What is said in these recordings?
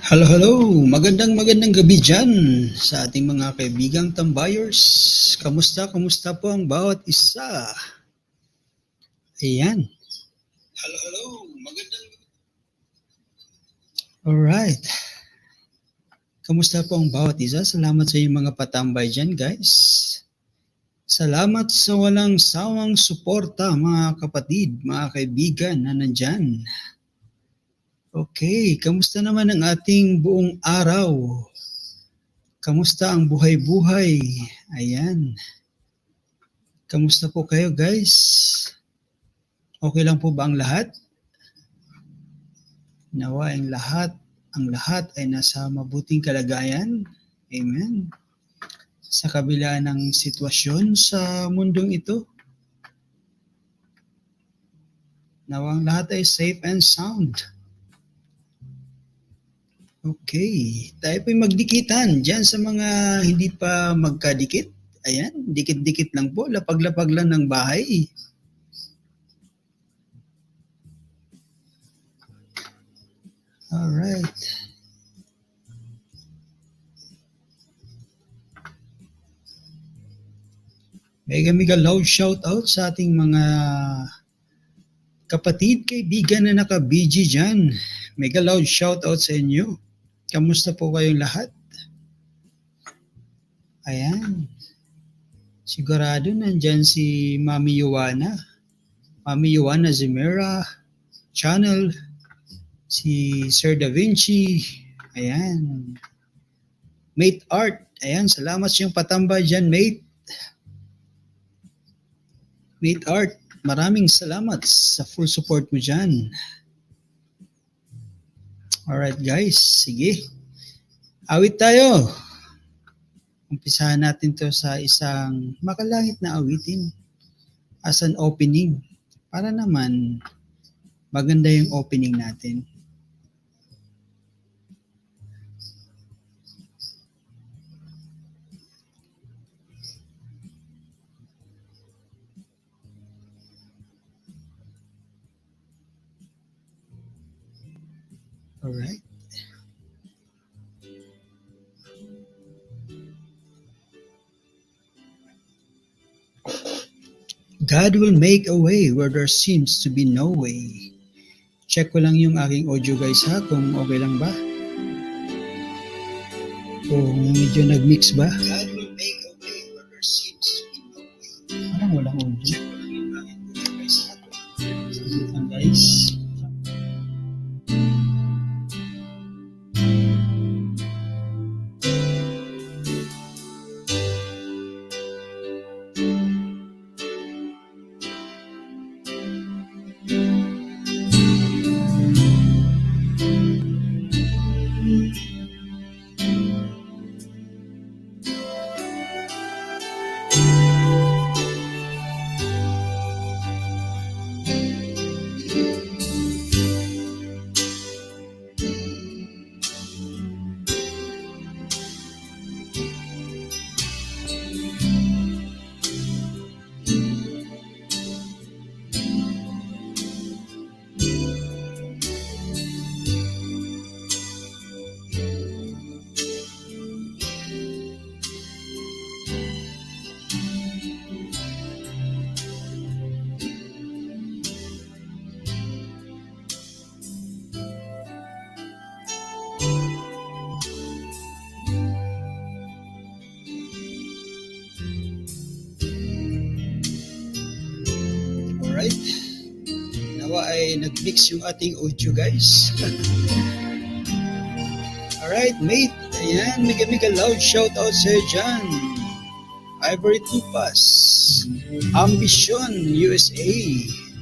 Hello. Magandang gabi dyan sa ating mga kaibigang tambayers. Kamusta po ang bawat isa? Ayan. Hello. Alright. Kamusta po ang bawat isa? Salamat sa inyong mga patambay dyan, guys. Salamat sa walang sawang suporta, mga kapatid, mga kaibigan na nandyan. Okay, kamusta naman ang ating buong araw? Kamusta ang buhay-buhay? Ayan. Kamusta po kayo, guys? Okay lang po ba ang lahat? Nawa ang lahat ay nasa mabuting kalagayan. Amen. Sa kabila ng sitwasyon sa mundong ito, nawa ang lahat ay safe and sound. Okay, tayo po'y magdikitan dyan sa mga hindi pa magkadikit. Ayan, dikit-dikit lang po, lapag-lapag lang ng bahay. Alright. Mega loud shout out sa ating mga kapatid, kaibigan na naka-BG dyan. Mega loud shout out sa inyo. Kamusta po kayong lahat? Ayan. Sigurado nandyan si Mami Yowana. Mami Yowana Zimera Channel. Si Sir Da Vinci. Ayan. Mate Art. Ayan, salamat sa iyong patambay dyan, Mate. Mate Art, maraming salamat sa full support mo dyan. Alright guys, sige. Awit tayo. Umpisahan natin to sa isang makalangit na awitin as an opening. Para naman maganda yung opening natin. Alright. God will make a way where there seems to be no way. Check ko lang yung aking audio guys ha, kung okay lang ba? Kung medyo nag-mix ba? God will make a way where there seems to be no way. Parang walang audio. Check ko lang yung aking audio guys ha. Sige lang guys. Alright. Nawa ay nag-mix yung ating audio guys. Alright, mate. Ayan, mega loud shout out sa'yo dyan. Ivory Tupas. Ambition USA.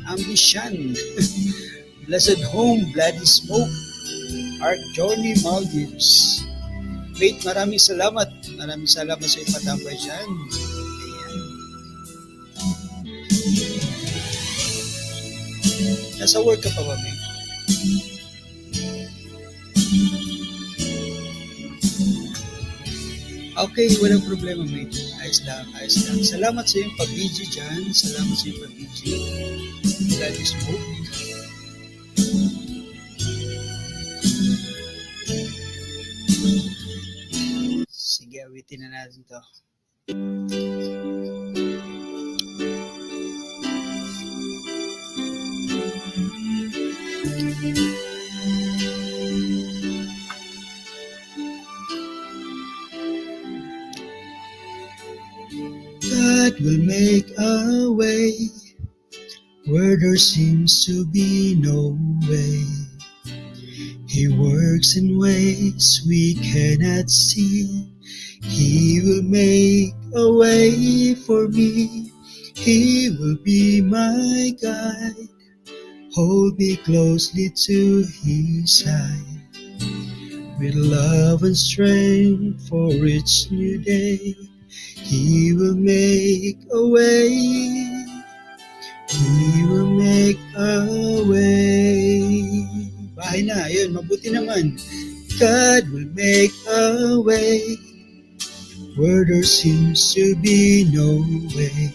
Ambition. Blessed Home, Bloody Smoke. Arc Journey Maldives. Mate, maraming salamat. Maraming salamat sa ipatambay dyan. Nasa work ka pa ba, mate? Okay, walang problema, mate. Ayos lang. Salamat sa iyong pag-BG dyan. Salamat sa iyong pag-BG. God is good. awitin na natin to. God will make a way where there seems to be no way. He works in ways we cannot see. He will make a way for me. He will be my guide. Hold me closely to His side. With love and strength for each new day, He will make a way. He will make a way. Bahay na, ayun, mabuti naman. God will make a way where there seems to be no way.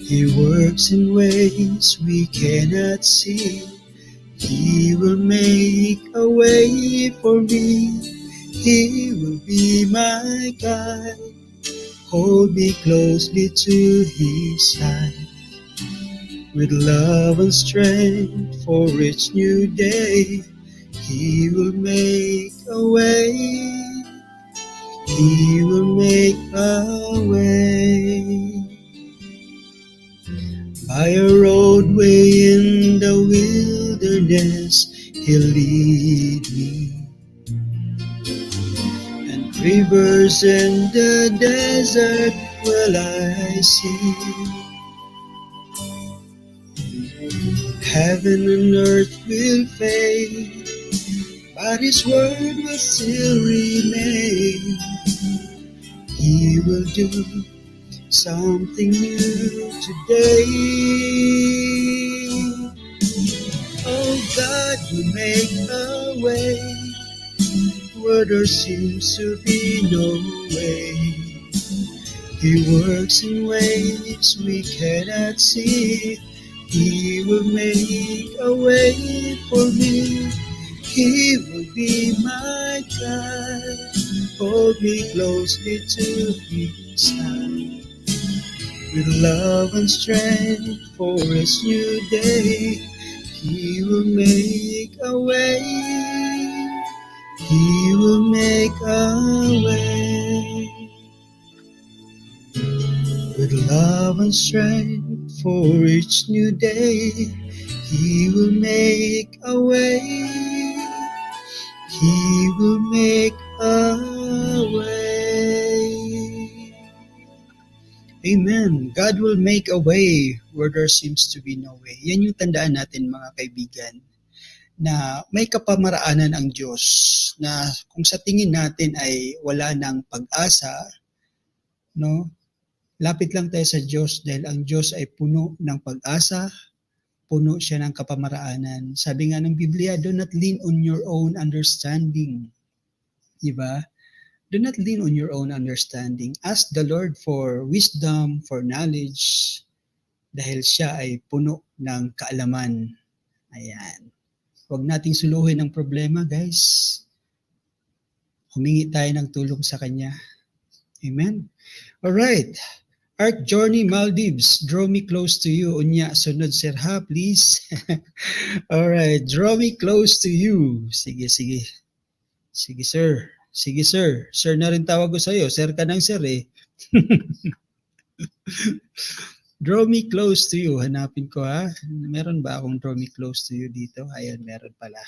He works in ways we cannot see. He will make a way for me. He will be my guide. Hold me closely to His side. With love and strength for each new day, He will make a way. He will make a way. By a roadway in the wilderness, He'll lead me. And rivers in the desert will I see. Heaven and earth will fade, but His word will still remain. He will do something new today. Oh, God will make a way where there seems to be no way. He works in ways we cannot see. He will make a way for me. He will be my guide. Hold me closely to His side. With love and strength for His new day, He will make a way. He will make a way. With love and strength for each new day, He will make a way. He will make a way. Amen. God will make a way where there seems to be no way. Yan yung tandaan natin, mga kaibigan, na may kapamaraanan ang Diyos, na kung sa tingin natin ay wala ng pag-asa, no? Lapit lang tayo sa Diyos dahil ang Diyos ay puno ng pag-asa, puno siya ng kapamaraanan. Sabi nga ng Biblia, do not lean on your own understanding. Diba? Do not lean on your own understanding. Ask the Lord for wisdom, for knowledge, dahil siya ay puno ng kaalaman. Ayan. Huwag nating suluhin ang problema, guys. Humingi tayo ng tulong sa Kanya. Amen? Alright. Ark Journey Maldives, draw me close to you. Unya, sunod sir ha, please. Alright, draw me close to you. Sige, sige. Sige sir. Sige sir. Sir na rin tawag ko sa'yo. Sir ka nang sir eh. Draw me close to you. Hanapin ko ha. Meron ba akong draw me close to you dito? Ayan, meron pala.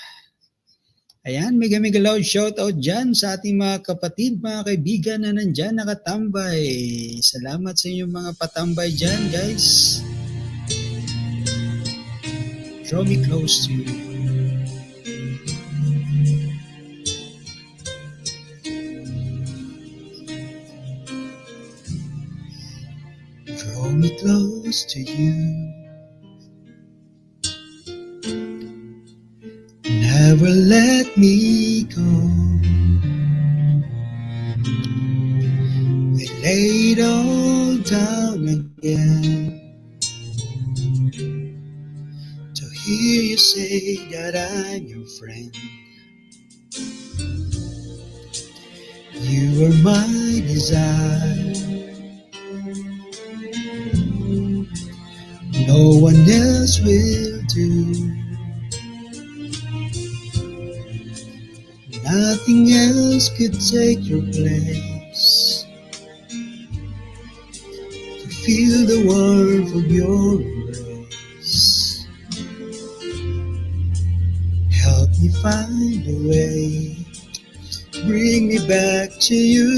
Ayan, mega loud shoutout dyan sa ating mga kapatid, mga kaibigan na nandyan nakatambay. Salamat sa inyong mga patambay dyan, guys. Draw me close to you. Draw me close to you. Never let me go. I lay it all down again to hear you say that I'm your friend. You are my desire. No one else will do. Nothing else could take your place. To feel the warmth of your embrace. Help me find a way. Bring me back to you.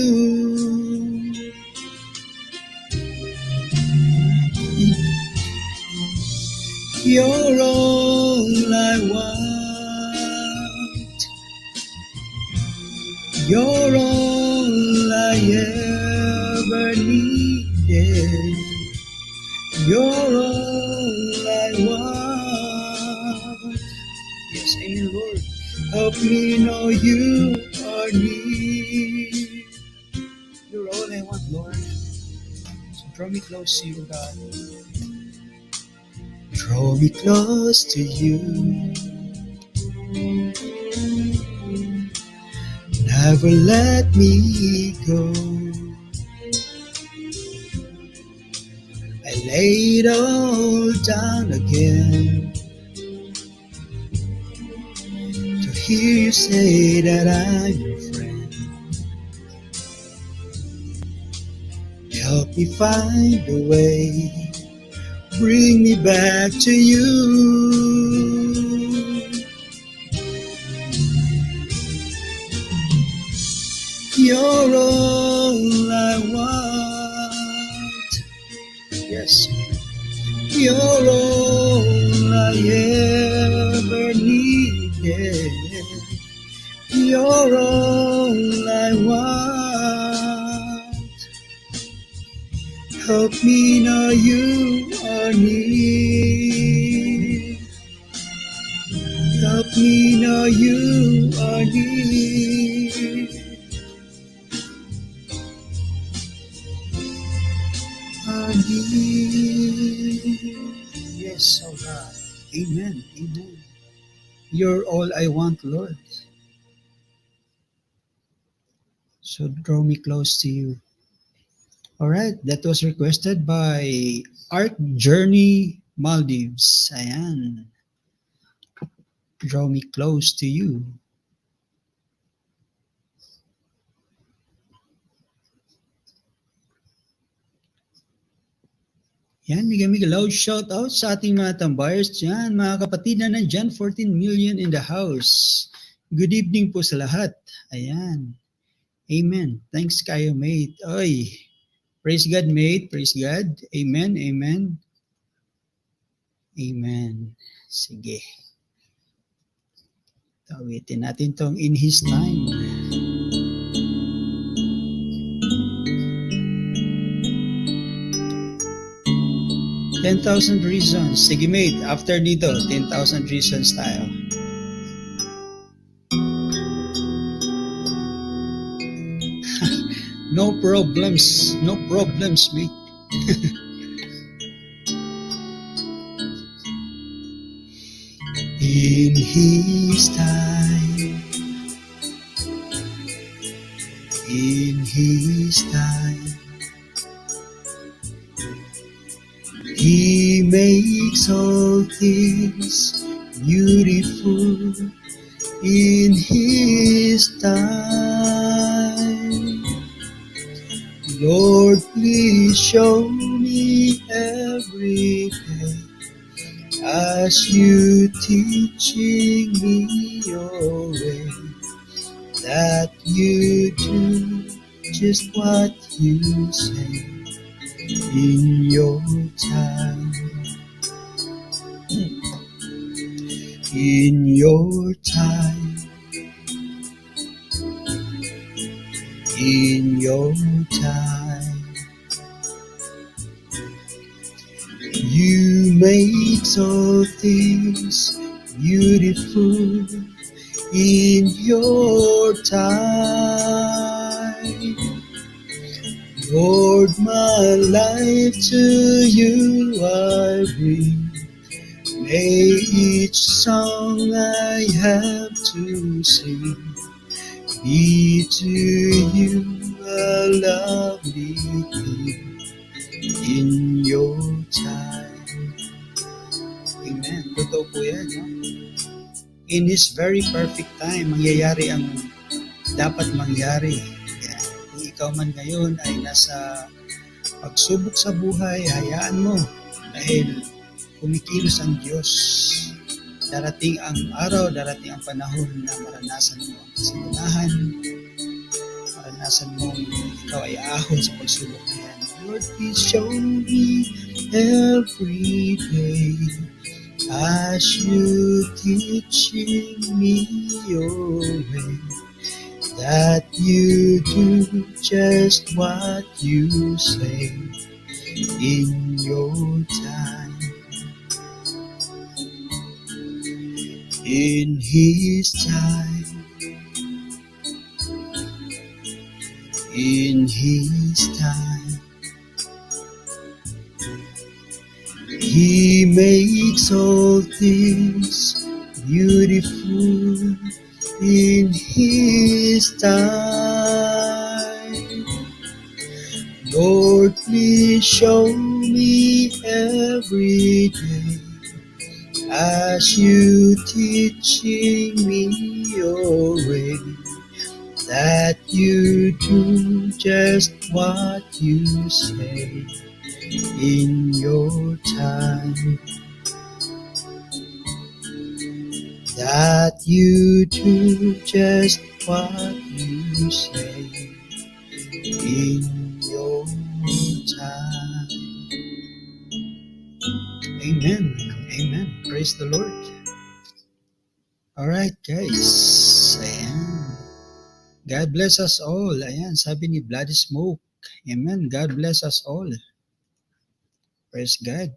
You're all I want. You're all I ever needed. You're all I want. Yes, amen, Lord. Help me know you are near. You're all I want, Lord. So draw me close to you, God. Draw me close to you. Never let me go. I lay it all down again to hear you say that I'm your friend. Help me find a way. Bring me back to you. You're all I want. Yes. You're all I ever needed. You're all I want. Help me know you are near. Help me know you are near. Are near. Yes, oh God. Amen. Amen. You're all I want, Lord. So draw me close to you. All right, that was requested by Art Journey Maldives. Ayan. Draw me close to you. Yan, bigyan loud shout out sa ating mga tambayers dyan, mga kapatid na nandyan, 14 million in the house. Good evening po sa lahat. Ayan. Amen. Thanks kayo, mate. Oy. Praise God, mate. Praise God. Amen. Amen. Amen. Sige. Tawitin natin tong In His Time. "10,000 Reasons." Sige mate, after dito, 10,000 Reasons tayo. No problems mate. In His time, in His time, He makes all things beautiful in His time. Lord, please show me every day as you teaching me your way, that you do just what you say in your time. In your time, in your time, you make all things beautiful in your time. Lord, my life to you I bring. May each song I have to sing be to you a lovely thing in your time. Amen. Totoo po yan. No? In His very perfect time, mangyayari ang dapat mangyari. Yan. Kung ikaw man ngayon ay nasa pagsubok sa buhay, hayaan mo dahil kumikilos ang Diyos. Darating ang araw, darating ang panahon na maranasan mo ang kasigunahan, maranasan mo ikaw ay ahon sa pagsubok na yan. Lord, please show me every day as you teaching me your way, that you do just what you say in your time. In His time, in His time, He makes all things beautiful in His time. Lord, please show me every day as you teaching me your way, that you do just what you say in your time, that you do just what you say in your time. Amen. Amen. Praise the Lord. Alright guys. Ayan. God bless us all. Ayan, sabi ni Bloody Smoke. Amen. God bless us all. Praise God.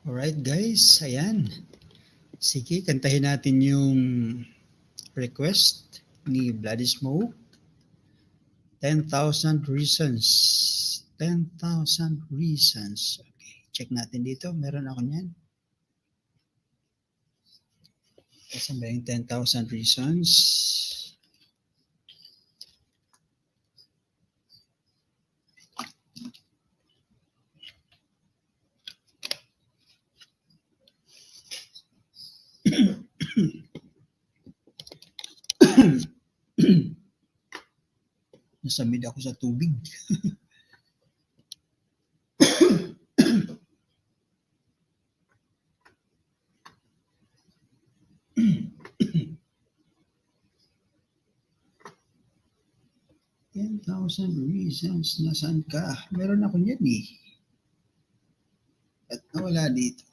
Alright guys, ayan. Sige, kantahin natin yung request ni Bloody Smoke. 10,000 reasons. 10,000 reasons. Okay, check natin dito. Meron ako niyan. Kasi ba yung 10,000 reasons? Nasamid ako sa tubig. "10,000 reasons." Nasaan ka? Meron ako niyan eh. At nawala dito.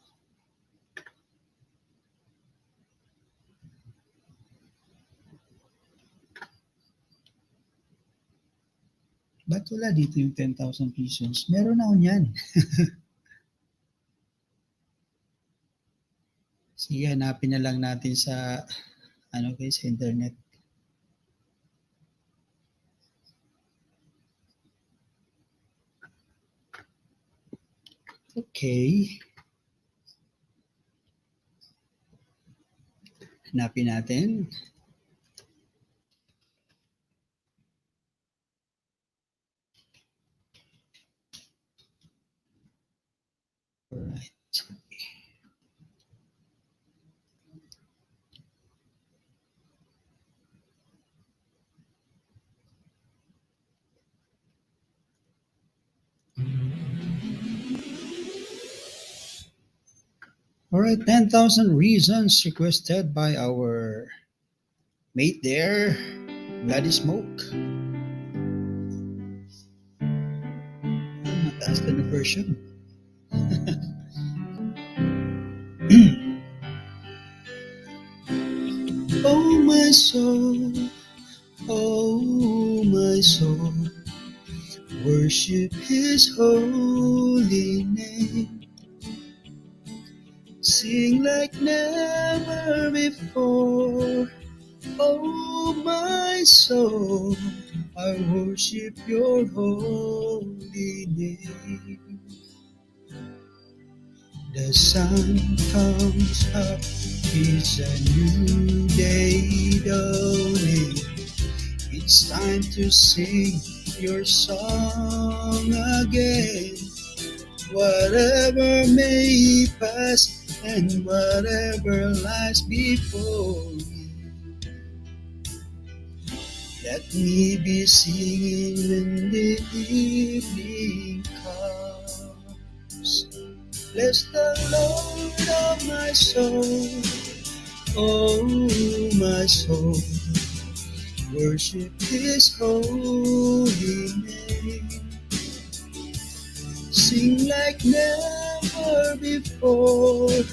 Ba't wala dito yung 10,000 reasons? Meron ako niyan. Sige, hanapin na lang natin sa sa internet. Okay. Hanapin natin. Alright. Alright, 10,000 reasons requested by our mate there, Bloody Smoke. Mataas ka na version. Oh my soul, oh my soul, worship His holy name. Sing like never before. Oh my soul, I worship your holy name. The sun comes up, it's a new day dawning. It's time to sing your song again. Whatever may pass and whatever lies before me, let me be singing when the evening comes. Bless the Lord of my soul, oh my soul, worship His holy name. Sing like never before,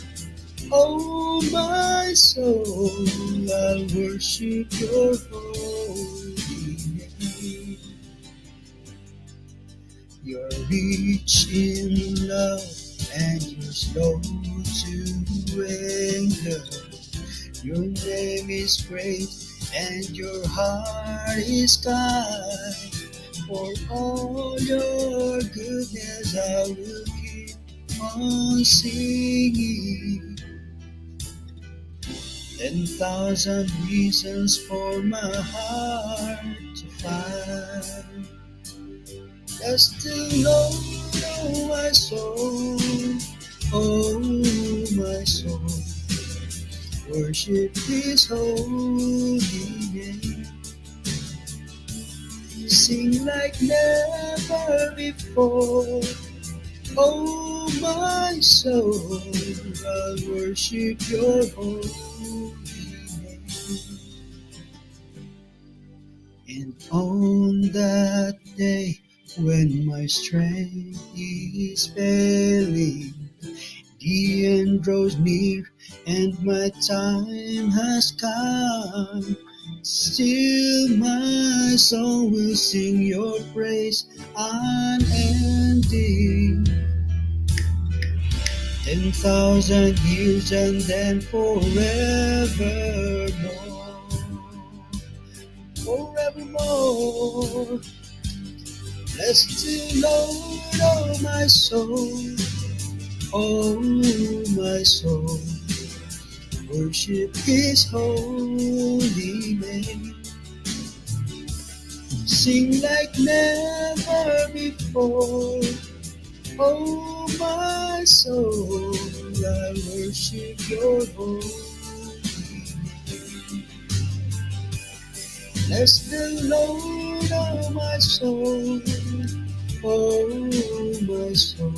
oh my soul, I'll worship your holy name. You're rich in love and you're slow to anger. Your name is great and your heart is kind. For all your goodness I will keep on singing. 10,000 reasons for my heart to find. Bless the Lord, oh my soul, oh my soul, worship His holy name. Sing like never before, oh my soul, I'll worship your holy name. And on that day when my strength is failing, the end draws near and my time has come. Still my soul will sing your praise unending. 10,000 years and then forevermore. Forevermore. Bless the Lord, oh my soul, oh my soul, worship His holy name. Sing like never before, oh my soul, I worship your holy name. Bless the Lord, oh my soul, oh my soul,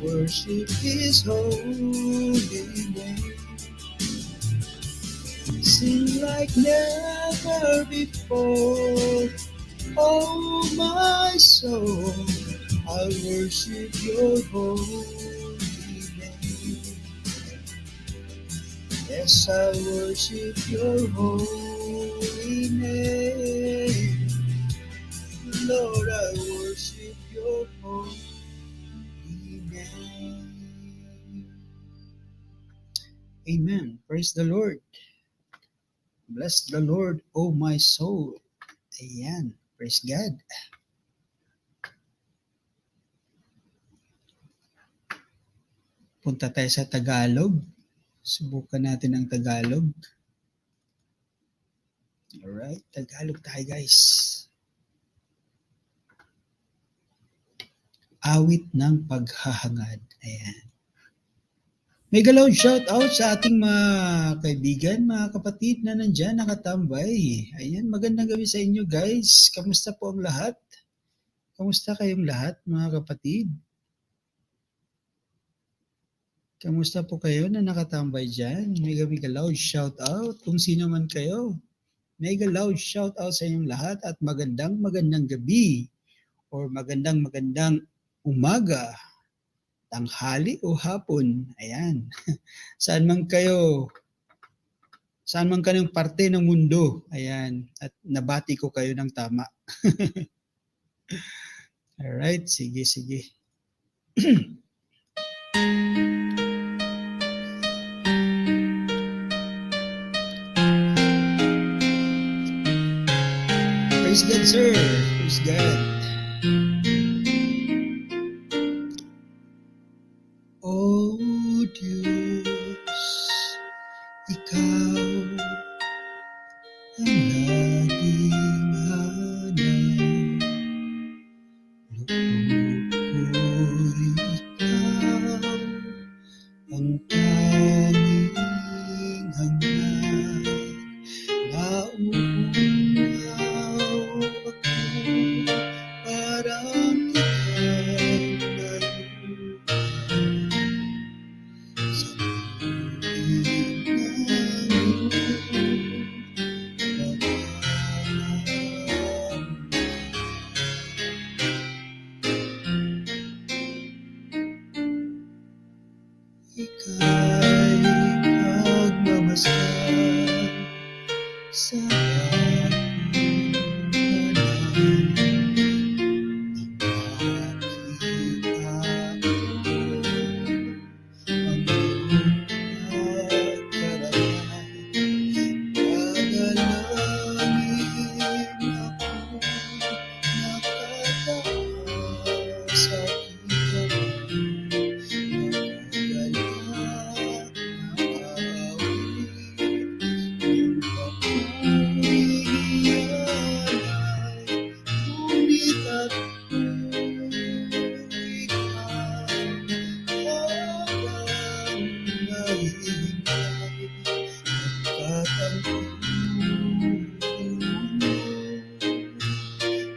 worship His holy name. Sing like never before, oh my soul, I worship your holy name. Yes, I worship your holy name. Lord, I worship your holy name. Amen. Praise the Lord. Bless the Lord, oh my soul. Ayan. Praise God. Punta tayo sa Tagalog. Subukan natin ang Tagalog. Alright, Tagalog tayo guys. Awit ng paghahangad. Ayan. May galaw shout out sa ating mga kaibigan, mga kapatid na nandyan nakatambay. Ayan, magandang gabi sa inyo guys. Kamusta po ang lahat? Kamusta kayong lahat mga kapatid? Kamusta po kayo na nakatambay dyan? Mega mega loud shout out kung sino man kayo. Mega loud shout out sa inyong lahat at magandang gabi or magandang umaga, tanghali o hapon. Ayan. Saan man kayong parte ng mundo. Ayan. At nabati ko kayo ng tama. Alright, sige. Praise God, sir. Praise God. Oh, Diyos, Ikaw ang laging hanap. Loob ko'y Ikaw ang tanging hanap. Nauuhaw ako parang ika'y ngayon sa loob ng iyong paghahanap. Ika'y magmamasdan sa aking panahon. Nang makita ko ang iyong pagkaraan, dadalangin ako nakataas sa iyong nakagalak na awit. Iyong papurihan ay ngunit ako'y ikaw habang nahihintay. Nagtatampo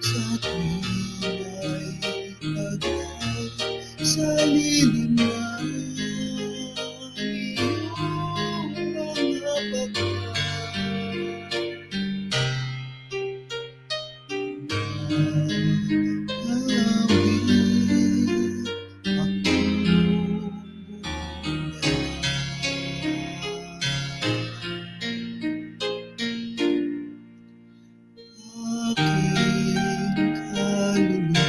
sa tuwing may taglay sa lilim ng iyong mga pagkain. Awit akong aking kaluluwa'y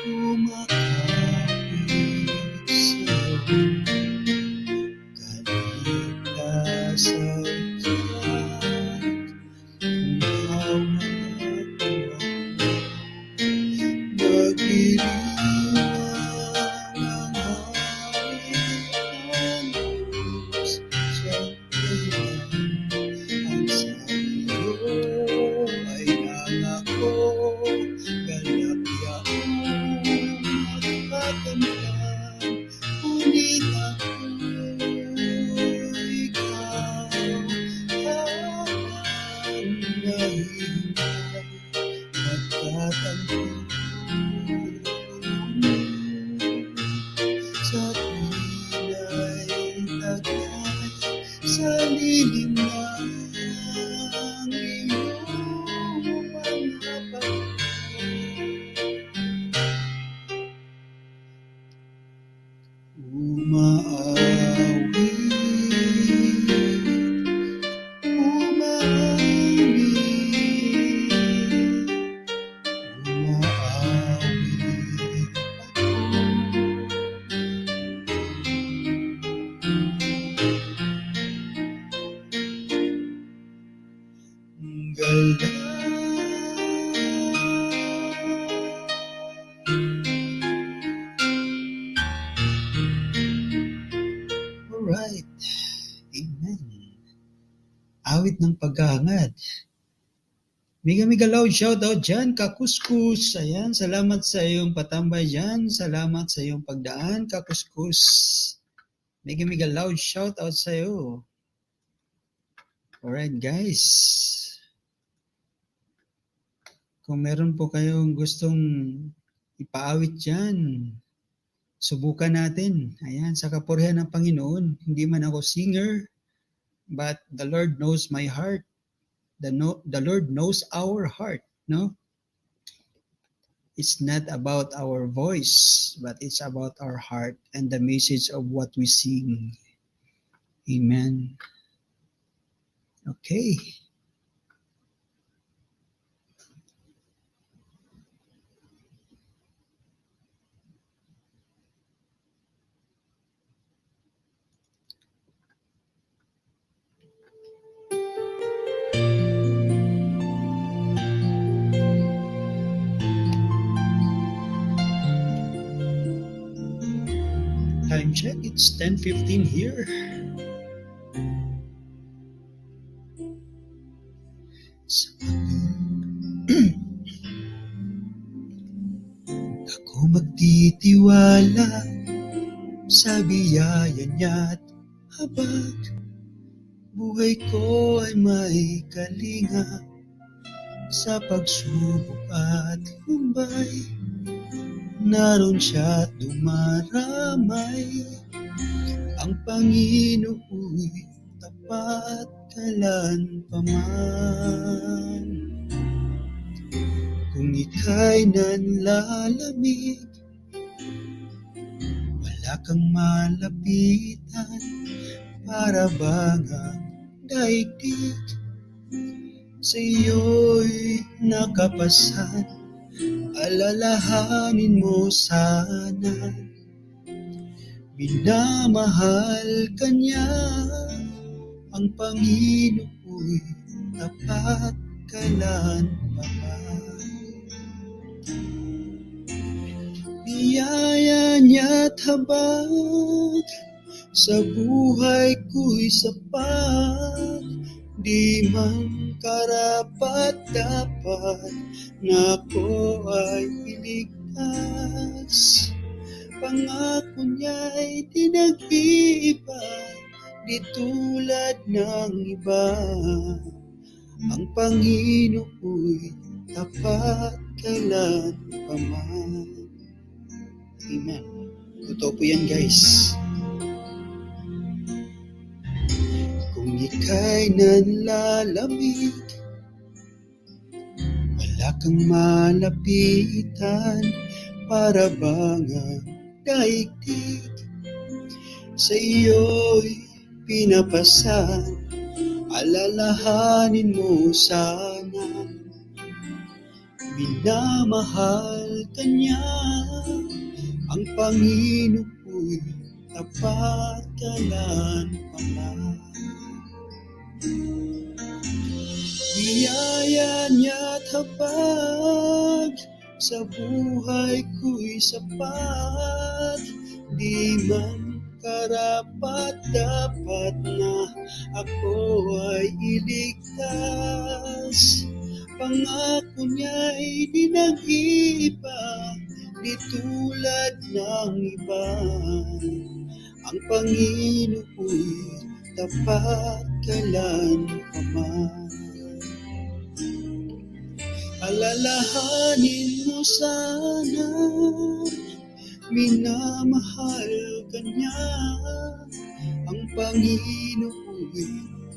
kumakapit sa'yo. Kaligtasan ka't hawak mo ako. Nag-iriwang ang hangin ang Diyos siyang dahilan. Ang sa iyo ay nangako, ganap yaong magtatampan. Ngunit ako'y ikaw habang nahihintay. Nagtatampo sa tuwing ay taglay sa lilim ng iyong mga pagkain. Umaawit ako. Alright. Amen. Awit ng paghahangad. Mega loud shout out dyan, Kakuskus. Ayan, salamat sa iyong patambay dyan. Salamat sa iyong pagdaan, Kakuskus. Mega loud shout out sa iyo. Alright guys. Kung meron po kayong gustong ipaawit dyan, Subukan natin. Ayan, sa kapurihan ng Panginoon. Hindi man ako singer, but the Lord knows my heart. The Lord knows our heart, no? It's not about our voice, but it's about our heart and the message of what we sing. Amen. Okay. Time check, it's 10:15 here. Ako magtitiwala sa biyaya niya't habang buhay ko ay may kalinga sa pagsubok at humbay. Naroon siya't dumaramay. Ang Panginoo'y tapat kailan paman. Kung ika'y nanlalamig, wala kang malapitan, para bang ang daigdig sa iyo'y nakapasan. Alalahanin mo sana, minamahal ka niya. Ang Panginoo'y tapat kailan paman. Biyaya niya't habag sa buhay ko'y sapat. Di man karapat-dapat na ako ay iligtas. Pangako niya'y di nag-iiba, di tulad ng iba. Ang Panginoo'y tapat kailan paman. Amen. Totoo po yan, guys. Kung ika'y nanlalamig, wala kang malapitan, para bang ang daigdig sa iyo'y pinapasan. Alalahanin mo sana, minamahal ka niya. Ang Panginoo'y tapat kailan paman. Biyaya niya't habag sa buhay ko'y sapat. Di man karapat-dapat na ako ay iligtas. Pangako niya'y di nag-iiba, di tulad ng iba. Ang Panginoo'y tapat kailan paman. Alalahanin mo sana, minamahal ka niya. Ang Panginoo'y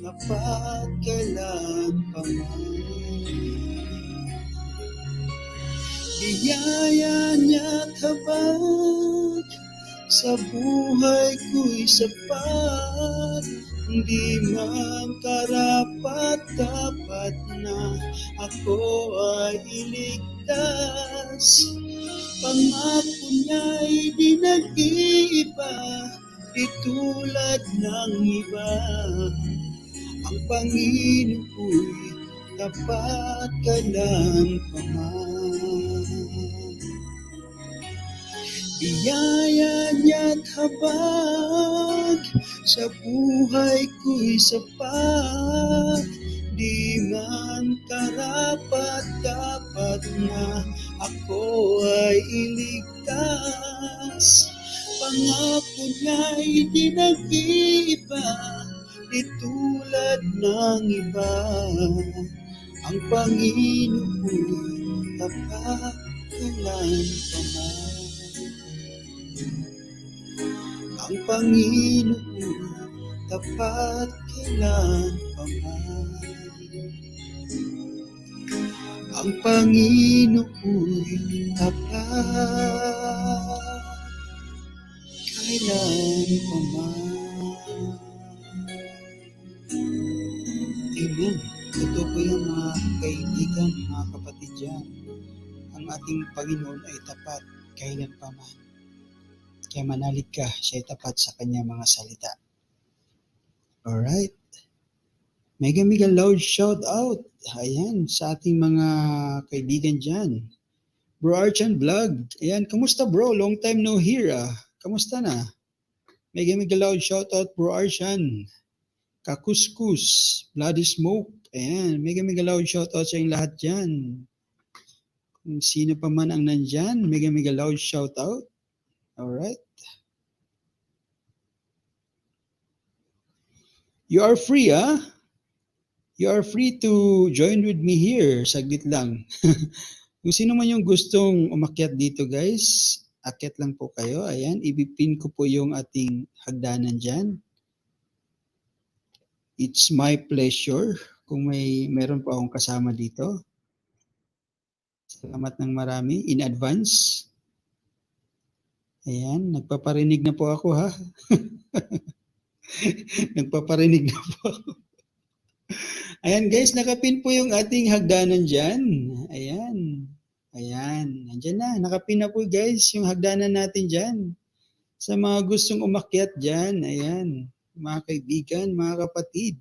tapat kailan paman. Biyaya niya't habag sa buhay ko'y sapat. Hindi man karapat-dapat na ako ay iligtas. Pangako niya'y di nag-iiba, di tulad ng iba. Ang Panginoo'y tapat kailan paman. Biyaya niya't habag sa buhay ko'y sapat. Di man karapat-dapat na ako ay iligtas. Pangako niya'y di nag-iiba, di tulad ng iba. Ang Panginoo'y tapat kailan paman. Ang Panginoon tapat kailan paman. Ang Panginoon tapat kailan paman. Amen. Totoo po yan mga kaibigan, mga kapatid dyan. Ang ating Panginoon ay tapat kailan paman. Kaya manalig ka, siya ay tapat sa kanya mga salita. Alright. Mega loud shout out. Ayan, sa ating mga kaibigan dyan. Bro Archan Vlog. Ayan, kamusta bro? Long time no hear ah. Kamusta na? Mega loud shout out Bro Archan. Kakuskus. Bloody Smoke. Ayan, mega loud shout out sa inyong lahat dyan. Kung sino pa man ang nandyan, mega loud shout out. Alright. You are free, ah? You are free to join with me here. Saglit lang. Kung sino man yung gustong umakyat dito, guys, akyat lang po kayo. Ayan, ibipin ko po yung ating hagdanan dyan. It's my pleasure kung meron po akong kasama dito. Salamat ng marami in advance. Ayan, nagpaparinig na po ako ha. Nagpaparinig na po ako. Ayan guys, nakapin po yung ating hagdanan dyan. Ayan. Ayan. Nandyan na. Nakapin na po guys yung hagdanan natin dyan. Sa mga gustong umakyat dyan. Ayan. Mga kaibigan, mga kapatid.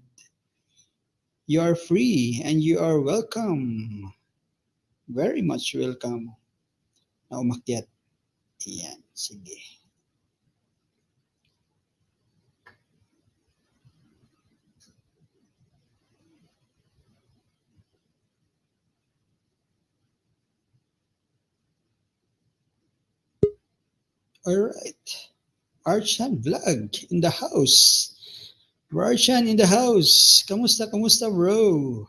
You are free and you are welcome. Very much welcome na umakyat. Ayan. Sige. Alright. Archan Vlog in the house. Archan in the house. Kamusta bro?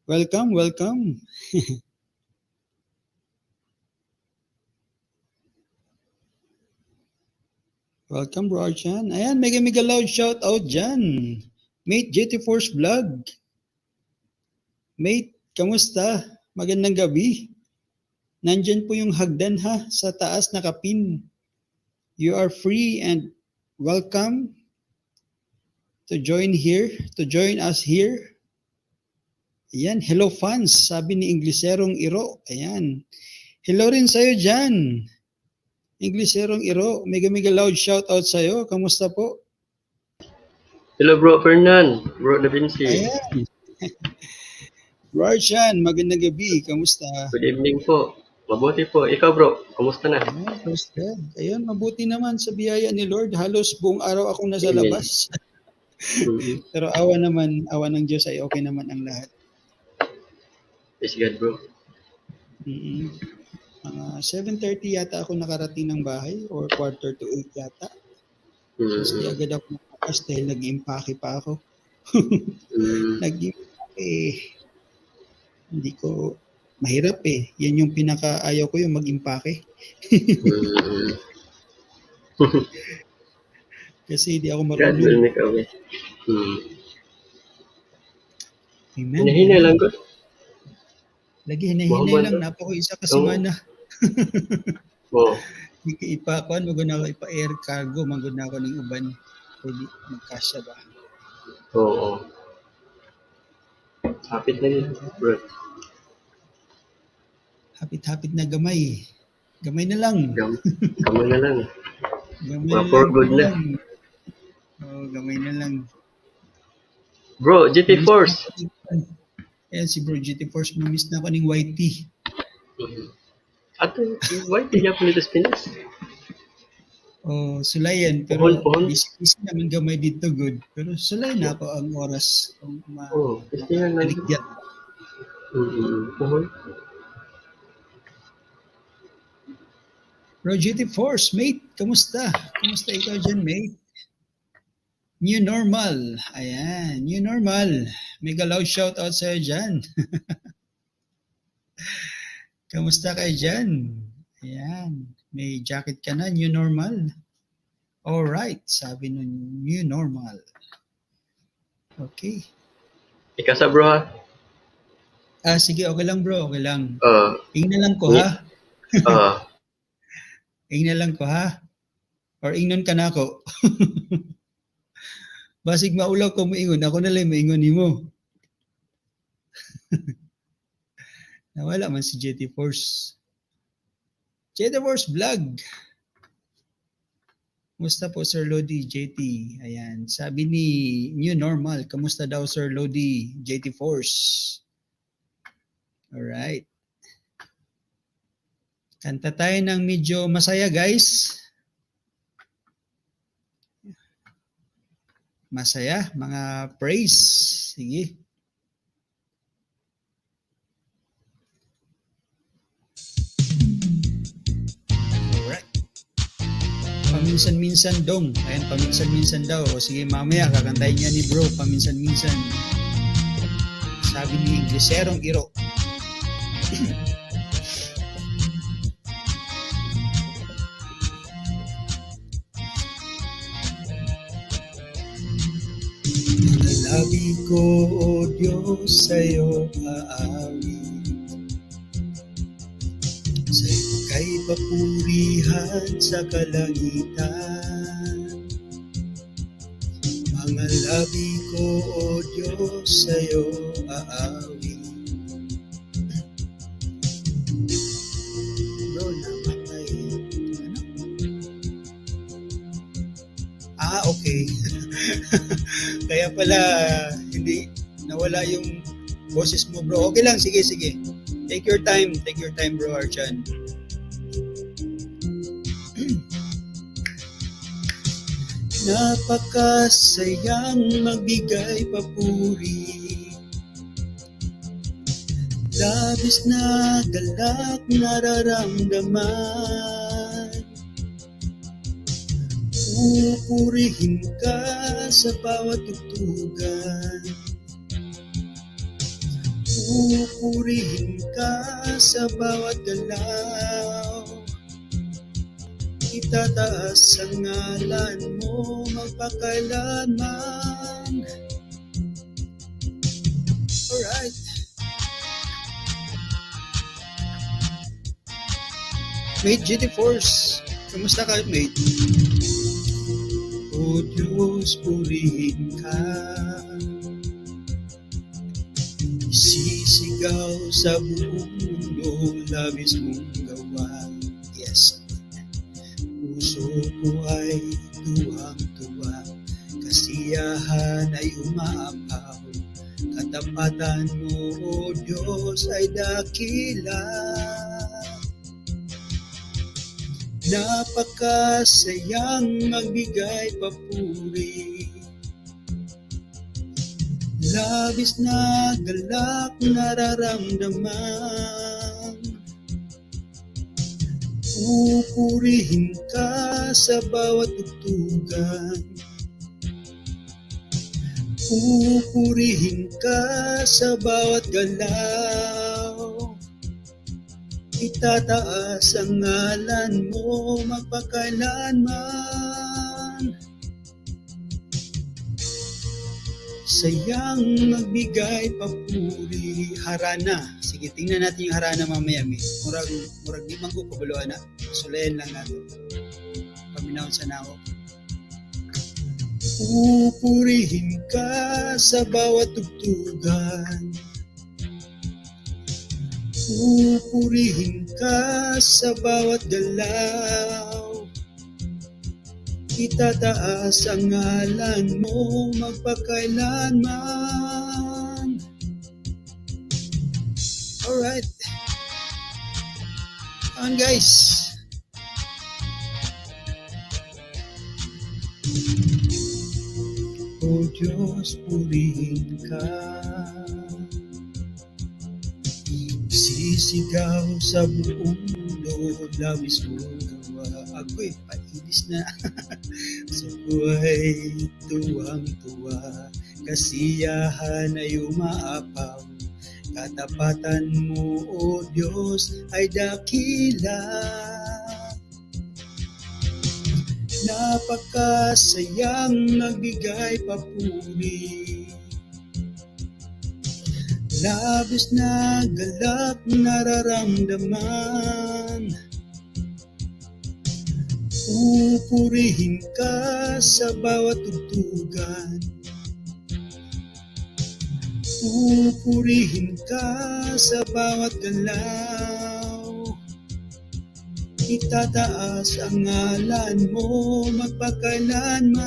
Welcome. Welcome bro Archan. Ayan, mega loud shout out dyan. Mate GT Force Vlog. Mate, kamusta? Magandang gabi. Nandyan po yung hagdan ha, sa taas nakapin. You are free and welcome to join us here. Ayan, hello fans, sabi ni Ingleserong Iro. Ayan. Hello rin sa'yo dyan. Ingleserong Iro, mega loud shout out sa'yo. Kamusta po? Hello bro Fernan, bro Da Vinci. Ayan. Bro Archan, magandang gabi. Kamusta? Good evening po. Mabuti po. Ikaw bro, kamusta na? Praise God. Ayun, mabuti naman sa biyaya ni Lord. Halos buong araw akong nasa Amen. labas. Pero awa ng Diyos ay okay naman ang lahat. Praise God bro. 7:30 yata ako nakarating ng bahay or 7:45 yata. Tapos di agad ako nakakas dahil nag-impake pa ako. Nag-impake. Hindi ko mahirap eh. Yan yung pinaka-ayaw ko yung mag-impake. Kasi di ako marunong. Amen. Hinahinay lang ko. Lagi hinahinay lang. Napa ko isa ka semana. Oo. Ipakuan, magod na ako ipa-air cargo. Magod na ako ng uban. Pwede magkasya ba? Oo. Hapit na yun, bro. Hapit na gamay. Gamay na lang. Gamay na lang. Gamay na for good na. Oo, gamay na lang. Bro, GT Force. Ayan si Bro GT Force. Mamiss na ako ng YT. Ato, YT niya po nito sa Pinas. Oh, sulayan. Pero busy naman gamay dito good. Pero sulayan na ako ang oras. Gusto nga lang. Bro GT Force, mate, kamusta? Kamusta ikaw dyan, mate? New normal. Ayan, new normal. Mega loud shout out sa'yo dyan. Kamusta kayo dyan? Ayan, may jacket ka na, new normal. Alright, sabi nun, new normal. Okay. Ikasa bro ha? Sige, okay lang bro, okay lang. Uh, Ingnan lang ko ha. Ingnan lang ko ha. Or ingnan ka na ako. Basig maulaw ko moingon, ako na lang moingon nimo. Nawala man si JT Force. JT Force Vlog. Kumusta po Sir Lodi, JT? Ayan, sabi ni New Normal, kamusta daw Sir Lodi, JT Force? Alright. Kanta tayo ng medyo masaya guys. Masaya, mga praise. Sige. Alright. Paminsan-minsan dong. Ayan, paminsan-minsan daw. O sige, mamaya kakantayin niya ni bro, paminsan-minsan. Sabi ni Gliserong Iro. Labi ko, O Diyos, sa'yo aawit. Sa'yo kay papurihan sa kalangitan. Mga labi ko, O Diyos, sa'yo aawit. Bro, namatay. Ano? Okay. Kaya pala, hindi, nawala yung boses mo bro. Okay lang, sige. Take your time bro Archan. Napakasayang magbigay papuri. Labis na galak nararamdaman. Pupurihin ka sa bawat tugtugan. Pupurihin ka sa bawat galaw. Itataas ang ngalan mo magpakailanman. Alright. Mate GT Force, kamusta ka mate? O Diyos, purihin ka. Isisigaw sa buong mundo, labis mong gawa. Yes. Puso ko ay tuwang-tuwa, kasiyahan ay umaapaw. Katapatan mo, O Diyos, ay dakila. Napakasayang magbigay papuri. Labis na galak nararamdaman. Pupurihin ka sa bawat tugtugan. Pupurihin ka sa bawat galaw. Itataas ang ngalan mo magpakailanman. Sayang magbigay papuri. Harana. Sige, tingnan natin yung harana mamaya. Murag di man ko kabaluan na. Sulayan lang natin. Paminaw sa nako. Pupurihin ka sa bawat tugtugan. Pupurihin ka sa bawat galaw. Itataas ang ngalan mo magpakailanman. Alright. On guys. O Diyos, purihin ka. Sisigaw sa buong mundo, labis mong gawa. Ako'y painis na. Sa buhay, tuwang-tuwa. Kasiyahan ay umaapaw. Katapatan mo, O Diyos, ay dakila. Napakasayang nagbigay papuri. Labis na galak nararamdaman. Pupurihin ka sa bawat tugtugan. Pupurihin ka sa bawat galaw. Itataas ang ngalan mo magpakailanman.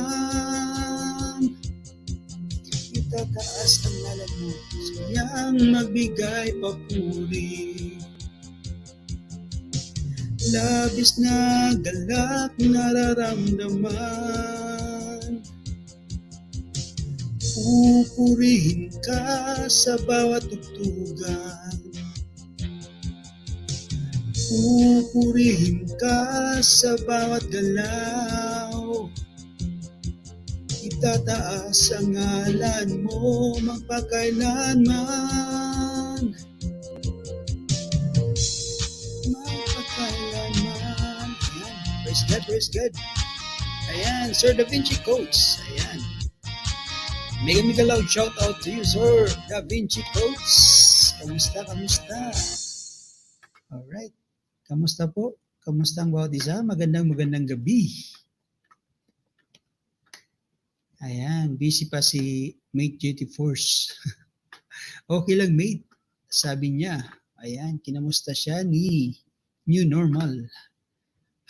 Itataas ang ngalan mo, sayang magbigay papuri. Labis na galak nararamdaman. Pupurihin ka sa bawat tugtugan. Pupurihin ka sa bawat galaw. Itataas ang ngalan mo magpakailanman. Magpakailanman. Ayan. Praise God, praise God. Ayan, Sir Da Vinci Coach. Ayan. Mega loud shout out to you, Sir Da Vinci Coach. Kamusta, kamusta? Alright. Kamusta po? Kamusta ang bawat isa? Magandang gabi. Ayan, busy pa si Mate JT Force. Okay lang, Mate. Sabi niya, ayan, kinamusta siya ni New Normal.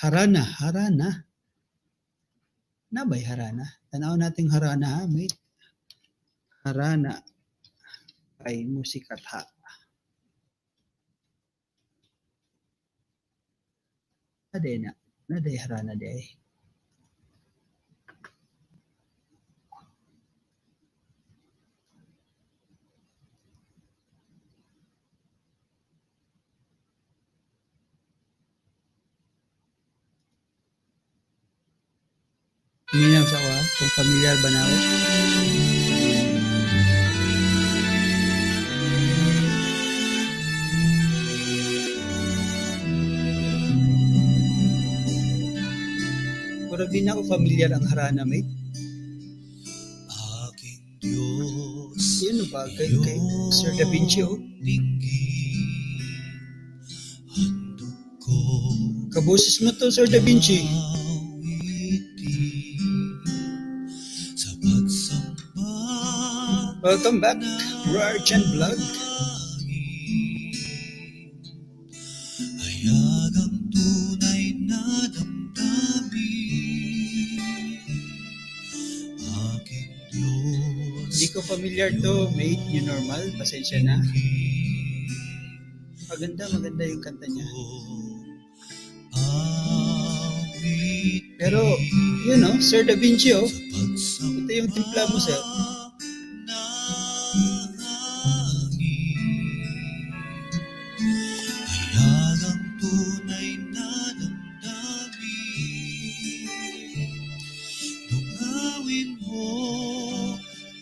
Harana. Nabay Harana? Tanaw natin Harana, ha, Mate? Harana ay musikatha. Naday Harana day. Minaw sa ko, kung familiar ba na ako? Pero di na ako familiar ang Harana, Mate. Aking Diyos, Yun ba? Kay Sir Da Vinci, oh. handog ko Kaboses mo to, Sir Da Vinci. awitin sa pagsamba Welcome back, Rarchan Vlog. hayag ang tunay na damdamin. Aking Diyos, Hindi ko familiar to, Mate. New Normal. Pasensya na. Maganda yung kanta niya. Pero, yun know, Sir Da Vinci, oh. Ito yung timpla mo, sir. Hayag ang tunay na damdamin. Tungawin mo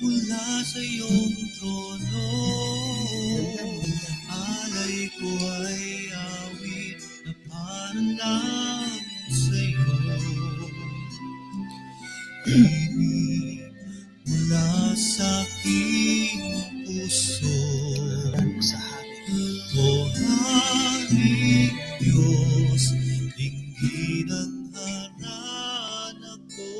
mula sa iyong trono. Alay ko ay awit na parang lang sa'yo. Ibig mula sa aking puso. Sa hari. O aming Diyos, dinggin ang harana ko.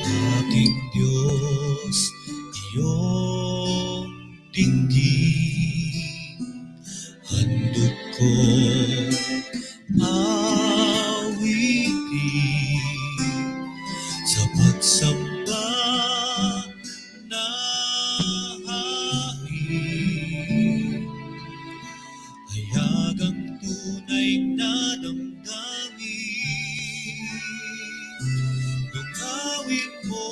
Aking Diyos, iyong dinggin, handog ko awitin sa pagsamba na hain. Hayag ang tunay na damdamin. Dungawin mo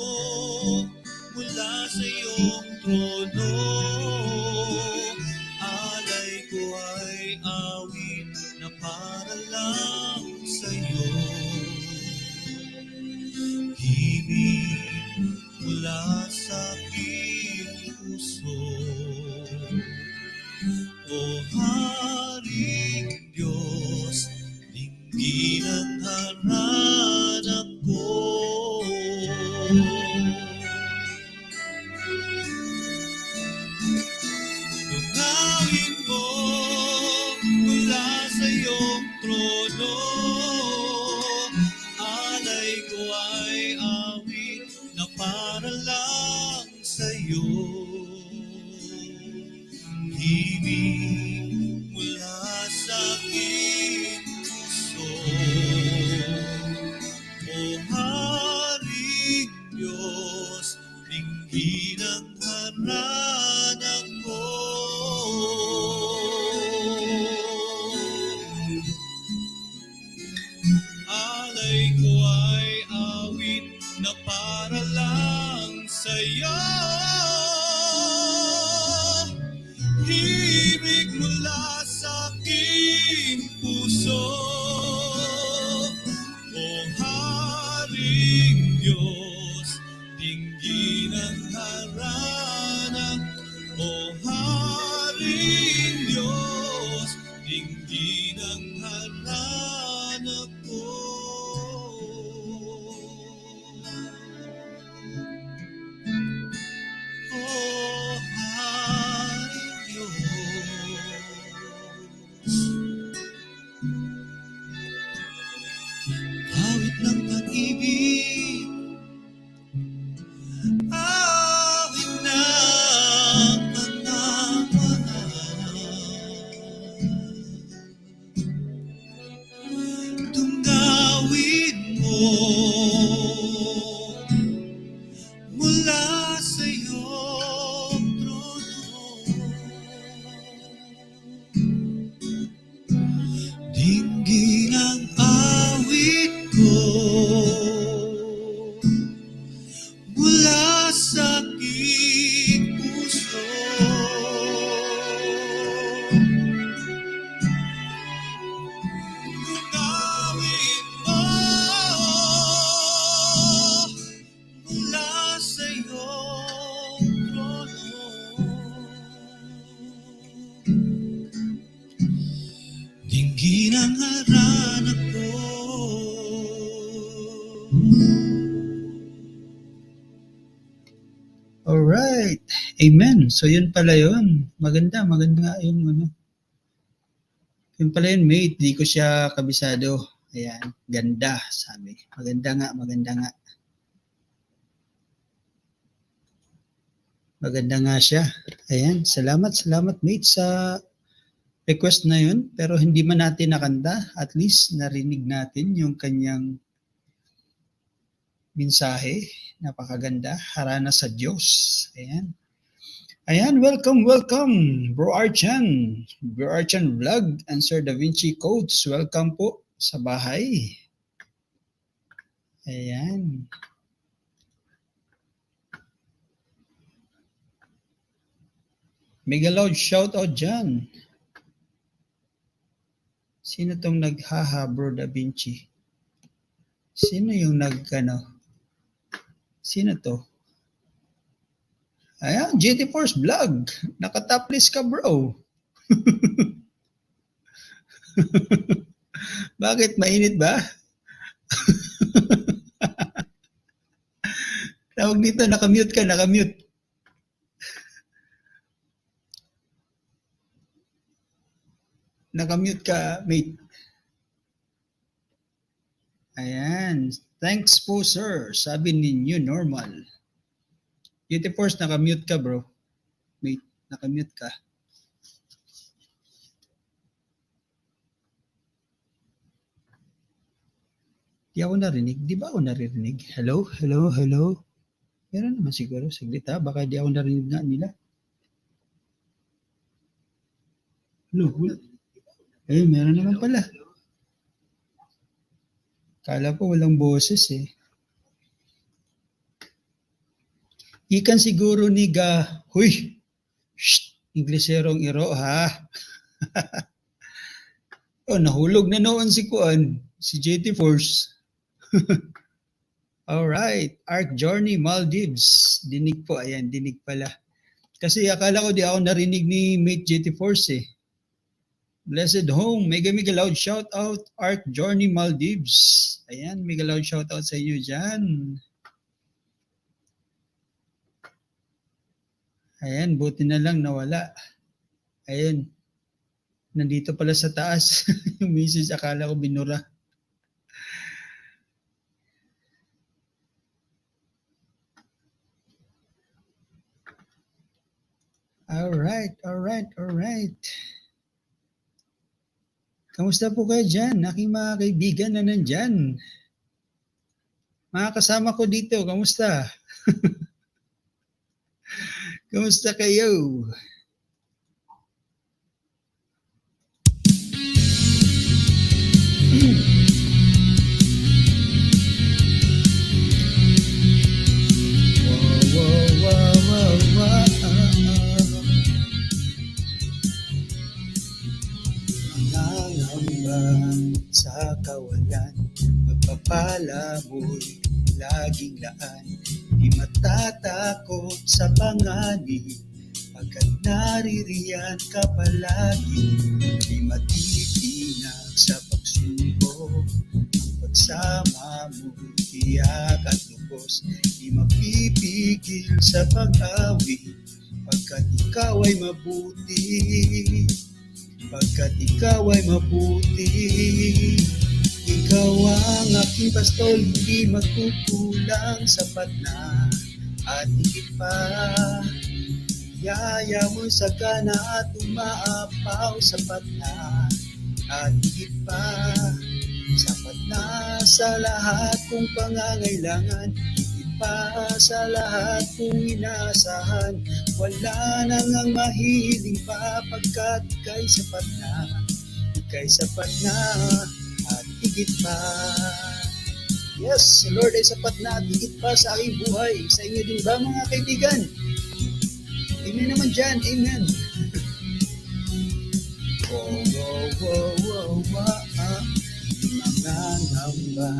mula sa iyong trono. Alay ko ay awit na para lang sa'yo. Ibig iyo, himig mula sa aking puso. O Haring Diyos, dinggin ang haranan ko. Alay ko ay awit na para lang sa'yo. Himig mula sa aking puso. O Haring Diyos, dinggin ang haranan. O Haring Diyos, dinggin ang haranan ko. O Haring Diyos, awit ng pag-ibig, awit ng pagmamahal. Tunggawin mo mula sa iyong trono. Dinggin ang awit ko mula sa aking puso. Tunggawin mo mula sa iyong trono. Dinggin ang haranan ko. Alright. Amen. So yun pala yun. Maganda nga yun. Yun pala yun, mate. Di ko siya kabisado. Ayan. Ganda, sabi. Maganda nga. Maganda nga siya. Ayan. Salamat, mate, sa request na yun. Pero hindi man natin nakanta. At least narinig natin yung kanyang mensahe. Napakaganda. Harana sa Diyos. Ayan, welcome. Bro Archan Vlog and Sir Da Vinci Codes. Welcome po sa bahay. Ayan. Mega loud shout out dyan. Sino tong naghaha, Bro Da Vinci? Sino yung Sino to? Ayan, GT Force Vlog. Nakatop list ka, bro. Bakit? Mainit ba? Tawag dito, nakamute ka. Nakamute ka, mate. Ayan. Thanks po, sir. Sabi ninyo, normal. GT Force, nakamute ka, bro. Mate, nakamute ka. Di ako narinig. Di ba ako naririnig? Hello? Meron naman siguro. Saglit ha. Baka di ako narinig nga nila. Hello? Meron naman pala. Kala ko walang boses eh. Ikan siguro ni huy! Shh! Ingleserong iro ha? Nahulog na noon si JT Force. Alright, Arc Journey Maldives. Dinig po, ayan, dinig pala. Kasi akala ko di ako narinig ni Mate JT Force eh. Blessed Home, mega loud shout out, Arc Journey Maldives. Ayan, mega loud shout out sa inyo dyan. Ayan, buti na lang nawala. Ayan, nandito pala sa taas. Yung message, akala ko binura. Alright. Kamusta po kayo dyan? Aking mga kaibigan na nandyan. Mga kasama ko dito, kamusta? Kamusta kayo? Nangangamba sa kawalan, pagpapala mo'y laging laan. Di matatakot sa panganib, pagkat naririyan ka palagi. Di matitinag sa pagsubok, ang pagsama mo'y tiyak at lubos. Di mapipigil sa pag-awit, pagkat ikaw ay mabuti. Pagkat ikaw ay mabuti. Ikaw ang aking pastol, hindi magkukulang, sapat na at higit pa. Yaya mo sa kana at umaapaw, sapat na at higit pa. Sapat na sa lahat kong pangangailangan, higit pa sa lahat kong inaasahan. Wala nang ang mahiling pa, pagkat ika'y sapat na, ika'y sapat na at higit pa. Yes, si Lord ay sapat na at higit pa sa aking buhay. Sa inyo din ba, mga kaibigan? Amen naman dyan, amen. Nangangamba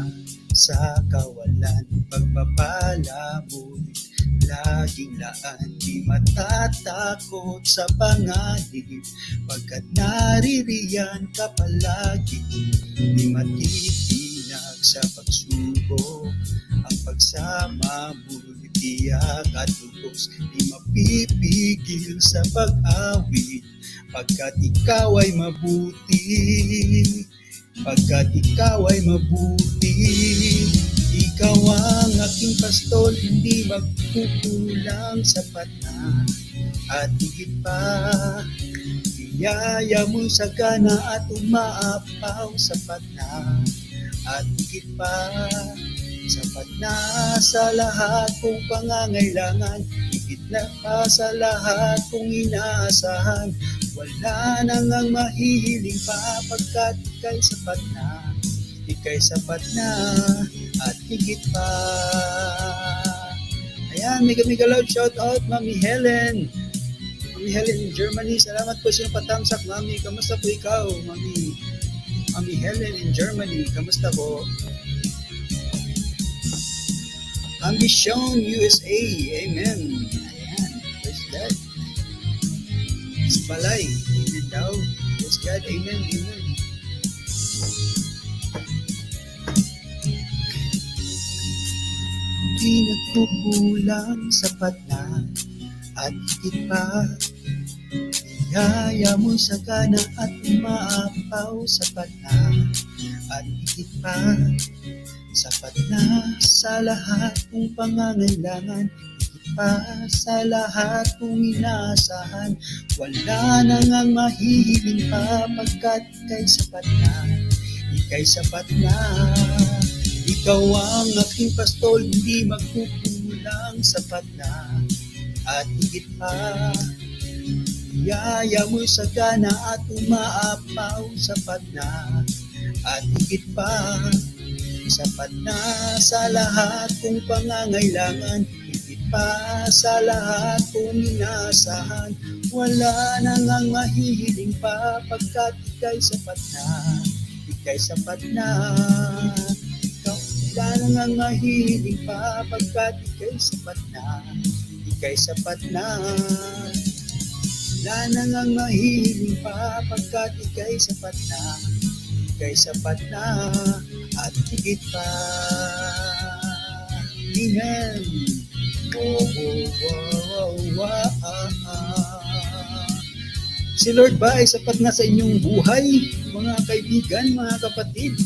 sa kawalan, pagpapala mo'y laging laan. Di matatakot sa panganib, pagkat naririyan ka palagi. Di matitinag sa pagsubok, ang pagsama mo'y tiyak at lubos. Di mapipigil sa pag-awit, pagkat ikaw ay mabuti. Pagkat ikaw ay mabuti. Ikaw ang aking pastol, hindi magkukulang, sapat na at higit pa. Biyaya mo sa gana at umaapaw, sapat na at higit pa. Sapat na sa lahat kong pangangailangan, higit na pa sa lahat kong inaasahan. Wala nang ang mahihiling pa, pagkat ika'y sapat na, ika'y sapat na at higit pa. Ayan, mega loud shout out, Mami Helen. Mami Helen in Germany, salamat po sa iyong patamsak, Mami. Kamusta po ikaw, Mami? Mami Helen in Germany, kamusta po? Ambition USA, amen. Ayan, praise God. Balay, amen daw. Praise God, amen. Di nagkukulang, sapat na at higit pa. Biyaya mo sa gana at umaapaw, sapat na at higit pa. Sapat na sa lahat kong pangangailangan, higit pa sa lahat kong inaasahan. Wala nang ang mahihiling pa, pagkat ika'y sapat na, ika'y sapat na. Ikaw ang aking pastol, hindi magkukulang, sapat na at higit pa. Biyaya mo sa gana at umaapaw, sapat na at higit pa. Sapat na sa lahat kong pangangailangan, higit pa sa lahat kong inaasahan. Wala nang ang mahihiling pa, pagkat ika'y sapat na, ika'y sapat na. Wala nang ang mahihiling pa, pagkat ika'y sapat na, ika'y sapat na. Wala nang ang mahihiling pa, pagkat ika'y sapat na, ika'y sapat na at higit pa. Amen. Si Lord ba ay sapat na sa inyong buhay, mga kaibigan, mga kapatid?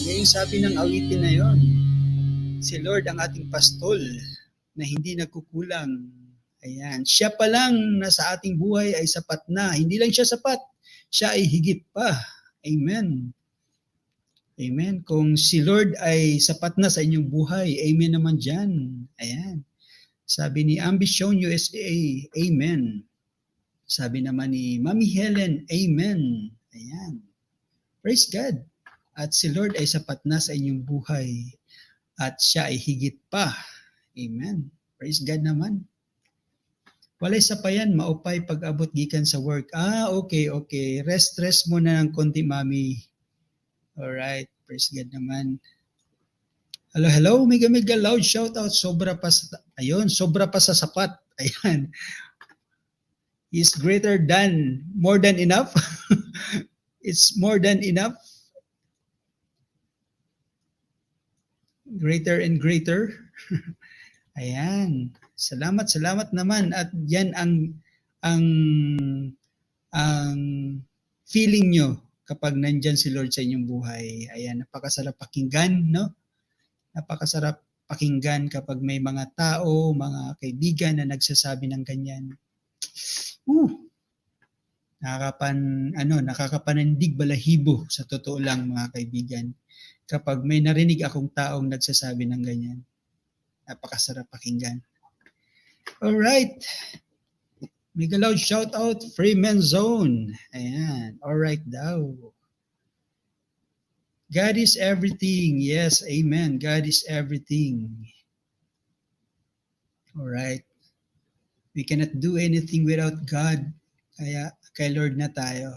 Yan yung sabi ng awitin na yon. Si Lord ang ating pastol na hindi nagkukulang. Ayan, siya pa lang na sa ating buhay ay sapat na. Hindi lang siya sapat, siya ay higit pa. Amen. Amen. Kung si Lord ay sapat na sa inyong buhay, amen naman dyan. Ayan. Sabi ni Ambition USA, amen. Sabi naman ni Mami Helen, amen. Ayan. Praise God. At si Lord ay sapat na sa inyong buhay. At siya ay higit pa. Amen. Praise God naman. Walay sa payan, maupay pag-abot gikan sa work. Okay. Rest muna ng konti, Mami. Alright. Praise God naman. Hello. Mega loud shout out. Sobra pa sa sapat. Ayan. Is greater than, more than enough. It's more than enough. Greater and greater. Ayan. Salamat naman at yan ang feeling nyo kapag nandyan si Lord sa inyong buhay. Ayan, napakasarap pakinggan, no? Napakasarap pakinggan kapag may mga tao, mga kaibigan na nagsasabi ng ganyan. Nakakapanindig balahibo sa totoo lang, mga kaibigan. Kapag may narinig akong taong nagsasabi ng ganyan. Napakasarap pakinggan. Alright. Mega loud shout out, Freeman Zone. Ayan. Alright daw. God is everything. Yes, amen. God is everything. Alright. We cannot do anything without God. Kaya kay Lord na tayo.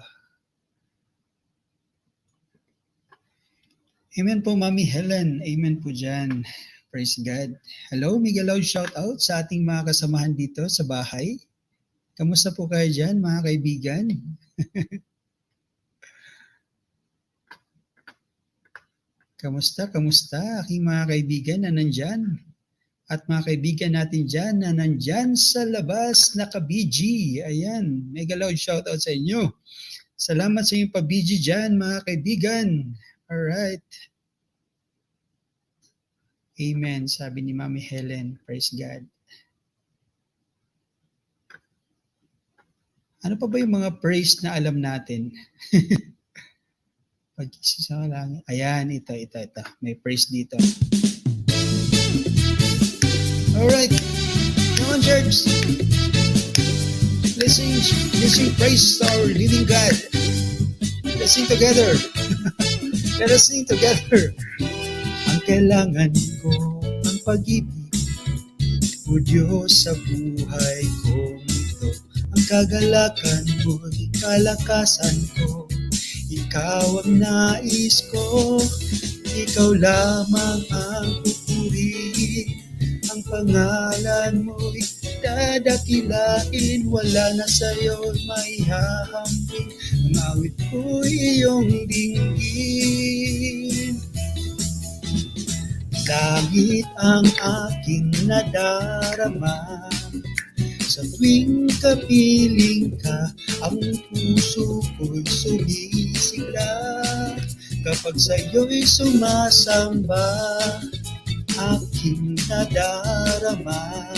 Amen po, Mami Helen. Amen po dyan. Praise God. Hello, mega loud shout out sa ating mga kasamahan dito sa bahay. Kamusta po kayo dyan, mga kaibigan? Kamusta aking mga kaibigan na nandyan? At mga kaibigan natin dyan na nandyan sa labas naka-BG. Ayan, mega loud shout out sa inyo. Salamat sa inyong pa-BG dyan, mga kaibigan. Alright. Amen, sabi ni Mami Helen. Praise God. Ano pa ba yung mga praise na alam natin? Pag-isip sa langit. Ayan, ito. May praise dito. Alright. Come on, church. Let's sing praise to our living God. Let's sing together. Let us sing together. Ang kailangan ko ang pag-ibig, O Diyos, sa buhay kong ito. Ang kagalakan mo'y kalakasan ko. Ikaw ang nais ko. Ikaw lamang ang pupurihin. Ang pangalan mo'y dadakilain. Wala na sa'yo'y maihahambing. Ang awit ko'y iyong dinggin. Langit ang aking nadarama. Sa tuwing kapiling ka, ang puso ko'y sumisigla. Kapag sa'yo'y sumasamba, aking nadarama.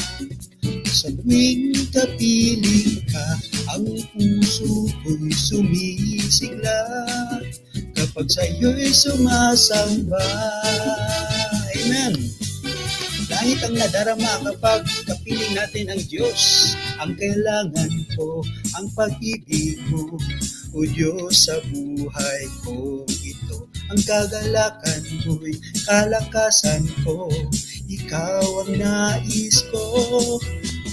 Sa tuwing kapiling ka, ang puso ko'y sumisigla. Kapag sa'yo'y sumasamba. Amen. Langit ang nadarama kapag kapiling natin ang Diyos. Ang kailangan ko, ang pag-ibig mo, O Diyos, sa buhay ko ito. Ang kagalakan mo'y kalakasan ko. Ikaw ang nais ko.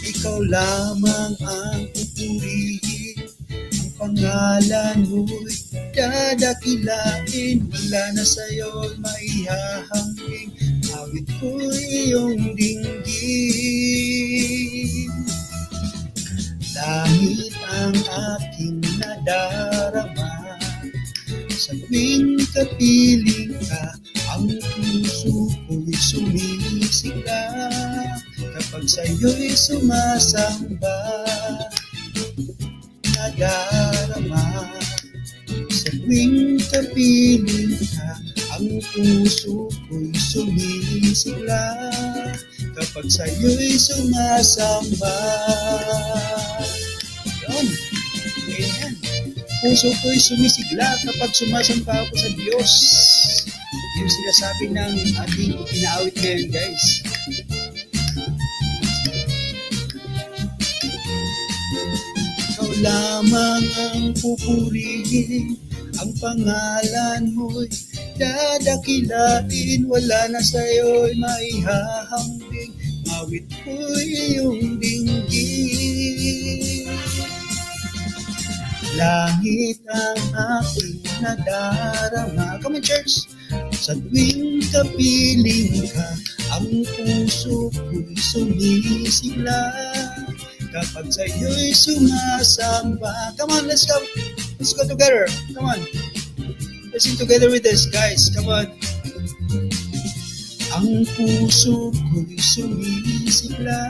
Ikaw lamang ang pupurihin. Ang pangalan mo'y dadakilain. Wala na sa'yo'y maihahambing. Awit ko'y iyong dinggin. Langit ang aking nadarama. Sa tuwing kapiling ka, ang puso ko'y sumisigla. Kapag sa'yo'y sumasamba, nadarama. Sa tuwing kapiling ka, ang puso ko'y sumisigla. kapag sa'yo'y sumasamba. Yun. Amen. Puso ko'y sumisigla kapag sumasamba ako sa Diyos. Yung sinasabi ng ating pinaawit ngayon, guys. Ikaw lamang ang pupurihin, ang pangalan mo'y dadakilain, wala na sa'yo'y maihahambing, awit ko'y iyong dinggin. Langit ang aking nadarama. Come on, church! Sa tuwing kapiling ka, ang puso ko'y sumisigla kapag sa'yo'y sumasamba. Come on, let's go! Let's go together. Come on. Let's sing together with us, guys. Come on. Ang puso ko'y sumisigla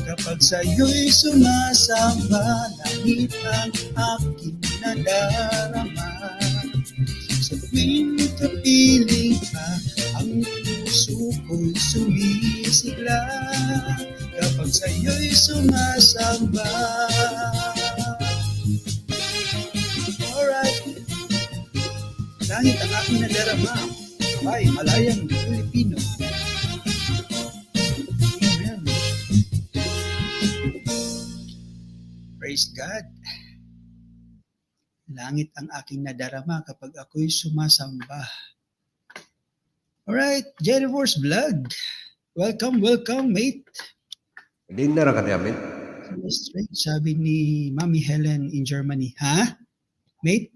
kapag sa'yo'y sumasamba. Langit ang aking nadarama. Sa tuwing kapiling ka, ang puso ko'y sumisigla kapag sa'yo'y sumasamba. Alright. Langit ang aking nadarama. Ay, malayang Pilipino. Amen. Praise God. Langit ang aking nadarama kapag ako'y sumasamba. Alright, Jennifer's Vlog. Welcome, welcome, mate. Hindi na ka namin. Straight, sabi ni Mami Helen in Germany. Ha? Mate?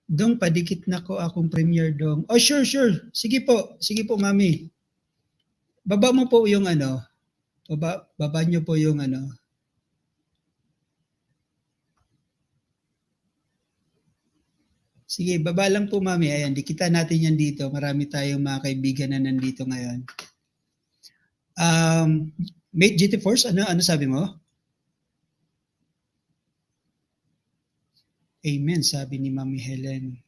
Dong, padikit na ko akong premiere dong. Oh, sure. Sige po, Mami. Baba mo po yung ano. Baba nyo po yung ano. Sige, baba lang po, Mami. Ayan, dikita natin yan dito. Marami tayong mga kaibigan na nandito ngayon. Mate GT Force, ano sabi mo? Amen, sabi ni Mami Helen.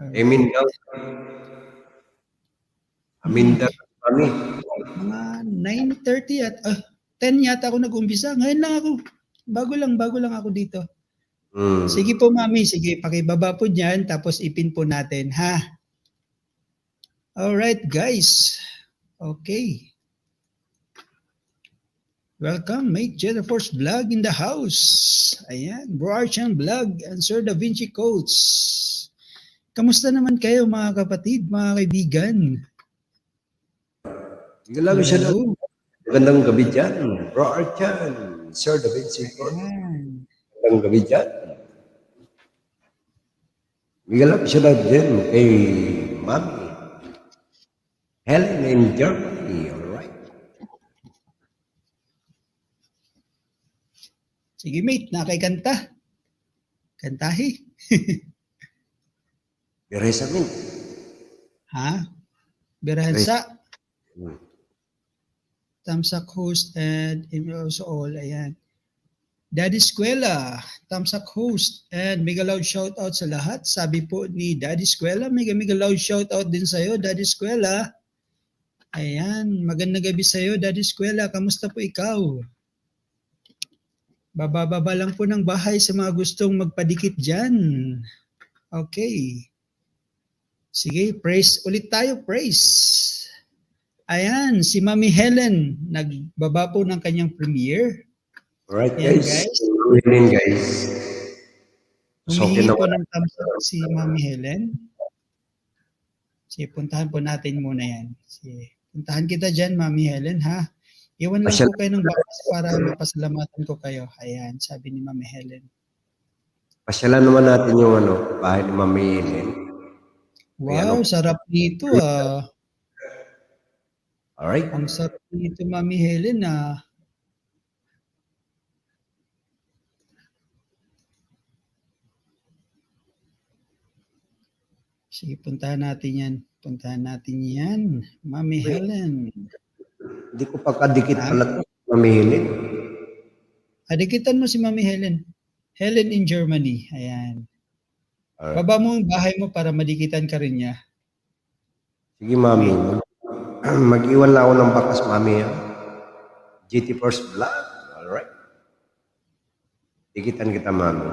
Amen daw. Amen daw kami. Mga 9:30 at 10 yata ako nag-umpisa. Ngayon lang ako. Bago lang ako dito. Sige po, Mami. Sige, pakibaba po dyan. Tapos ipin po natin, ha? Alright, guys. Okay. Welcome, mate. Jennifer's Vlog in the house. Ayan, Bro Archan Vlog and Sir Da Vinci Coach. Kamusta naman kayo, mga kapatid, mga kaibigan? Lagi siya daw. Magandang gabi dyan. Bro Archan, Sir Da Vinci Coach. Magandang gabi dyan. Lagi siya daw dyan kay Mami Helen in Germany. Sige, mate, nakakanta. Kantahi. Beresa min. Ha? Birahansa. Tamsak host and also all. Ayan. Daddy Skwela, Tamsak host and mega loud shout out sa lahat. Sabi po ni Daddy Skwela, mega loud shout out din sa'yo, Daddy Skwela. Ayan, magandang gabi sa'yo, Daddy Skwela. Kamusta po ikaw? Baba lang po ng bahay sa mga gustong magpadikit dyan. Okay. Sige, praise ulit tayo, praise. Ayan, si Mami Helen, nagbaba po ng kanyang premiere. Alright, Ayan, guys. Good evening, guys. Humingi po ng thumbs up si Mami Helen. Sige, puntahan po natin muna yan. Sige, puntahan kita dyan, Mami Helen, ha? Iwan lang po kayo ng bakas para mapasalamatan ko kayo. Ayan, sabi ni Mami Helen. Pasyalan naman natin yung bahay ni Mami Helen. Wow, sarap nito ah. Alright. Ang sarap nito, Mami Helen ah. Sige, puntahan natin yan. Mami Helen. Hindi ko pa kadikit pala ito, Mami Helen. Dikitan mo si Mami Helen. Helen in Germany. Ayan. Alright. Baba mo yung bahay mo para madikitan ka rin niya. Sige, mami. Mag-iwan lang ako ng bakas, mami. Ha? GT First Vlog. Alright. Dikitan kita, mami.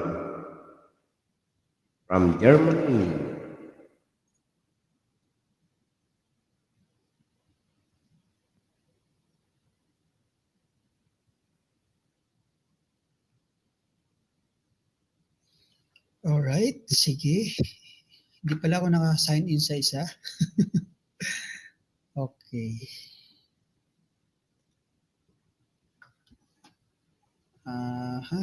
From Germany. Alright, sige. Hindi pala ako naka-sign in sa isa. Okay. Aha.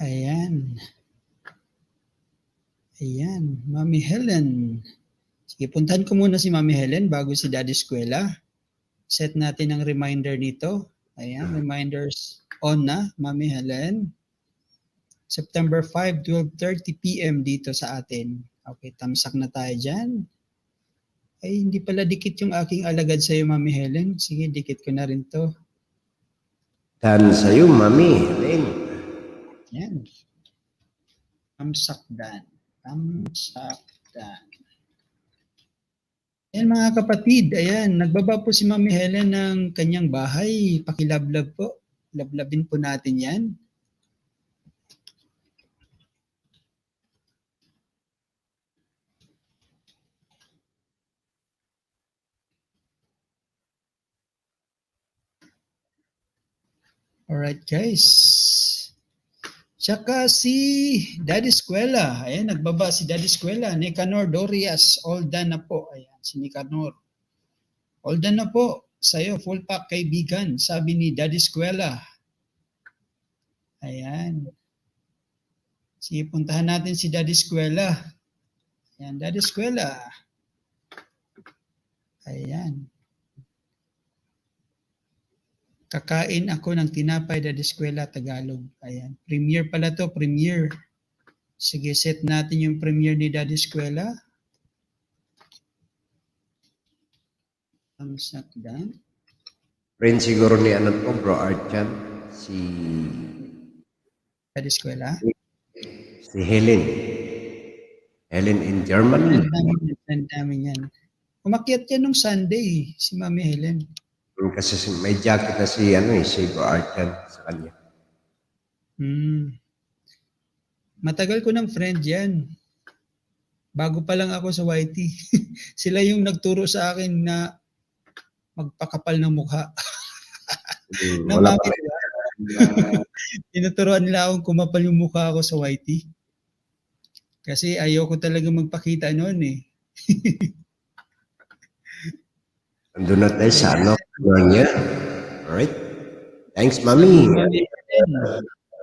Ayan. Ayan, Mami Helen. Sige, puntahan ko muna si Mami Helen bago si Daddy Eskwela. Set natin ang reminder nito. Ayan, reminders on na, Mami Helen. September 5, 12:30 p.m. dito sa atin. Okay, tamsak na tayo dyan. Ay, hindi pala dikit yung aking alagad sa'yo, Mami Helen. Sige, dikit ko na rin to. Dan sa'yo, mami. Helen. Yan. Tamsak dan. Tamsak dan. Ayan mga kapatid, ayan, nagbaba po si Mami Helen ng kanyang bahay. Pakilablab po. Lablabin po natin yan. Alright guys. Tsaka si Daddy Eskwela. Ayan, nagbaba si Daddy Eskwela. Nicanor Dorias. All done na po. Ayan, si Nicanor. All done na po. Sa'yo, full pack kaibigan. Sabi ni Daddy Eskwela. Ayan. Sige, puntahan natin si Daddy Eskwela. Ayan, Daddy Eskwela. Ayan. Kakain ako ng tinapay, Daddy Eskwela, Tagalog. Ayan. Premiere pala to, premiere. Sige, set natin yung premiere ni Daddy Eskwela. Tamsak dan. Friend siguro ni ano to, Bro Archan. Si Daddy Eskwela. Helen. Helen in Germany. Ang dami yan. Umakyat yan nung Sunday, si Mami Helen. Kasi may jacket na si, ano si Bro Archan sa kanya. Matagal ko ng friend yan. Bago pa lang ako sa YT. Sila yung nagturo sa akin na magpakapal ng mukha. Wala pa Tinuturuan nila akong kumapal yung mukha ko sa YT. Kasi ayoko talaga magpakita noon eh. Andun na tayo sa ano niya. Alright. Thanks, mami.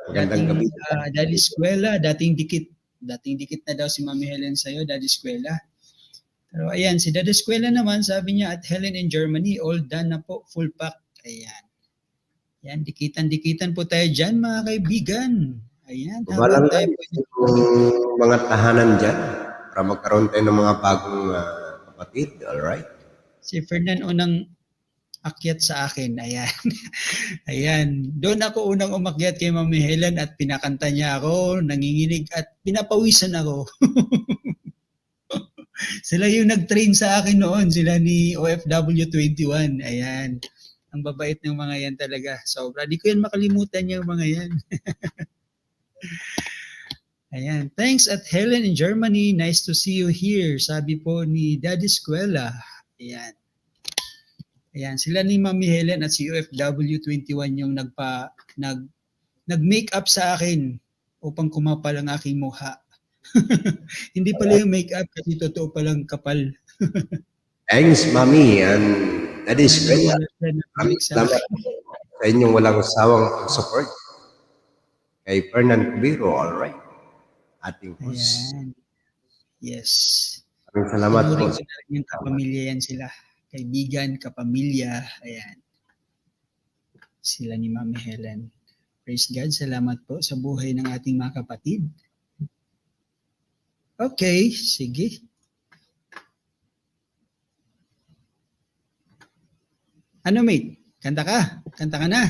Magandang gabi. Daddy Eskwela, dating dikit. Dating dikit na daw si Mami Helen sa'yo, Daddy Eskwela. Pero ayan, si Daddy Eskwela naman, sabi niya at Helen in Germany, all done na po, full pack. Ayan. Ayan, dikitan-dikitan po tayo dyan, mga kaibigan. Ayan, Balang tayo po yung mga tahanan dyan para magkaroon tayo ng mga bagong kapatid. Alright. Si Fernan unang akyat sa akin. Ayan. Ayan. Doon ako unang umakyat kay Mami Helen at pinakanta niya ako, nanginginig at pinapawisan ako. Sila yung nag-train sa akin noon. Sila ni OFW 21. Ayan. Ang babait ng mga yan talaga. Sobra. Di ko yan makalimutan yung mga yan. Ayan. Thanks at Helen in Germany. Nice to see you here. Sabi po ni Daddy Eskwela. Ayan. Ayan. Sila ni Mami Helen at si OFW 21 yung nag-make up sa akin upang kumapal ang aking mukha. Hindi pala yung make up kasi totoo palang kapal. Thanks, Mami. And that is great. Salamat sa inyong walang sawang support kay Fernan Cubiro. Alright. Ating host. Ayan. Yes. Maraming salamat po. Yung kapamilya yan sila. Kaibigan, kapamilya. Ayan. Sila ni Mami Helen. Praise God. Salamat po sa buhay ng ating mga kapatid. Okay, sige. Ano, mate? Kanta ka? Kanta ka na?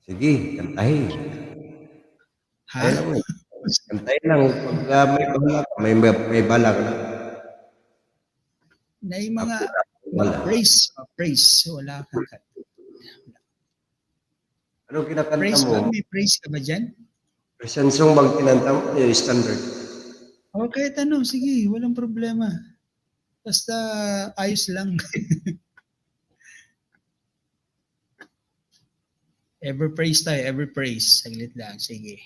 Sige, kantahin. Ha? Ayun lang. Kantahin lang. Pag may bala ka na. Na yung mga Wala. praise. Praise. Wala kang kanta. Anong kinakanta Praise ba? mo? May praise ka ba dyan? Christian song bang kinanta mo? Yung standard. Okay, tanong. Sige, walang problema. Basta ayos lang. Ever praise tayo, ever praise. Saglit lang, sige.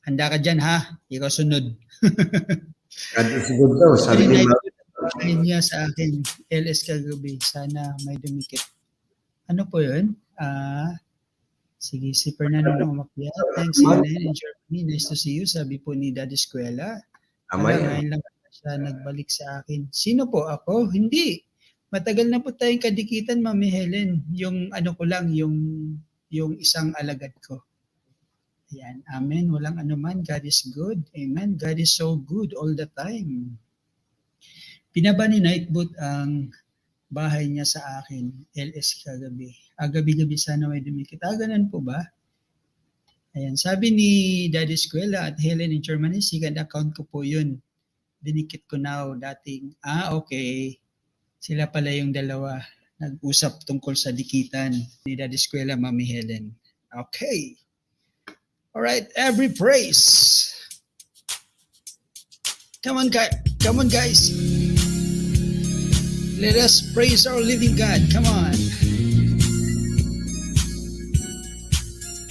Handa ka dyan ha? Ikaw sunod. God is good daw. Sabi ni Night Ma'am. kain niya sa akin, LS kagabi. Sana may dumikit. Ano po yun? Sige, si Fernando na umakyat. Thanks, Helen in Germany. Nice to see you. Sabi po ni Daddy Eskwela. Tama yan. Ngayon lang siya nagbalik sa akin. Sino po ako? Hindi. Matagal na po tayong kadikitan, Mami Helen. Yung ano ko lang, yung isang alagad ko. Ayan. Amen. Walang anuman. God is good. Amen. God is so good all the time. Pinaba ni Nightboot ang bahay niya sa akin, LS kagabi. Gabi-gabi sana may dumikit. Ganun po ba? Ayan. Sabi ni Daddy Eskwela at Helen in Germany, second account ko po yun. Dinikit ko now dating. Okay. Sila pala yung dalawa. Nag-usap tungkol sa dikitan ni Daddy Eskwela, Mami Helen. Okay. Alright, every praise. Come on, guys. Let us praise our living God. Come on.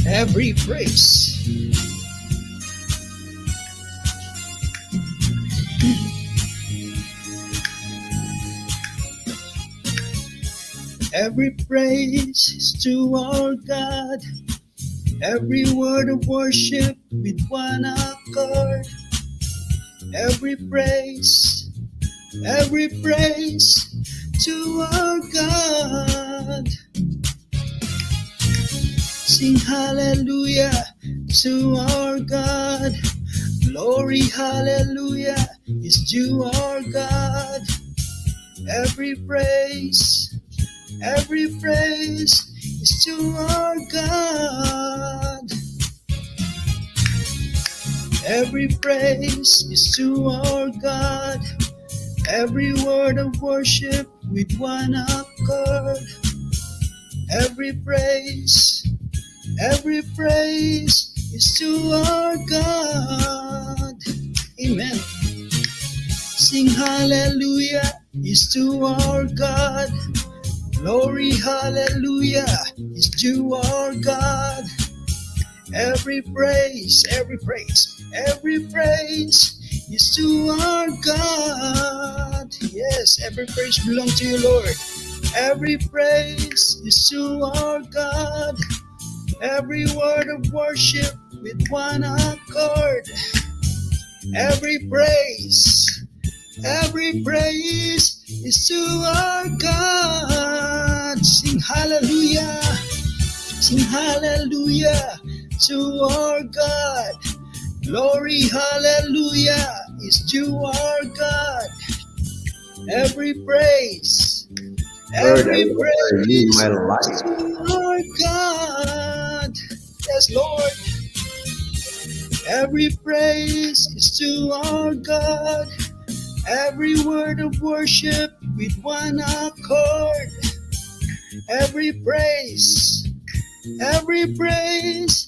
Every praise. Every praise is to our God. Every word of worship with one accord. Every praise to our God. Sing hallelujah to our God. Glory, hallelujah is to our God. Every praise is to our God. Every praise is to our God. Every word of worship with one accord. Every praise is to our God. Amen. Sing hallelujah is to our God. Glory, hallelujah is to our God. Every praise is to our God. Yes, every praise belongs to you, Lord. Every praise is to our God. Every word of worship with one accord. Every praise is to our God. Sing hallelujah to our God. Glory, hallelujah is to our God. Every praise Lord, I is will live my life. to our God. Yes, Lord. Every praise is to our God. Every word of worship with one accord. Every praise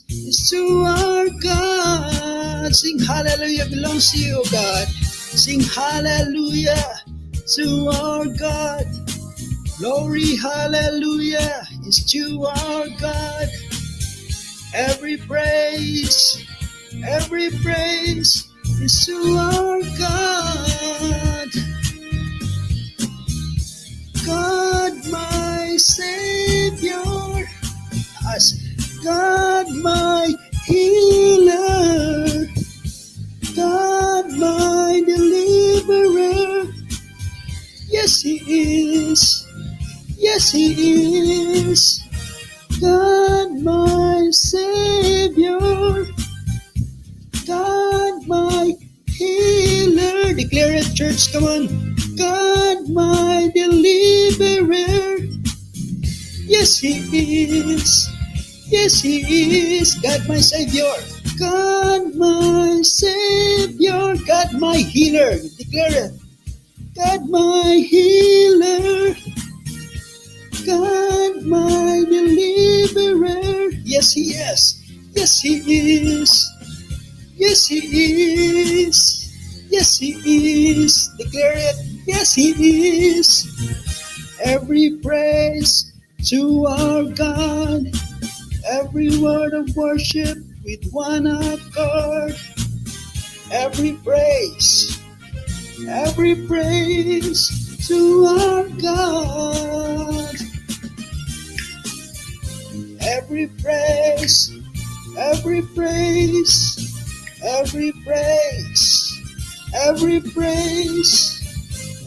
is to our God. Sing hallelujah belongs to you, God. Sing hallelujah to our God. Glory, hallelujah is to our God. Every praise is to our God. God, my Savior, as God, my healer, God, my deliverer. Yes, He is. Yes, He is. God, my Savior, God, my healer. Declare it, church. Come on. God, my deliverer. Yes, He is. Yes, He is. God, my Savior. God, my Savior. God, my healer. Declare it. God, my healer. God, my deliverer. Yes, He is. Yes, He is. Yes, He is. Yes, He is. Declare it. Yes, He is. Every praise to our God. Every word of worship with one accord. Every praise to our God. Every praise, every praise, every praise, every praise,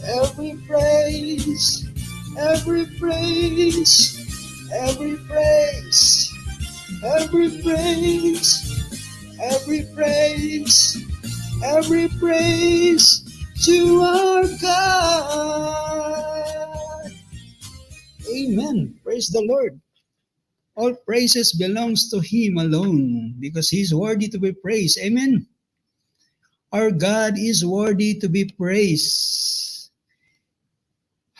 every praise, every praise, every praise, every praise, every praise, every praise to our God. Amen. Praise the Lord. All praises belongs to Him alone because He's worthy to be praised. Amen. Our God is worthy to be praised.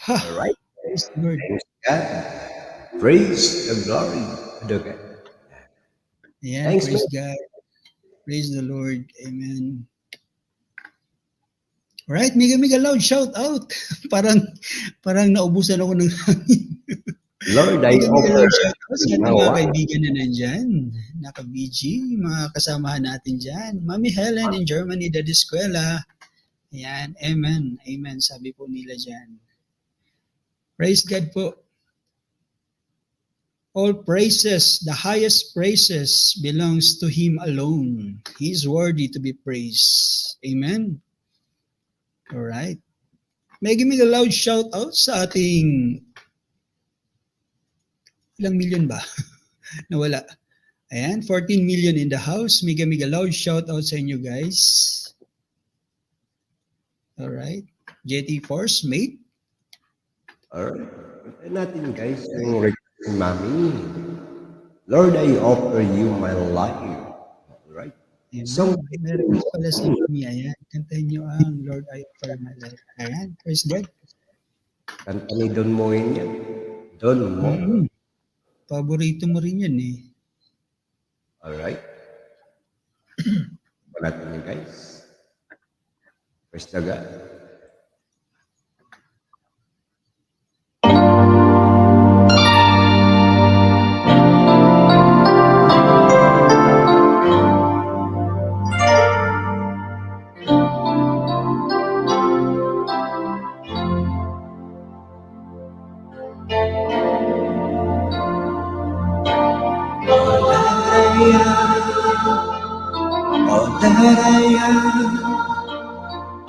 Ha! All right. Praise the Lord. Thanks God. Praise the glory to God. Ayan, Thanks, praise man. God. Praise the Lord. Amen. Alright, mega loud shout out. parang naubusan ako ng hangin. Lord, I Mega offer loud shout out sa ating now mga kaibigan na nandyan. Naka-BG, mga kasamahan natin dyan. Mami Helen in Germany, the Eskwela. Ayan, amen. Amen, sabi po nila dyan. Praise God po. All praises, the highest praises belongs to Him alone. He is worthy to be praised. Amen. Alright. May a loud shout out sa ating ilang million ba? Nawala. Ayan, 14 million in the house. Mega loud shout out sa inyo guys. Alright. JT Force, mate. Alright. Punta natin guys yung request ni Mami. Lord, I offer you my life. Alright. Ayan. So, Meron pala si Mami. Ayan. Kantahin nyo ang Lord, I offer my life. Ayan. Praise God. kanta ni Don Moen yan. Don Mo. Mm-hmm. Paborito mo rin yan eh. Alright. Punta natin yun guys. Praise the God. All that I am,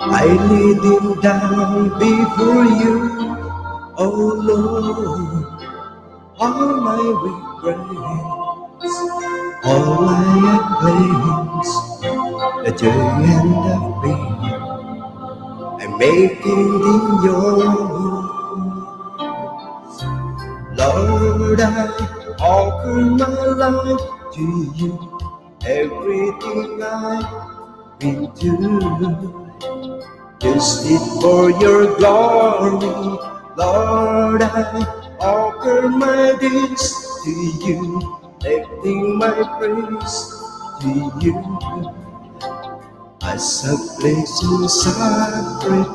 I lay them down before you, oh Lord. All my regrets, all my claims, the joy and the pain I'm making in your Lord, I offer my life to you. Everything I've been through, just it for your glory. Lord, I offer my days to you, lifting my praise to you as a blazing sacrifice.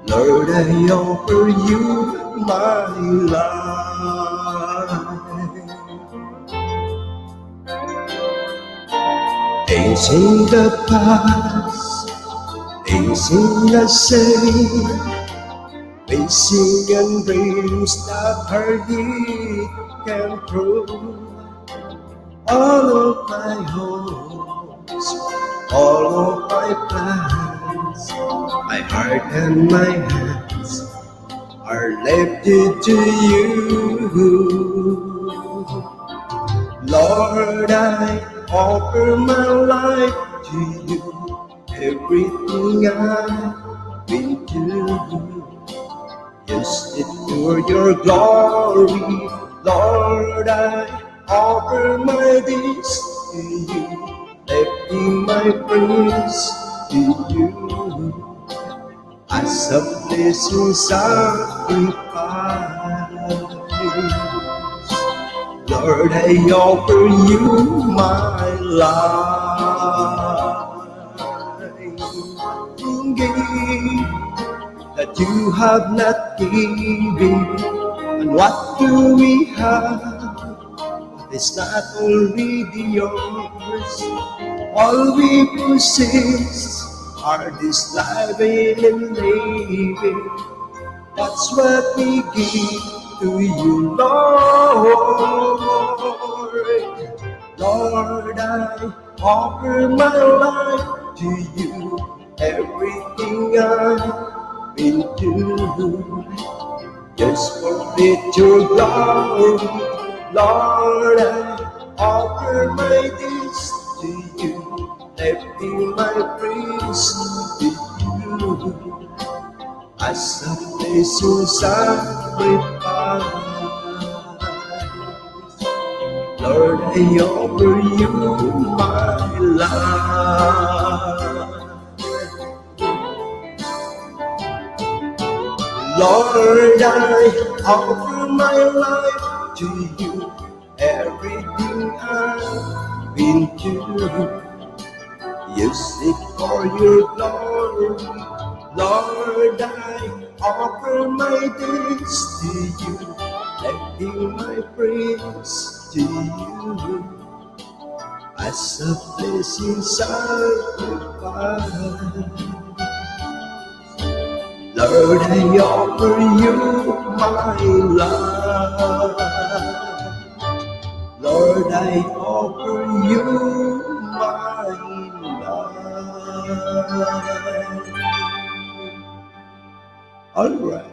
Lord, I offer you my life. Things in the past, things in the same, facing and dreams that hardly can prove. All of my hopes, all of my plans, my heart and my hands are lifted to you. Lord, I offer my life to you. Everything I've been through, Use it for your glory, Lord. I offer my days to you, lifting my praise to you as a blessing sacrifice. Lord, I offer you my life. Give that you have not given, and what do we have? It's not already yours. All we possess are this life and living. That's what we give to you, Lord. Lord, I offer my life to you, everything I've been through. Just for it your glory, Lord, I offer my days to you, lifting my praise to you as a blessing sacrifice. Lord, I offer you my life. Lord, I offer my life to you, everything I've been through. Use it for your glory, Lord. I offer my days to you, lifting my praise to you as a blessing sacrifice. Lord, I offer you my life. Lord, I offer you my life. All right.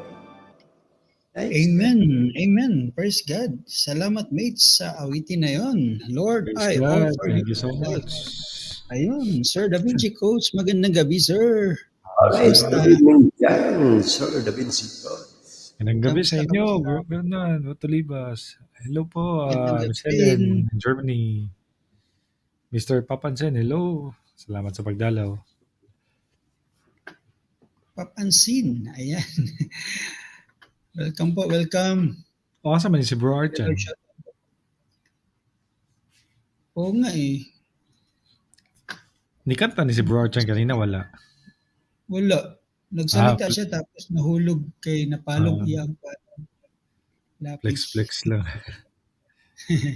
Thanks. Amen. Amen. Praise God. Salamat mates sa awitin na yon. Lord, Praise I God. offer Thank you you so my life. much. Ayun, Sir Da Vinci Coach, magandang gabi, sir. All right. Kamusta? Good evening, dyan, Sir Da Vinci Coach. Magandang gabi sa Kamusta, inyo, kamusta? Bro Bernan, Watulibas. Hello po, Magandang Miss gabi din. Helen, Germany. Mr. Papansen, hello. Salamat sa pagdalaw. Papansin. Ayan. Welcome po, welcome. O, kasama ni si Bro Archan. Oo nga eh. Nikanta ni si Bro Archan kanina, wala. Wala. Nagsalita Ah, siya tapos nahulog kay napalog Ah. iyang lapis. Flex lang.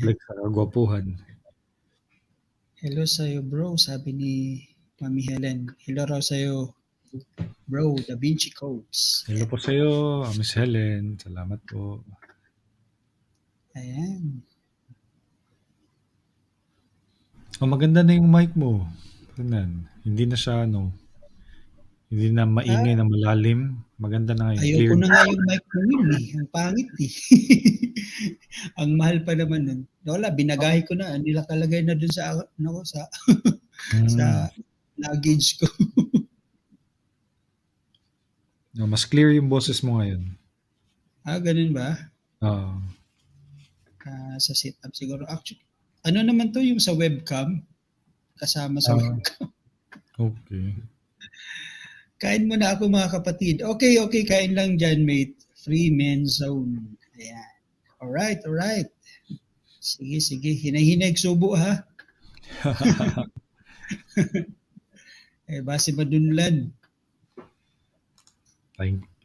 Flex sa kagwapuhan. Hello sa'yo bro, sabi ni Mami Helen. Hello raw sa'yo bro, Da Vinci Codes. Hello po sa iyo, Miss Helen. Salamat po. Ayan. Oh, maganda na yung mic mo. Bernan. Hindi na siya, hindi na maingay na malalim. Maganda na ngayon. Ayoko Clear. na nga yung mic mo yun eh. Ang pangit eh. Ang mahal pa naman nun. Wala, binagahe ko na. Nilakalagay na dun sa, sa luggage ko. No, mas clear yung boses mo ngayon. Ganun ba? Oo. Sa setup siguro. Actually, ano naman to yung sa webcam? Kasama sa webcam. Okay. Kain muna ako mga kapatid. Okay, kain lang dyan, mate. Free men's zone. Ayan. Alright. Sige. Hinay-hinay subo ha. Base madunlan.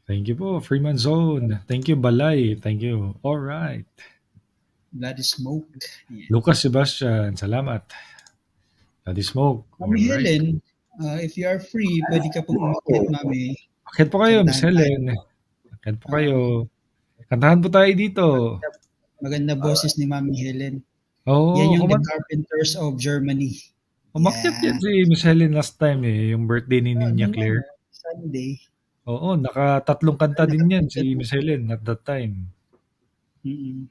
Thank you po, Freeman Zone. Thank you, Balay. Thank you. All right. Bloody smoke. Yeah. Lucas Sebastian, salamat. Bloody smoke. Mami Helen, if you are free, pwede ka pong umakit, Mami. Akit po kayo, Miss Helen. Akit po kayo. Kantahan po tayo dito. Maganda boses ni Mami Helen. Oo. Yan yung The Carpenters of Germany. Umakyat yan si Miss Helen last time eh. Yung birthday ni Ninya Claire. Sunday. Oo, naka-3 kanta din yan si Miss Helen at that time. Mm-mm.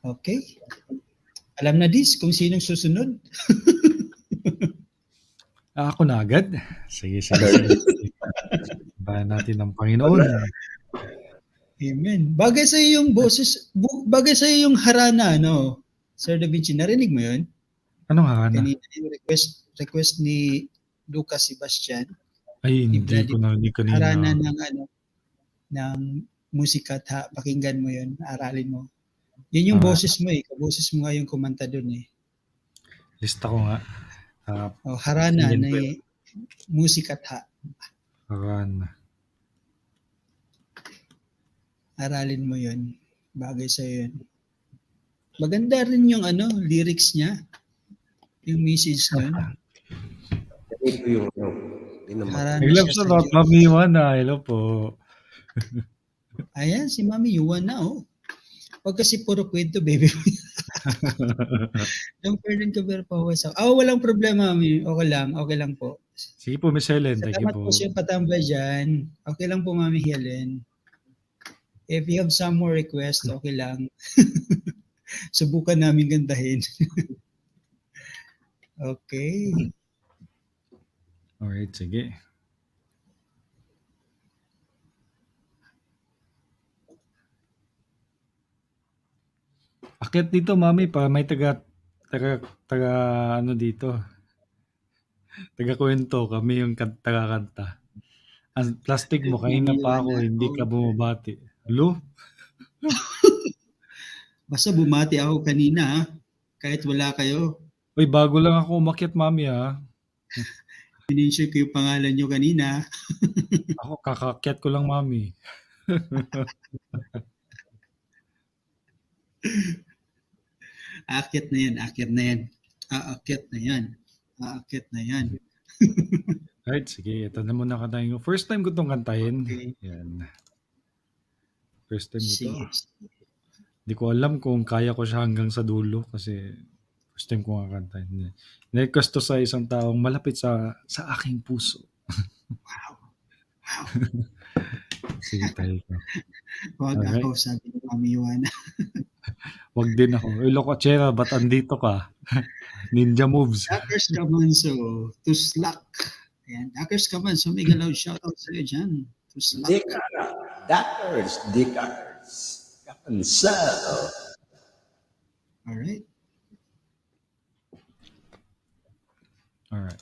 Okay. Alam na dis kung sinong susunod. Ako na agad? Sige. Bahan natin ng Panginoon. Amen. Bagay sa yung boses, bagay sa yung harana, no? Sir Da Vinci, narinig mo yun? Anong hana? Kanina yung request ni Lucas Sebastian, Ay, hindi Bloody ko narinig kanina. harana ng musika at pakinggan mo yun, aralin mo. Yun yung boses mo eh, kaboses mo nga yung kumanta dun eh. Lista ko nga. Harana Tingin na ko yun. musika at Harana. aralin mo yun. Bagay sa yun. Maganda rin yung lyrics niya. Yung message nun. Ito yung Harana I love siya sa sa lot, Diyos. Mami Juana. Hello po. Ayan, si Mami Yuan na oh. Huwag kasi puro kwento, baby. Don't burden ka pero pahuwas ako. Walang problema, Mami. Okay lang po. Sige po, Miss Helen. Thank you Salamat po. po siya patambay dyan. Okay lang po, Mami Helen. If you have some more requests, okay lang. Subukan namin gandahin. Okay. Alright, sige. Akit dito, Mami, pa may taga ano dito. Taga kwento kami yung taga-kanta. Ang plastic mo, kanina pa ako, hindi ka bumabati. Hello? Basta bumati ako kanina, ha? Kahit wala kayo. Uy, bago lang ako umakyat, Mami, ha? Pinensure ko yung pangalan nyo kanina. Ako, kakakyat ko lang, Mami. Aakyat na yan. Aakyat na yan. Alright, sige. Ito na muna kantahin ko. First time ko itong kantahin. Okay. Yan. First time ito. Sige. Hindi ko alam kung kaya ko siya hanggang sa dulo kasi first time ko nga kantahin. Nirequest to sa isang taong malapit sa aking puso. Wow. Sige, tayo ko. Huwag Alright. ako, sabi ni Mami Juana. Wag din ako. Uy, Locochera, ba't andito ka? Ninja moves. Dackers Kamanso, to slack. Ayan, Dackers Kamanso, mega loud shoutout sa'yo dyan. To slack. Dackers. Kapansa. Alright. Alright.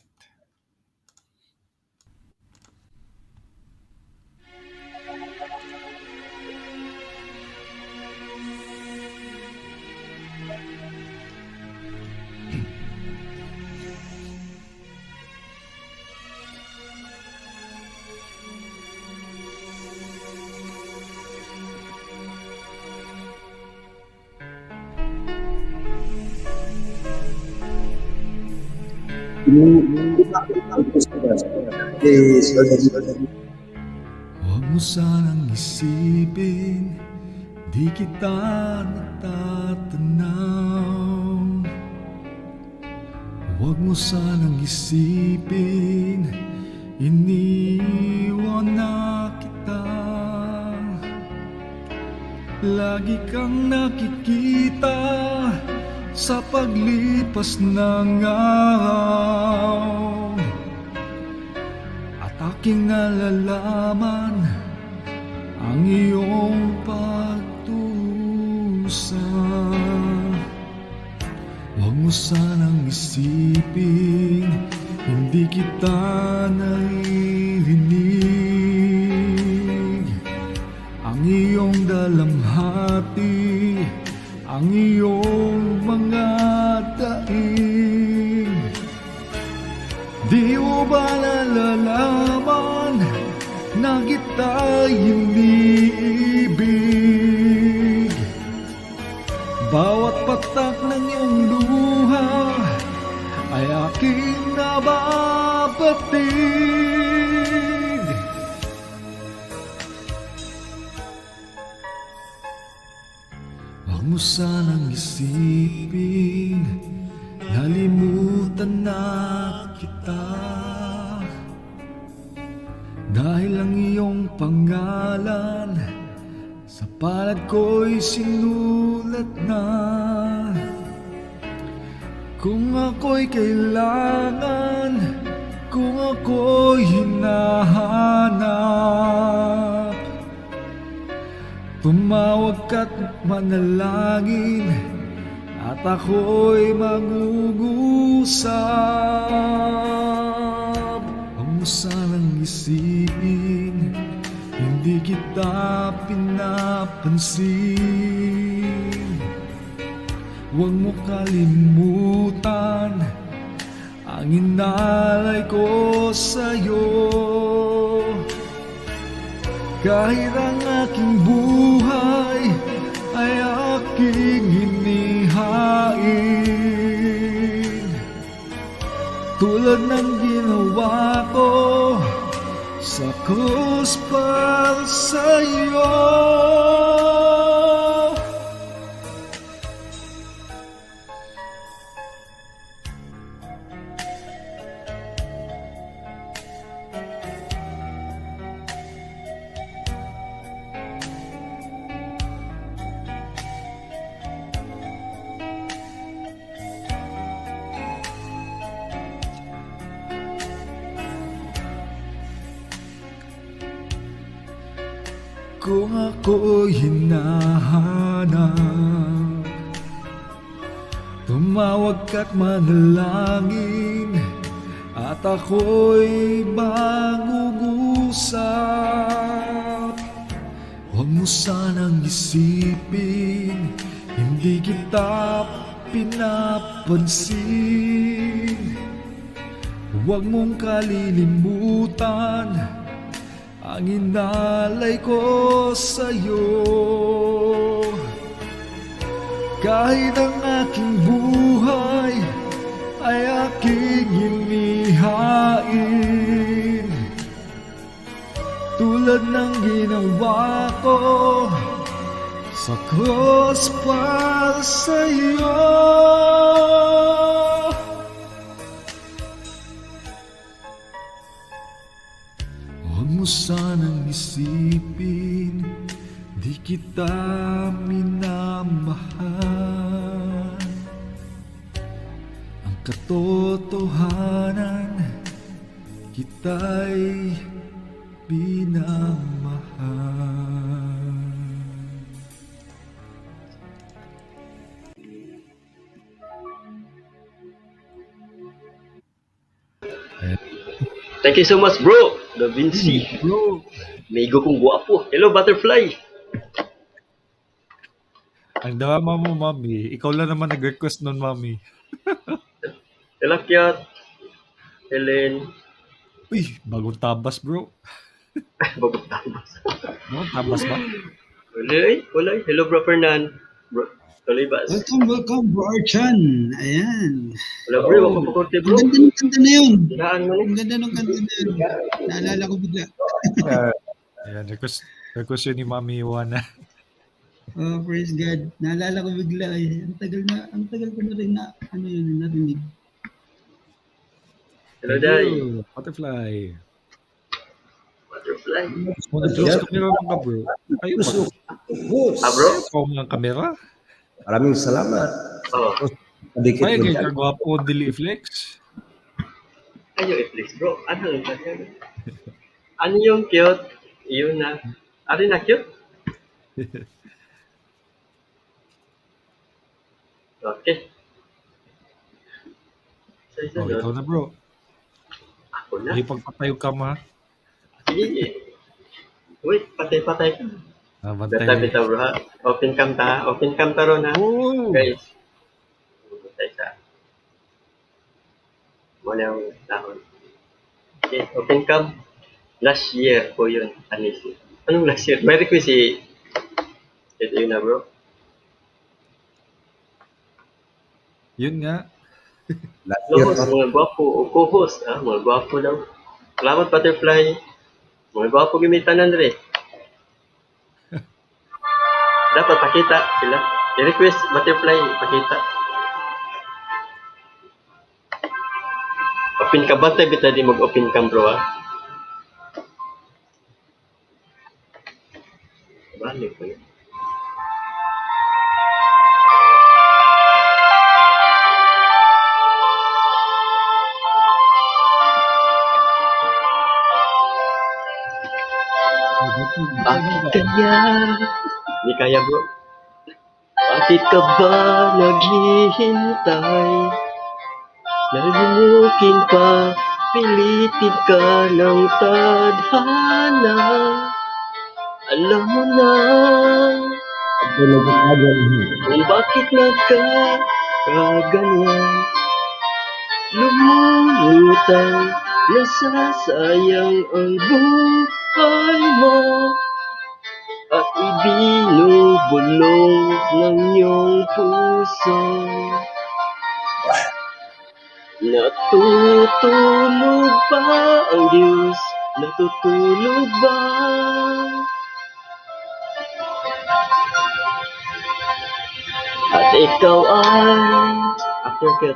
Huwag mo sanang isipin, di kita natatanaw. Huwag mo sanang isipin, iniwan na kita. Lagi kang nakikita sa paglipas ng araw, at aking nalalaman ang iyong pagtusa. Huwag mo sanang isipin, hindi kita naririnig. Ang iyong dalamhati, ang iyong mga daing. Di mo ba nalalaman na kita iniibig? Bawat patak ng iyong luha ay aking nababatid. Huwag mo sanang isipin, nalimutan na kita. Dahil ang iyong pangalan sa palad ko'y sinulat na. Kung ako'y kailangan Kung ako'y hinahanap, tumawag ka't manalangin, at ako'y magugusap. Huwag mo sanang isipin, hindi kita pinapansin. Huwag mo kalimutan ang inalay ko sa'yo. Kahit ang aking buhay ay aking inihain, tulad ng ginawa ko sa krus para sa'yo. Kung ako'y hinahanap, tumawag ka't manalangin, at ako'y magugusap. Huwag mo sanang isipin, hindi kita pinapansin. Huwag mong kalilimutan ang inalay ko sa'yo. Kahit ang aking buhay ay aking inihain, tulad ng ginawa ko sa krus para sa'yo. Huwag mo sanang isipin, di kita minamahal. Ang katotohanan, kita'y pinamahal. Thank you so much, bro. Da Vinci. Bro, Meigo kong guwapo. Hello, butterfly. ang dama mo, mami. Ikaw lang naman nag-request nun, mami. Hello, Kiat. Helen. Uy, bagong tabas, bro. Bagot tabas. Bagong tabas ba? Walay. Hello, bro Fernan. Bro, tuloy ba? Welcome, Bro Archan. Ayan. Hello, bro. Wako pa korte, bro. Ang ganda ng kanta na yun. Hinaan mo Ang ni. ganda ng kanta na yun. Naalala ko bigla. Ayan, request yun ni Mami Iwana. Oh, praise God. Naalala ko bigla. Ang tagal ko na rin na, narinig. Hello, Day. Butterfly. Butterfly. Muna close camera mo ka, bro. Ayun ba? Ah, bro? Ikaw ang kamera? Maraming salamat. Oh. Kadikit Ay, mo kay dyan. kagwapo dili flex. Ayo, i-flex, bro. Ano yung kanya? Ano yung cute? Yun na. Ano na cute? Okay. Isa Oh, ikaw doon. na, bro. Ako na. Hindi pagpatayo ka, ma. Sige. Wait, patay-patay ka. Bantay. Beta-beta, bro, ha? Open cam ta. Open cam ta ron, ha? Oh! Guys. Patay sa. Wala yung tahon. Okay, open cam. Last year po yun. Anong last year? May request si... Ito yun na, bro. Yun nga. Last year Lohos, pa. mga gwapo. O co-host, ha? Mga gwapo daw. Salamat, butterfly. Mga gwapo gimitan na rin. Dapat pakita sila. I-request butterfly, pakita. Open ka ba tayo di mag-open cam, bro, ha? Balik ko yun. Bakit kaya? Hindi kaya bro. Bakit ka ba naghihintay? Nalimukin pa, pilitin ka ng tadhana. Alam mo na kung bakit nagkakaganyan. Lumulutang, nasasayang ang buhay mo. At ibinubulong ng iyong puso. Natutulog ba ang Diyos? Natutulog ba? At ikaw ay aftercut.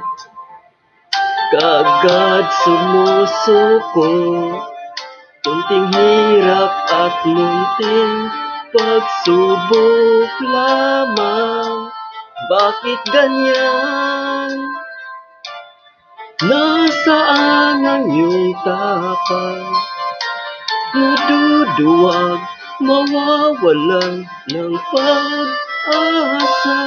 Kaagad sumusuko. Kunting hirap at munting pagsubok lamang. Bakit ganyan? Nasaan ang iyong tapang? Naduduwag, mawawalan ng pag-asa.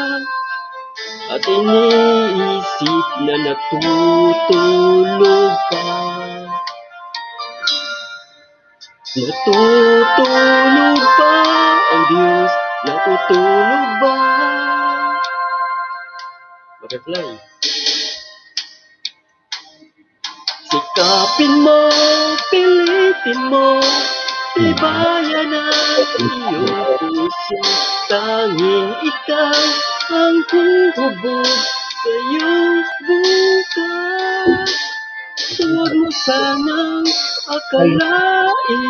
At iniisip na natutulog ka. Natutulog ba ang Diyos? Natutulog ba? Butterfly. Sikapin mo, pilitin mo, tibayan ang iyong puso. Tanging ikaw ang huhubog sa iyong bukas. Huwag mo sanang akalain,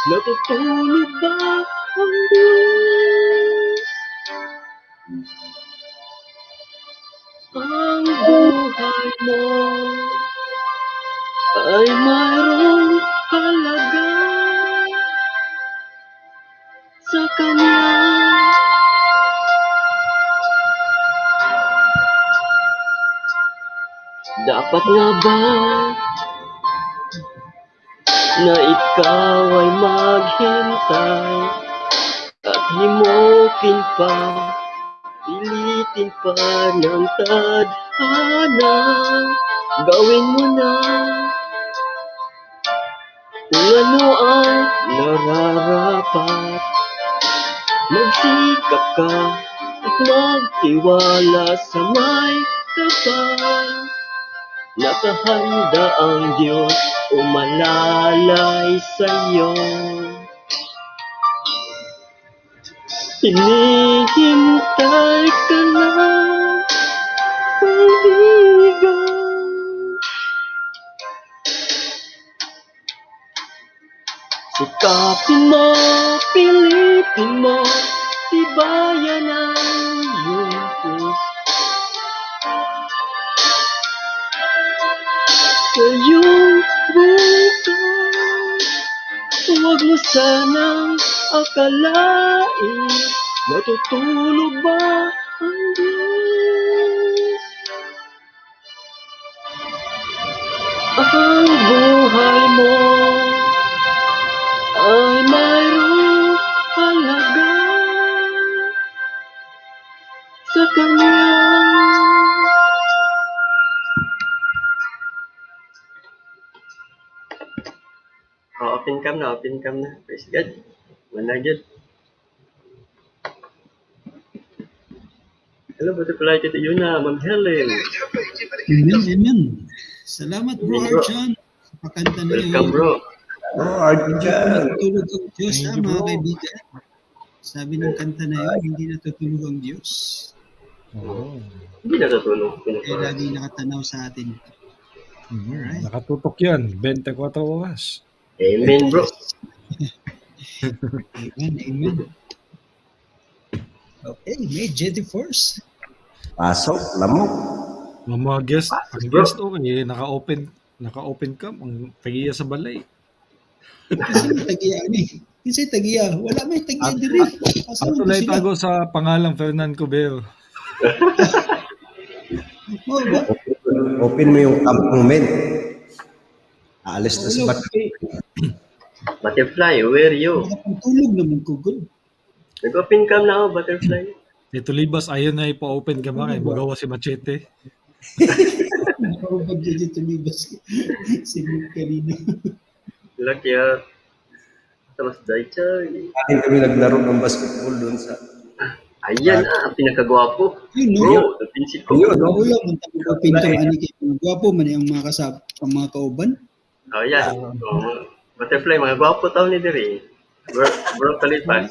natutulog ba ang Diyos? Ang buhay mo ay mayroong halaga sa Kanya. Dapat nga ba na ikaw ay maghintay at himupin pa, pilitin pa ng tadhana? Gawin mo na kung ano ang nararapat. Magsikap ka at magtiwala sa may kapal. Nakahanda ang Diyos umalalay sa'yo. Hinihintay ka na, kaibigan. Sikapin mo, pilitin mo, tibayan ang iyong puso. Kayong bukas, huwag mo sanang akalain, natutulog ba ang Diyos? Ang buhay mo ay mayroong halaga sa Kanya. Open cam na. Praise God. Managad. Hello, Butterfly. Tito Yuna, Ma'am Helen. Amen. Salamat bro Arjan sa pakanta na yun. Welcome, bro. Natutulog ang Diyos, Thank you, mga bro. kaibigan. Sabi ng kanta na yun, hindi natutulog ang Diyos. Oo. Hindi natutulog. Kaya lagi nakatanaw sa atin. Alright. Nakatutok yan. 24 oras. Amen, bro. Amen. Okay, May 24th. Pasok, lamok. Ang mga guest, ang bro. guest okay, naka-open cam, ang tagiya sa balay. Kasi tagiya ni. Kasi tagiya, wala may tagiya diri. Ato na itago sa pangalang Fernan Cubero. Mo ba? Open mo yung camp moment. Aalis na sa bat. Butterfly, where are you? Nakapagtulog naman ko, good. Nag-open cam na ako, Butterfly. Si Tulibas, ayaw na ipa-open ka ba? Kaya magawa si Machete. Nakapag dito libas. Sinip kanina. Lucky ah. Tapos Daicha. Atin kami naglaro ng basketball doon sa... Ayan ang pinakagwapo. Yun, no? Bro, napinsit ko. Yun, no? Wala man tayo pinto ani kay gwapo man yung mga ang mga kauban. Oh, yan. Butterfly, mga gwapo tao ni Diri. Bro, Kalipas.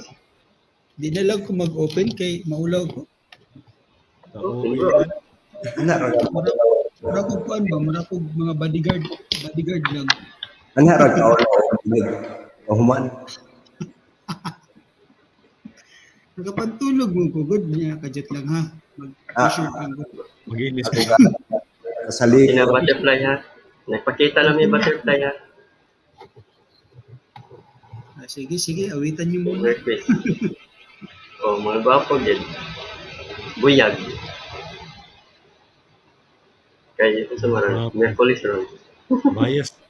Di na lang ko mag-open kay maulaw ko. Oo. Bro. Anak, Marakog kuan ba? Marakog mga bodyguard lang. anak, human. Nakapantulog mo ko, good niya, kajet lang ha. Mag-t-shirt lang ko. Mag-inis Ako pa. ka. Kasali Sina ko. Butterfly ha. Nagpakita lang yung Butterfly ha. Sige, awitan niyo muna. Perfect. Oh, mga gwapo din. Buyag. Kaya ito sa marang. Merkulis ron.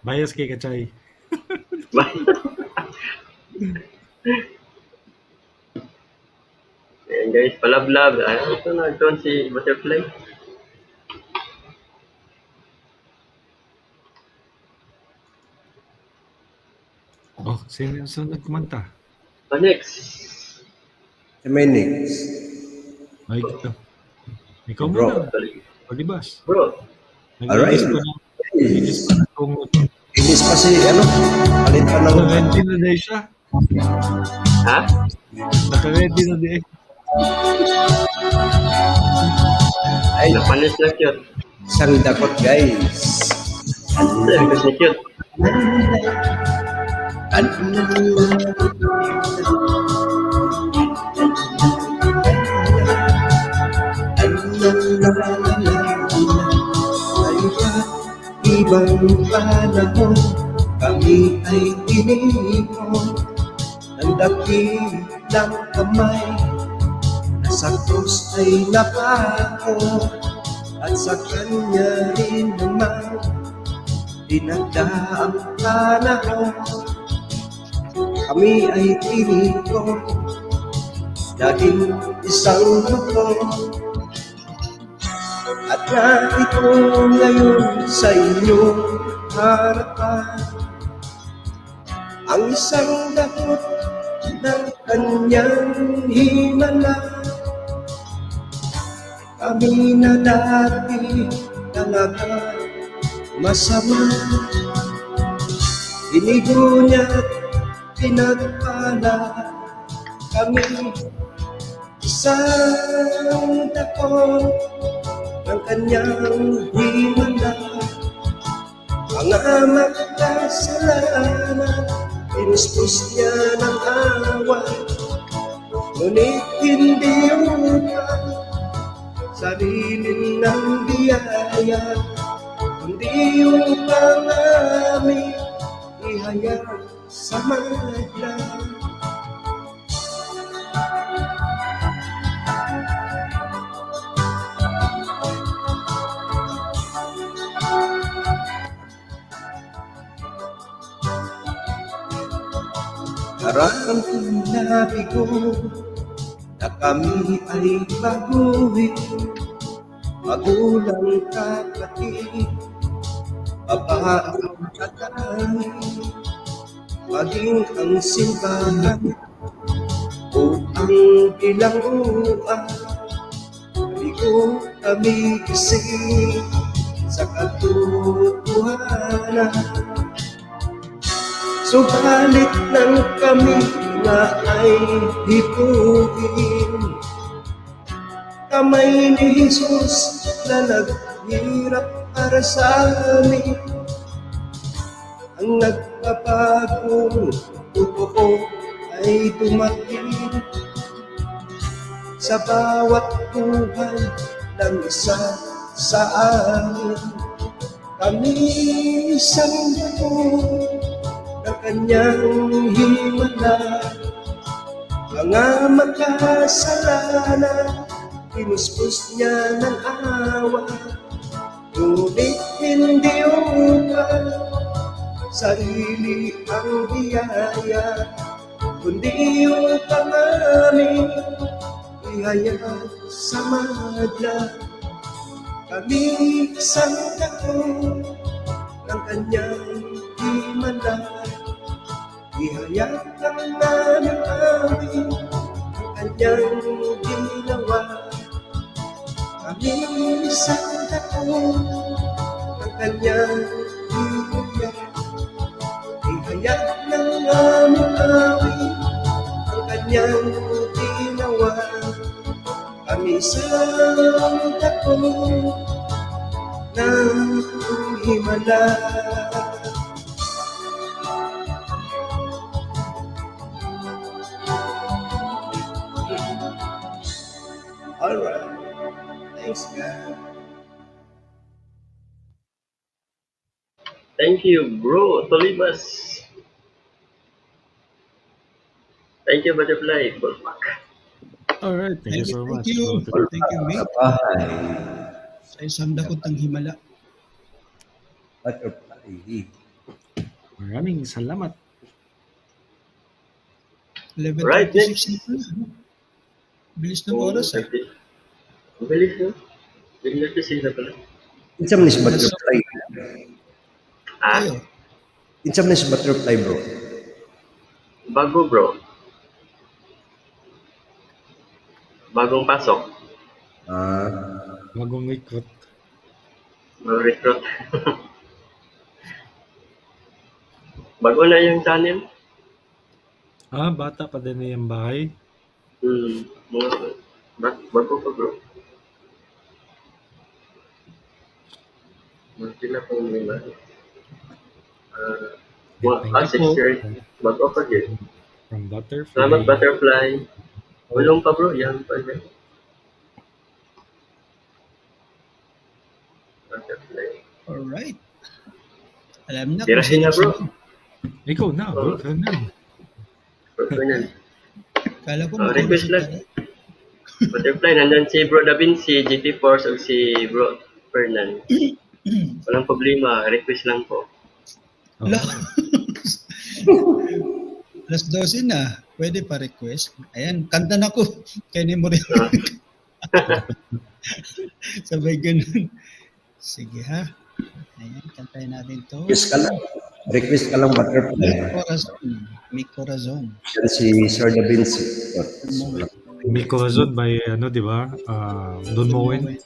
Bias kay Kachay. Ayan guys, palablab. Ito na, doon si Butterfly. Oh, sino nagkumanta? Oh, next. Si Menix. Ay, ito. Ikaw Bro. muna. Palibas. Bro, Alright. Nag-inis pa na kung Inis pa si, palit pa ng... naka-ready na dahil siya. ha? Naka-ready na dahil. Ay, Napanis na cute. isang dakot, guys. Because ni cute. Ibang panahon, kami ay tinipon ng dakilang kamay. Nasa krus ay napako, at sa kanya rin naman dinagdaang panahon. Kami ay tinipon, dahil isang lupon. At narito ngayon sa inyong harapan ang isang dakot ng kanyang himala. Kami na dati talaga masama, inigo niya't pinagpala kami. Isang dakot ng kanyang himala, mga magkasalanan, pinuspos niya ng awa. Ngunit hindi upang sarili ng biyaya, kundi upang namin ihayag sa madla. Parang sinabi ko na kami ay baguhin, magulang kapatid, babaeng tatay, maging ang simbahan o ang bilangguan. Ligo kami kasi sa katotohanan. Subalit nang kami na ay hipuin, kamay ni Jesus na naghirap para sa amin, ang nagpapagong totoo ay dumating sa bawat buhay ng isa sa amin. Kami isang dakot ng kanyang himala, mga makasalanan, pinuspos niya ng awa. Ngunit hindi upang sarili ang biyaya, kundi upang aming ihayag sa madla. Kami isang dako ng kanyang himala, ihayag ang aming awit, ang kanyang ginawa. Kami isang dako ng kanyang himala, ihayag ng aming awit, ang kanyang ginawa. Kami isang dako ng himala. Alright, thanks God. Thank you, bro. Tolibas. Thank you, Butterfly. Fullback. Alright, thank you so much. Thank you. Bro. Thank you, mate. Bahay, Sa isang dakot ng himala. butterfly. Maraming salamat. 11:36 Right, na pala. No? Bilis ng oras ah. Ang bilis, no? Bigla kasi na pala. Insam na si butterfly. Ah, Kayo. Insam na si butterfly, bro. bago, bro. Bagong pasok. Bagong ikot. Mag-recruit. Bago na yung channel. Bata pa din na yung bahay. Bago pa, bro. Sila pang lima. Thank 6 you po. years. Bago pa din. From Butterfly. Salamat, Butterfly. Ulong pa, bro. Yan pa din. Butterfly. Alright. Alam na Tirahin na, bro. Ikaw na, bro. Ikaw na. Bro, yan. Kala ko Request makulusot lang. ka. Butterfly, nandun si Bro Davin, si GT Force, o si Bro Fernan. Walang problema, request lang po. Oh. La. Alas 12 na. Pwede pa request. Ayan, kanta na ko. Kaya ni mo rin. Sabay ganun. Sige ha. Ayan, kantayin natin to. Request ka lang. Request ka lang, butterfly. Mi Corazon. Yan si Sir Da Vinci. Mil Corazon by, di ba? Don Moen.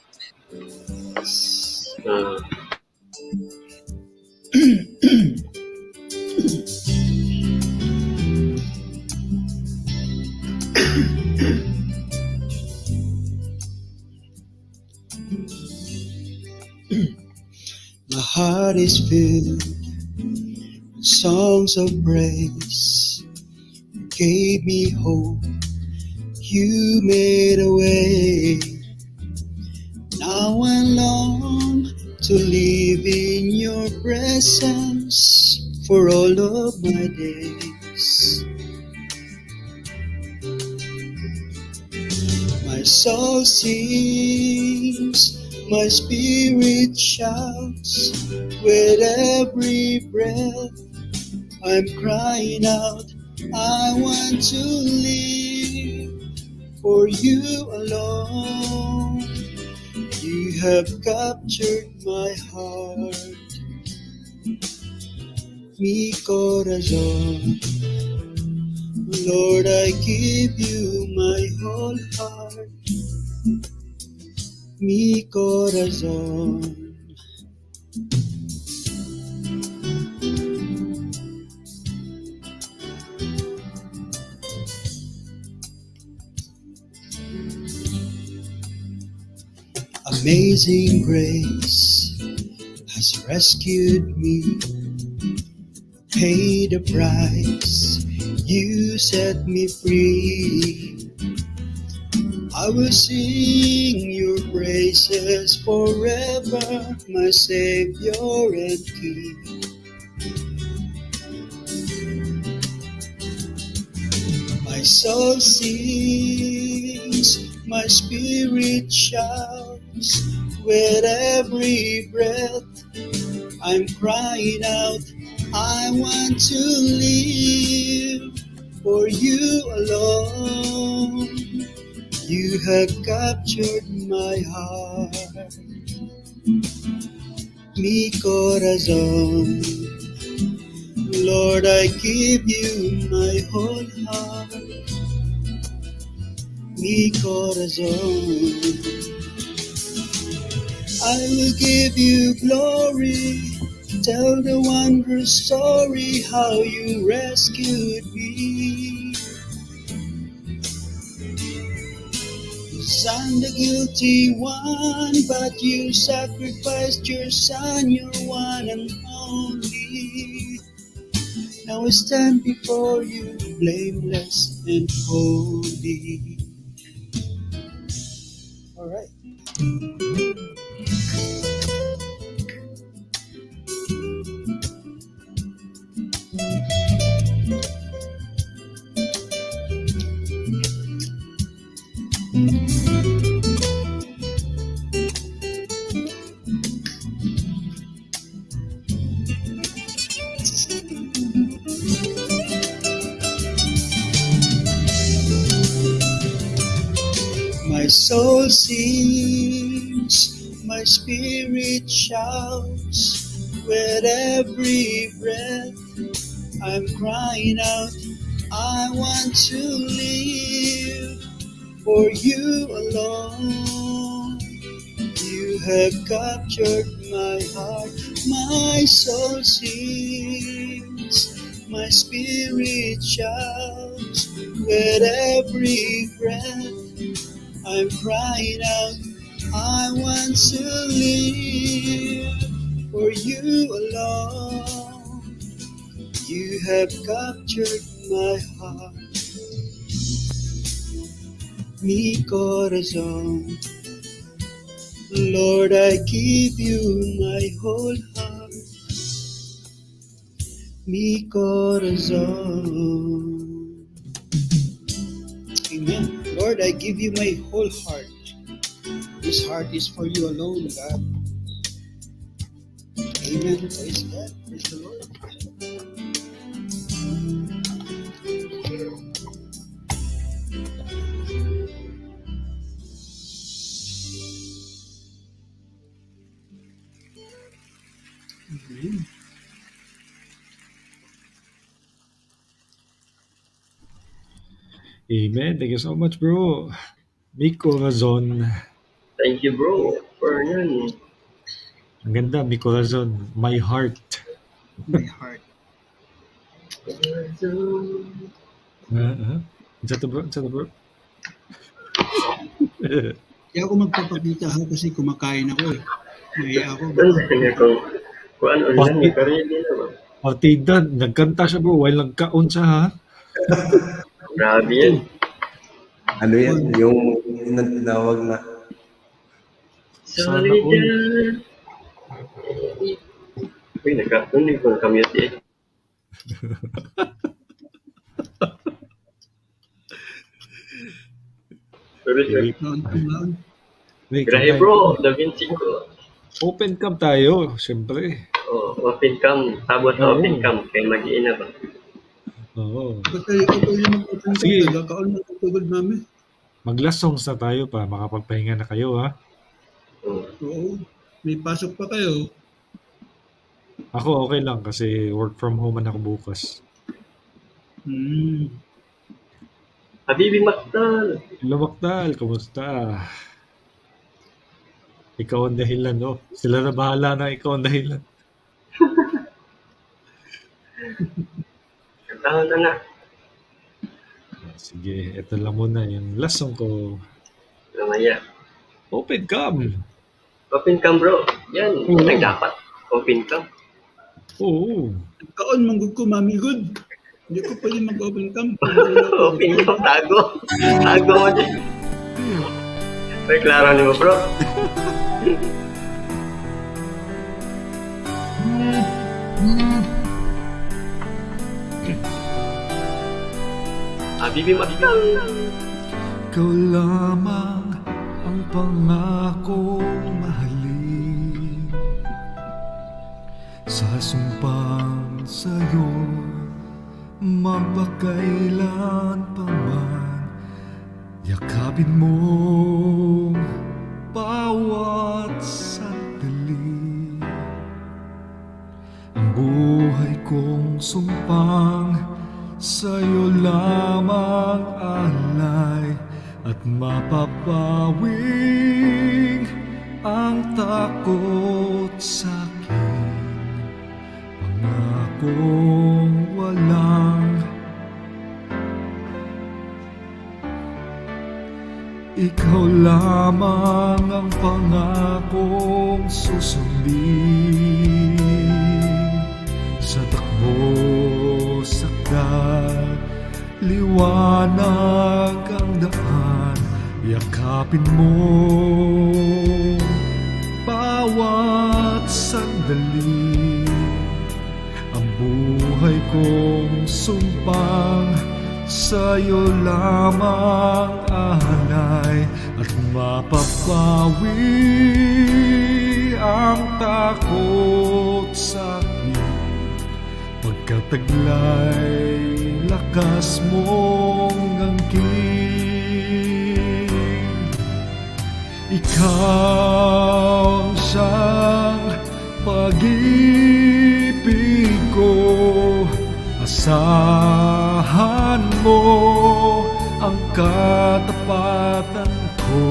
My heart is filled with songs of praise. You gave me hope. You made a way. Now I long to live in your presence for all of my days. My soul sings, my spirit shouts, with every breath I'm crying out, I want to live for you alone. You have captured my heart, mi corazón. Lord, I give you my whole heart, mi corazón. Amazing grace has rescued me, paid the price, you set me free. I will sing your praises forever, my Savior and King. My soul sings, my spirit shouts, with every breath I'm crying out, I want to live for you alone. You have captured my heart, mi corazón. Lord, I give you my whole heart, mi corazón. I will give you glory, tell the wondrous story how you rescued me. 'Cause I'm the guilty one, but you sacrificed your son, your one and only. Now I stand before you, blameless and holy. All right. My soul sings, my spirit shouts, with every breath I'm crying out, I want to live for you alone. You have captured my heart, my soul sings, my spirit shouts, with every breath I'm crying out, I want to live for you alone. You have captured my heart, mi corazón. Lord, I give you my whole heart, mi corazón. Amen. Lord, I give you my whole heart. This heart is for you alone, God. Amen. Praise God. Praise the Lord. Amen. Amen. Thank you so much, bro. Mi corazon. Thank you, bro, for yun. Ang ganda, mi corazon. My heart. My heart. Isa to, bro? Isa to, bro? Kaya ako magpapakita ha kasi kumakain ako eh. Naiya ako. Ano sa kanya kung ano lang, Bakit? karili naman. Partida, nagkanta siya, bro. While nagkaon siya, ha? Grabe yan. Ano yan? Yung tinawag na Sana Sorry all. dyan. Uy, hindi ko nakamute eh. Sorry, sir. Noon. Wait, Grabe bro, Da Vinci ko. Open cam tayo, syempre. Oh, open cam. Tabot na Oo. open cam. Kaya mag-iina ba? Oo. Basta ikaw yung mag-open ka, Sige. nagkakaon ng tutugod namin. Mag-last songs na tayo pa. Makapagpahinga na kayo, ha? Oh. Oo. May pasok pa kayo. Ako okay lang kasi work from home man ako bukas. Habibi Maktal. Hello, Maktal. Kumusta? Ikaw ang dahilan, no? Sila na bahala na ikaw ang dahilan. Kantahan na na. Sige, ito lang muna yung last song ko. Namaya. Open cam. Open cam bro. Yan. Oo. Yan ang dapat. Open cam. Oo. Nagkaon, manggod ko, mami good. Hindi ko pwede mag-open cam. Open cam. Tago. Tago mo dyan. May klaro niyo bro. Habibi Maktal. Ikaw lamang ang pangakong mahalin. Sasumpang sa'yo, magpakailan pa man, yakapin mo bawat sandali. Ang buhay kong sumpang sa'yo lamang alay, at mapapawing ang takot sa'kin. Pangakong walang ikaw lamang ang pangakong susundin. Sa takbo, sakdal, liwanag ang daan, yakapin mo bawat sandali. Ang buhay kong sumpang sa'yo lamang alay, at mapapawi ang takot sa'kin. Pagkataglay, lakas mong angkin. Ikaw ang siyang pag-ibig ko, asahan mo ang katapatan ko.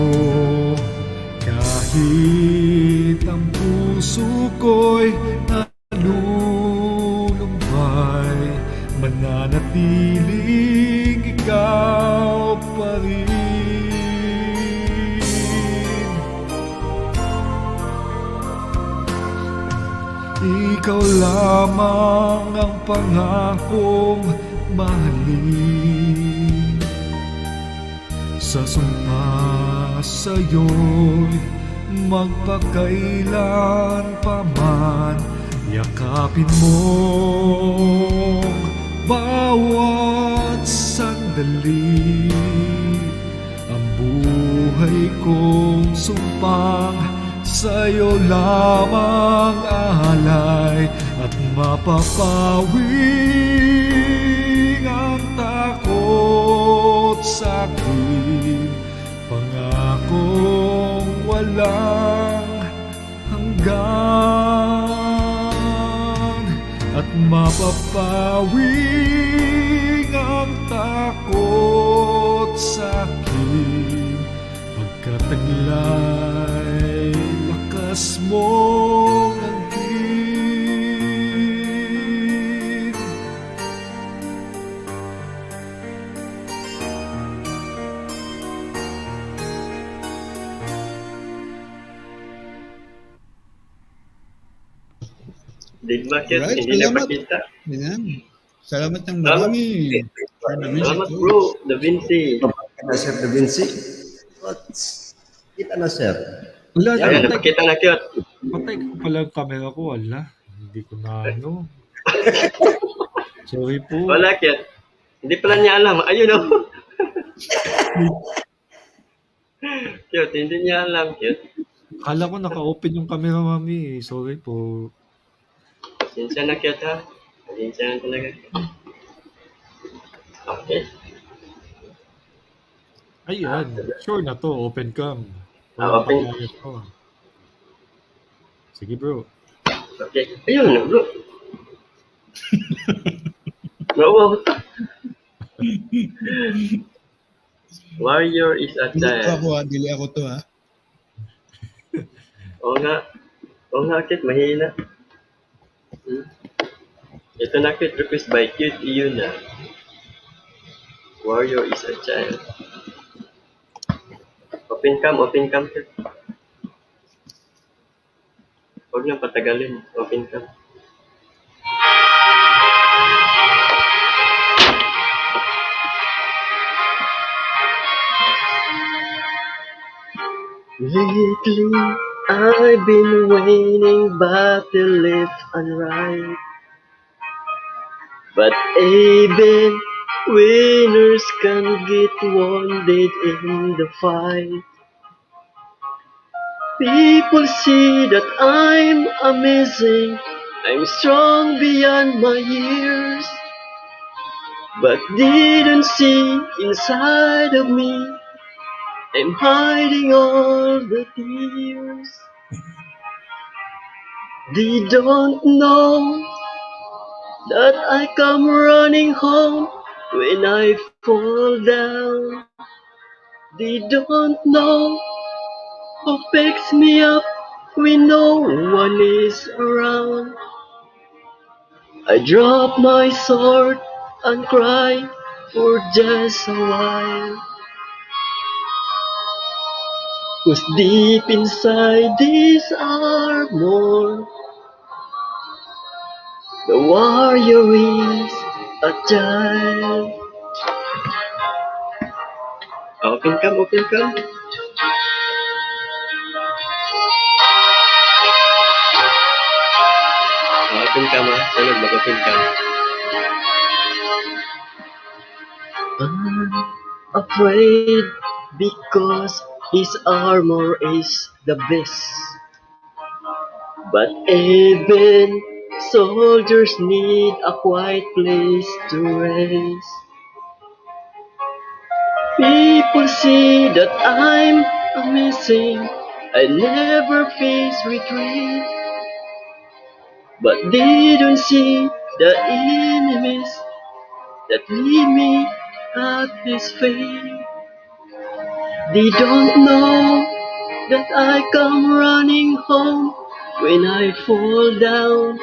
Kahit ang puso ko'y nalulumbay, mananatiling ikaw pa rin. Ikaw lamang ang pangakong mahalin. Sa sumpa sa'yo'y magpakailan pa man, yakapin mo bawat sandali. Ang buhay kong sumpang sa'yo lamang alay, at mapapawing ang takot sa'kin. Pangakong walang hanggan, at mapapawing ang takot sa'kin. Pagkataglay, lakas mong angkin. Digma Cute, Alright, hindi salamat. napakita. Yan. Salamat ng Salamat. marami. Salamat bro, Da Vinci. Kita na, Sir Da Vinci. What? Kita na, Sir. Wala, Ayan, patay, napakita na Cute. patay ko pala ang camera ko. Wala. Hindi ko na ano. Sorry po. Wala Cute. Hindi pala niya alam. Ayun o. Cute, hindi niya alam Cute. Akala ko naka-open yung camera, mami. Sorry po. Pasensya na Cute ha. Pasensya na talaga. Okay. Ayan. Sure na to. Open cam. Open. pagkayat ko. Sige bro. Okay. Ayun bro. Wow. Warrior is a Dili ko child. ako ha. Dili ako to ha. Oo nga. Oo nga, Cute. Mahina. Ito na, Cute. Request by Cute Iyuna. Warrior is a child. Open cam, Cute. Huwag nang patagalin. Open cam. Lately, I've been winning battle left and right. But even winners can get wounded in the fight. People see that I'm amazing, I'm strong beyond my years, but didn't see inside of me. I'm hiding all the tears. They don't know that I come running home when I fall down. They don't know who picks me up when no one is around. I drop my sword and cry for just a while. 'Cause deep inside this armor, the warrior is a child. Open cam, open cam. Open cam ha. Sunod, mag-open cam. I'm afraid because his armor is the best. But even soldiers need a quiet place to rest. People see that I'm amazing. I never face retreat. But they don't see the enemies that lead me at his feet. They don't know that I come running home when I fall down.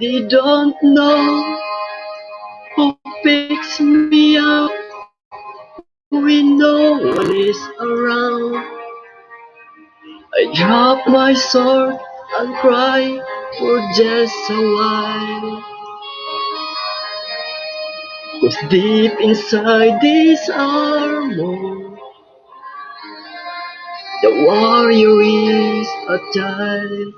They don't know who picks me up when no one is around. I drop my sword and cry for just a while. 'Cause deep inside this armor, the warrior is a child.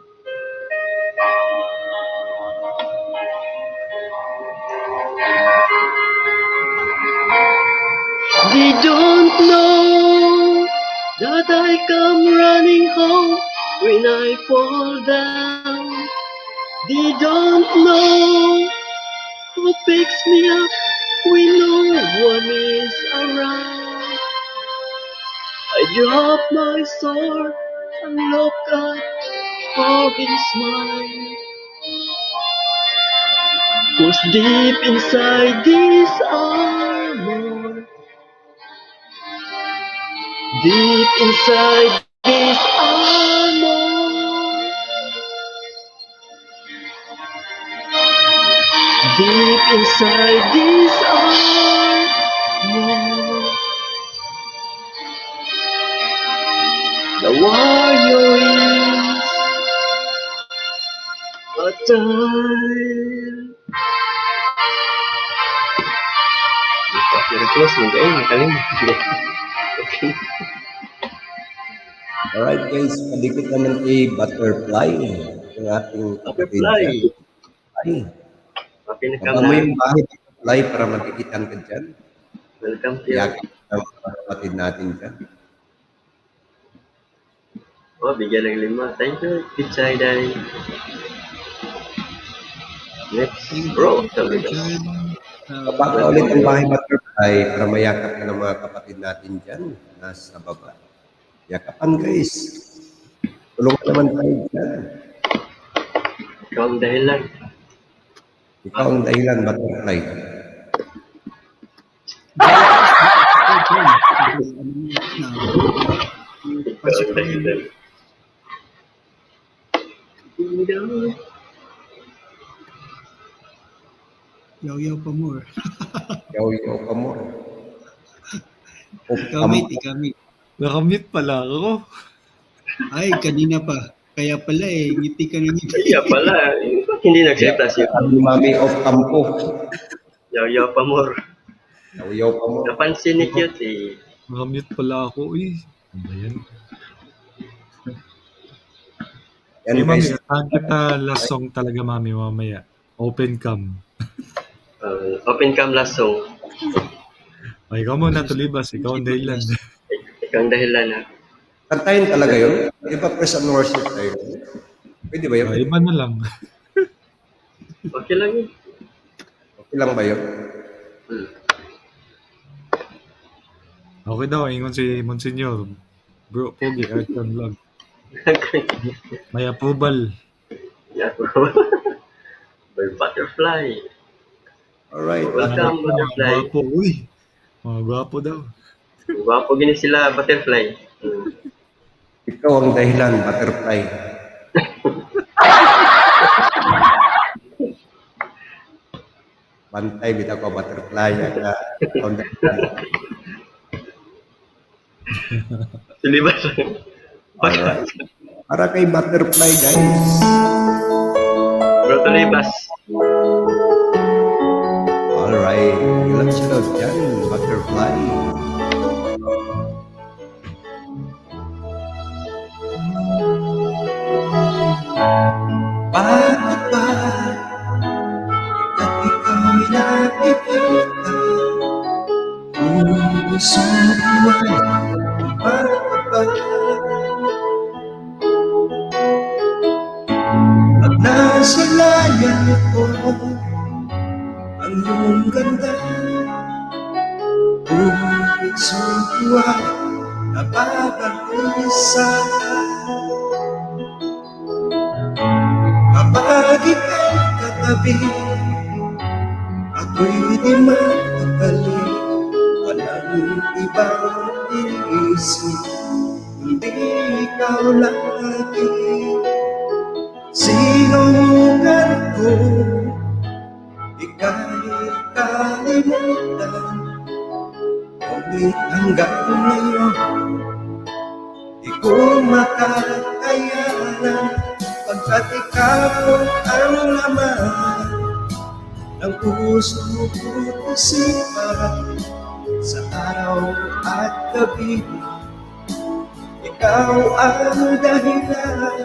They don't know that I come running home when I fall down. They don't know who picks me up when no one is around. I drop my sword and look up for his smile. 'Cause deep inside this armor, deep inside this armor, deep inside this armor, the warrior is a child. Close mo guys, nakalimutan. Okay. Alright guys, palikot naman kay Butterfly. Ang ating kapatid Butterfly. dyan. Ay, Okay na baka mo yung bahay Butterfly para magkikitan ka dyan. Welcome to you. Yakit ng mga kapatid natin dyan. Oh, bigyan ng 5. Thank you, Pichay Day. Next, bro. Sabi ka. Kapag ulit ang bahay Butterfly para mayakap ka ng mga kapatid natin dyan. Nasa baba. Yakapan guys. Tulungan naman tayo dyan. Ikaw ang dahilan. Ikaw ang dahilan, Butterfly. Pasok na yun. Yaw-yaw pa more. Yaw-yaw ka mo. Ikamit, ikamit. Nakamute pala ako. Ay, kanina pa. Kaya pala ngiti ka na ngiti. Kaya pala, hindi nagsalita siya. Ang mami of kampo. Yaw-yaw pa more. Yaw-yaw ka mo. Napansin ni Cute eh. Nakamute pala ako. Uy, ano ba yan? Yan Hey, mami, guys. saan kita last song talaga, mami, mamaya? Open cam. Open cam last song. Ay, ikaw muna, Tulibas. Ikaw ang dahilan. Ikaw ang dahilan ha. Kantayin talaga yun. Di ba press and worship tayo? Pwede ba yun? Iba na lang. Okay lang yun. Okay lang ba yun? Hmm. Okay daw, ingon si Monsignor. Bro, pogi, Archon lang. May approval. Yeah, by butterfly. Alright. Welcome, Mga butterfly. gwapo, uy. Mga gwapo daw. Gwapo gini sila, butterfly. Hmm. Ikaw ang dahilan, butterfly. Bantay, bitaw ko, butterfly. Ikaw ang dahilan. Silibas. Alright. Para kay butterfly, guys. Bro, tulibas. Alright. Ilan sila dyan, butterfly. Bakit ba ika't ikaw'y nakikita? Puso buwan, bakit ba? Pag nasa layan ko, ang iyong ganda. Puso buwan, nababalisa. Kapag ika'y katabi, ako'y di mapakali. Walang ibang iniisip, hindi ikaw lagi. Sinubukan ko, ika'y kalimutan. Ngunit hanggang ngayon, di ko makakayanan. Pagkat ikaw ang laman ng puso ko't isipan. Sa araw at gabi, ikaw ang dahilan.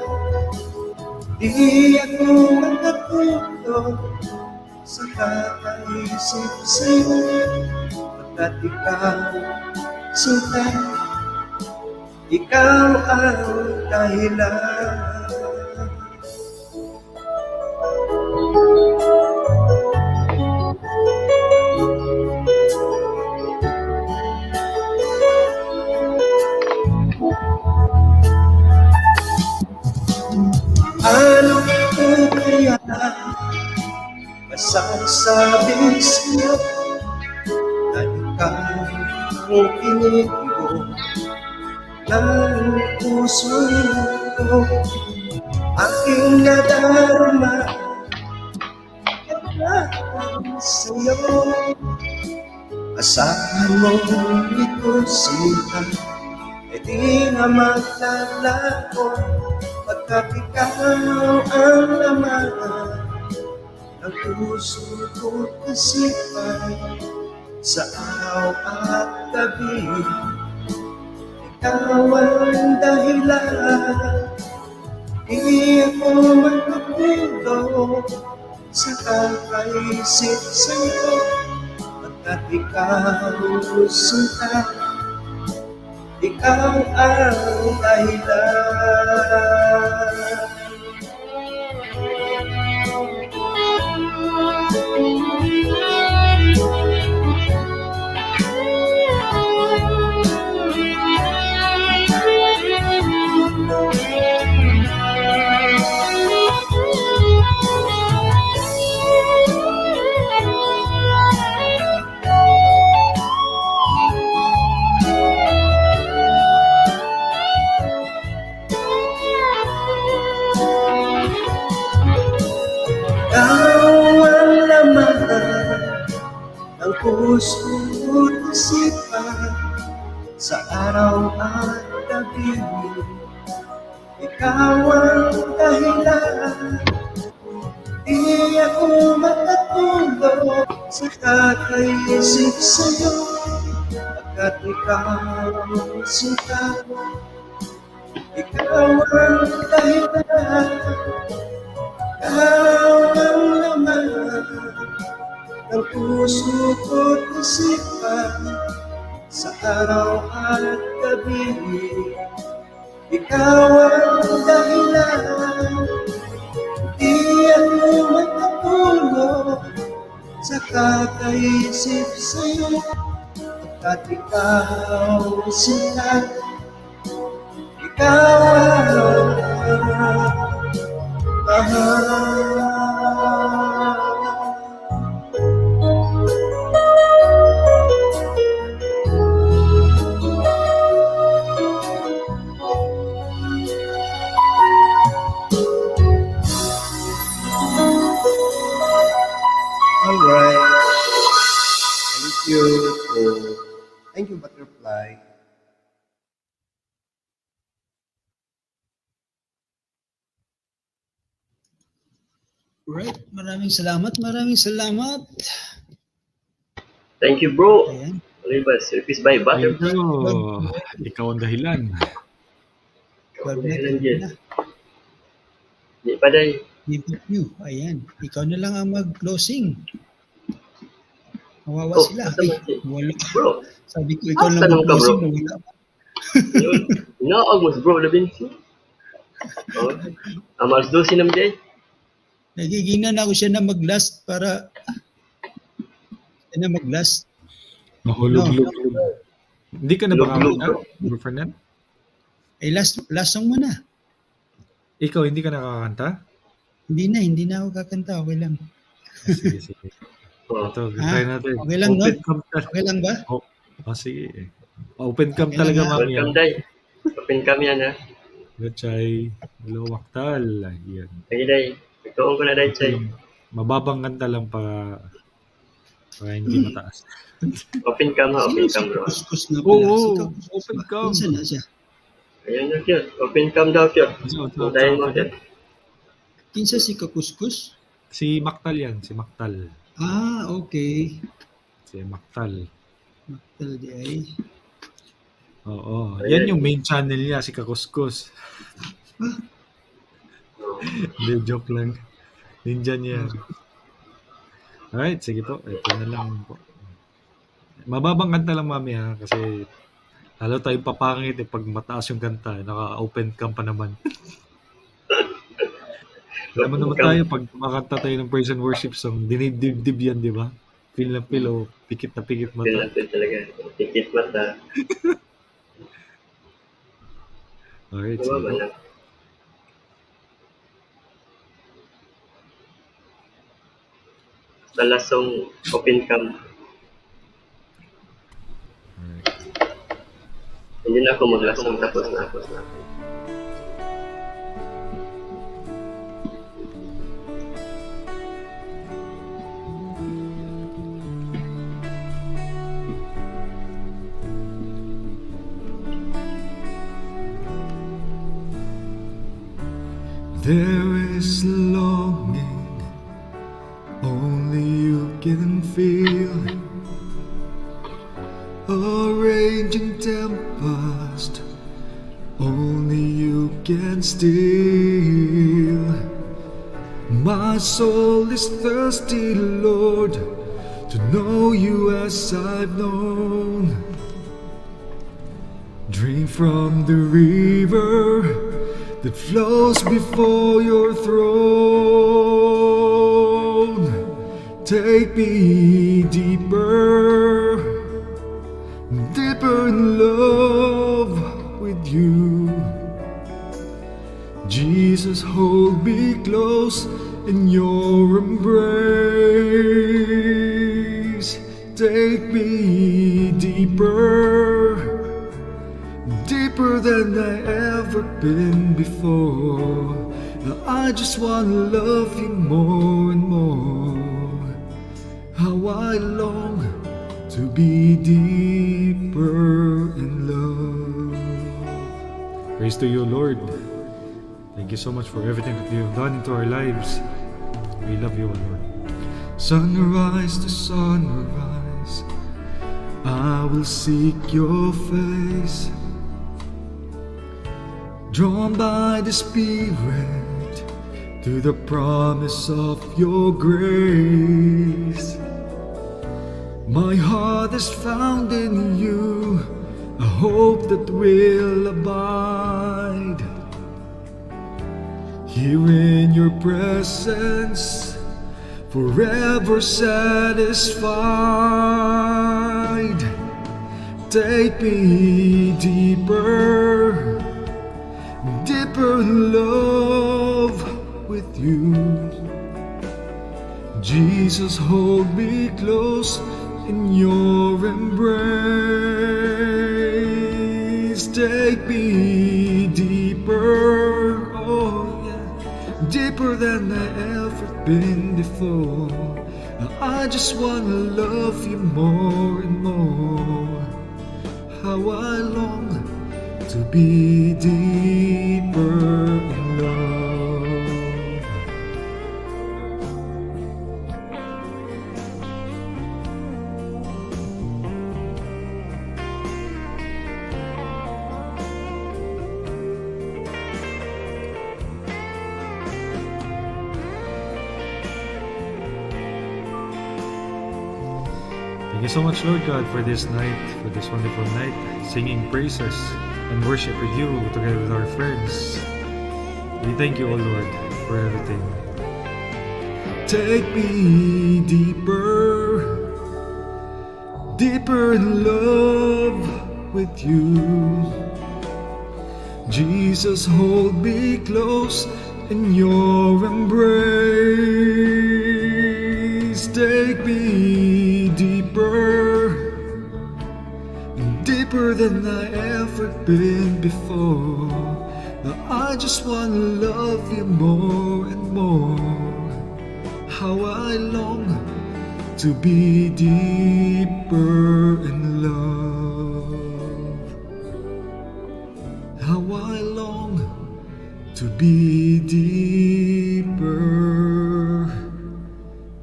Di ako magkatulog sa kakaisip sa'yo. Pagkat ikaw, sinta, ikaw ang dahilan. Ano ko kaya masasabi sa'yo na ikaw ang iniibo ng puso ko? Aking nadarama sa'yo. Asahan mo ito sinta, e di na maglalako. Pagkat ikaw ang laman ng puso ko't isipan. Sa araw at gabi, ikaw ang dahilan. Di ako magpapulog sa kakaisip sa'yo. Pagkat ikaw sinta, ikaw ang dahilan. Ikaw ang laman ng puso ko't isipan. Sa araw at gabi, ikaw ang dahilan. Di ako makatulog sa kakaisip sa'yo. Pagkat ikaw sinta, ikaw ang dahilan. Ikaw ang laman ng puso ko't isipan. Sa araw at gabi, ikaw ang dahilan. Di ako magkatulog mo sa kakaisip sa'yo, at ikaw sila, ikaw ang mahal. Alright. Thank you, Butterfly. Right. Maraming salamat. Maraming salamat. Thank you, bro. Ayan. Olivas, request by Butter. Ito, ikaw ang dahilan. Correct. Nandiyan. Na. Di pa day. Give it you. Ayan. Ikaw na lang ang mag-closing. Mawawa Oh, sila. basta Ay, mo- wala. Bro, Sabi ko, ikaw lang tanong ka, bro. mag-closing. Wala. yun. Naagos, bro, na Vinci. Oh, amas 12 naman day. Nagiginan ako siya na mag-last para siya na mag-last. Mahulog-log. Hindi ka na ba Lug-lug, kakanta, Bro Fernand? Eh, last song mo na. Ikaw, hindi ka nakakanta? Hindi na ako kakanta. Okay lang. Sige, sige. Oh, Ito, Ah, try natin. okay lang, no? Open cam talaga. Okay lang ba? Sige. Open cam Okay talaga, lang, mami. welcome day. Open cam yan, ha. Hello, Chay. Hello, Maktal. Yan. Lagi day. Ituon ko na day, Chay. Mababang kanta lang para hindi mataas. Open cam, ha. Open Sino cam, si bro. Kuskus nga pala? Oo, Si Kuskus open ba? cam. Minsan na siya. Ayan na, cute. Open cam daw, cute. So, Puntahin mo, cute. Kinsa si Kakuskus? si Maktal yan, si Maktal. Ah, okay. Si Maktal. Maktal di ay. Oo. Ayan. Yan yung main channel niya, si Kakuskus. Hindi, joke lang. Ninja niya. Alright, sige po. Ito na lang po. Mababang kanta lang, mami, ha? Kasi lalo tayong papangit pag mataas yung kanta. Naka-open cam pa naman. Alam mo naman tayo, pag makanta tayo ng praise and worship song, dinidibdib yan, di ba? Feel na feel, o pikit na pikit mata. Pinapil talaga. Tikit mata. Alright, Diba ba sige. na? Sa lasong open cam. Alright. Hindi na ako maglasong tapos na. There is longing only you can feel, a raging tempest only you can still. My soul is thirsty, Lord, to know you as I've known. Drink from the river that flows before your throne. Take me deeper, deeper in love with you. Jesus, hold me close in your embrace. Take me deeper, deeper than I ever been before. I just wanna love you more and more. How I long to be deeper in love. Praise to you, Lord. Thank you so much for everything that you have done into our lives. We love you, Lord. Sunrise to sunrise, I will seek your face. Drawn by the Spirit to the promise of your grace. My heart is found in you, a hope that will abide. Here in your presence, forever satisfied. Take me deeper, deeper in love with you. Jesus, hold me close in your embrace. Take me deeper, oh yeah, deeper than I ever been before. I just wanna love you more and more. How I long to be deeper in love. Thank you so much, Lord God, for this night, for this wonderful night, singing praises and worship with you together with our friends. We thank you, O Lord, for everything. Take me deeper, deeper in love with you. Jesus, hold me close in your embrace. Take me deeper, deeper than I ever been before. I just wanna love you more and more. How I long to be deeper in love. How I long to be deeper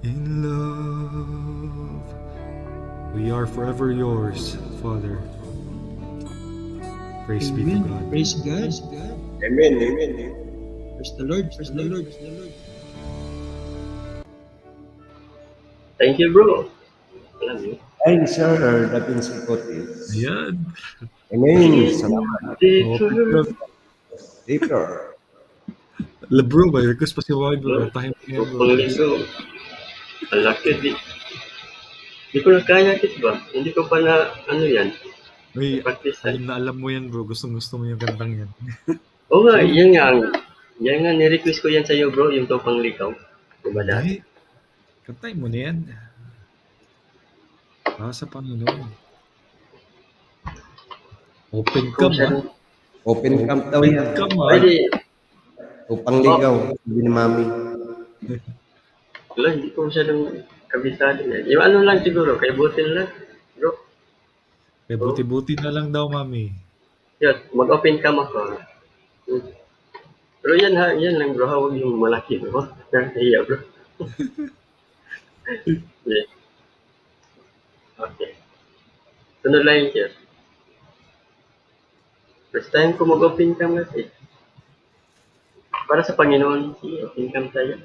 in love. We are forever yours, Father. Praise be to Amen. God. Praise God. Amen, amen, amen. Praise the Lord. Praise the Lord. Thank you, bro. Alam mo. Ay, Sir Da Vinci Cotis. Ayan. Amen. Salamat. Open Deeper. ka. Deeper. Bro, may request pa si Wai, bro. Bro, Tayo mo yan, ito bro. pang linggo. Ang laki, di ko na kaya kit ba? Hindi ko pa na, ano yan, Uy, practice. alam mo yan, bro. Gusto mo yung kantang yan. Oo nga, Sige, yan nga, nirequest ko yan sa'yo bro, yung tupang likaw. Diba dati? hindi. Kantay mo na yan. Para sa Panginoon. Open Kung cam, siya ha? nung, Open camp daw Open yan. cam, ha? pwede, Upang ligaw. Sabi ni Mami. wala, hindi ko masyadong kabisado yan. Yung ano lang siguro, kay butin lang, bro. Eh, buti-buti na lang daw, mami. Yun, mag-open cam ako. Hmm. Pero yan ha, yan lang bro, huwag yung malaki bro. Nahiya bro. Yeah. Okay. Sunod lang yun. First time ko mag-open cam kasi. Para sa Panginoon, sige, open cam tayo.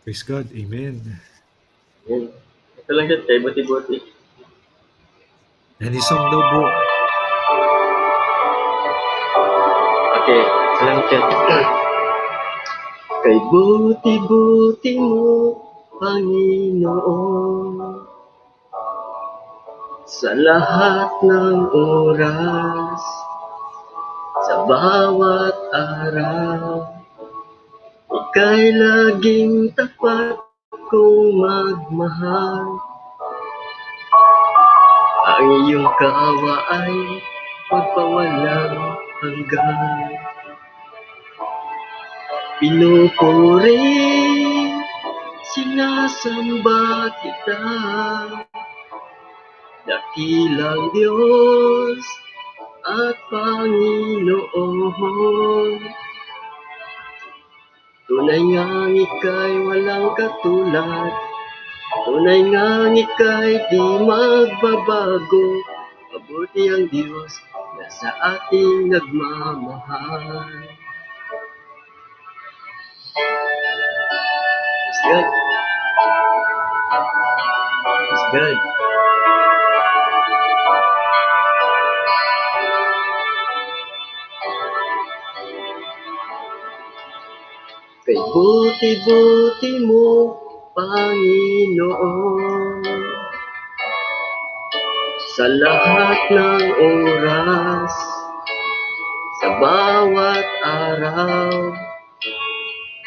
Praise God. Amen. Yan. Ito lang yun, kay buti-buti. Any song daw, bro. Okay, salamat yan. Kay buti-buti mo, Panginoon, sa lahat ng oras, sa bawat araw, ika'y laging tapat kong magmahal. Ang iyong kaawa ay pagpawalang hanggan. Pinupuri, sinasamba kita, dakilang Diyos at Panginoon. Tunay ngang ika'y walang katulad, tunay ngang ika'y di magbabago. Mabuti ang Diyos na sa ating nagmamahal. Praise God. Praise God. Kay buti buti-buti mo, Panginoon. Sa lahat ng oras, sa bawat araw,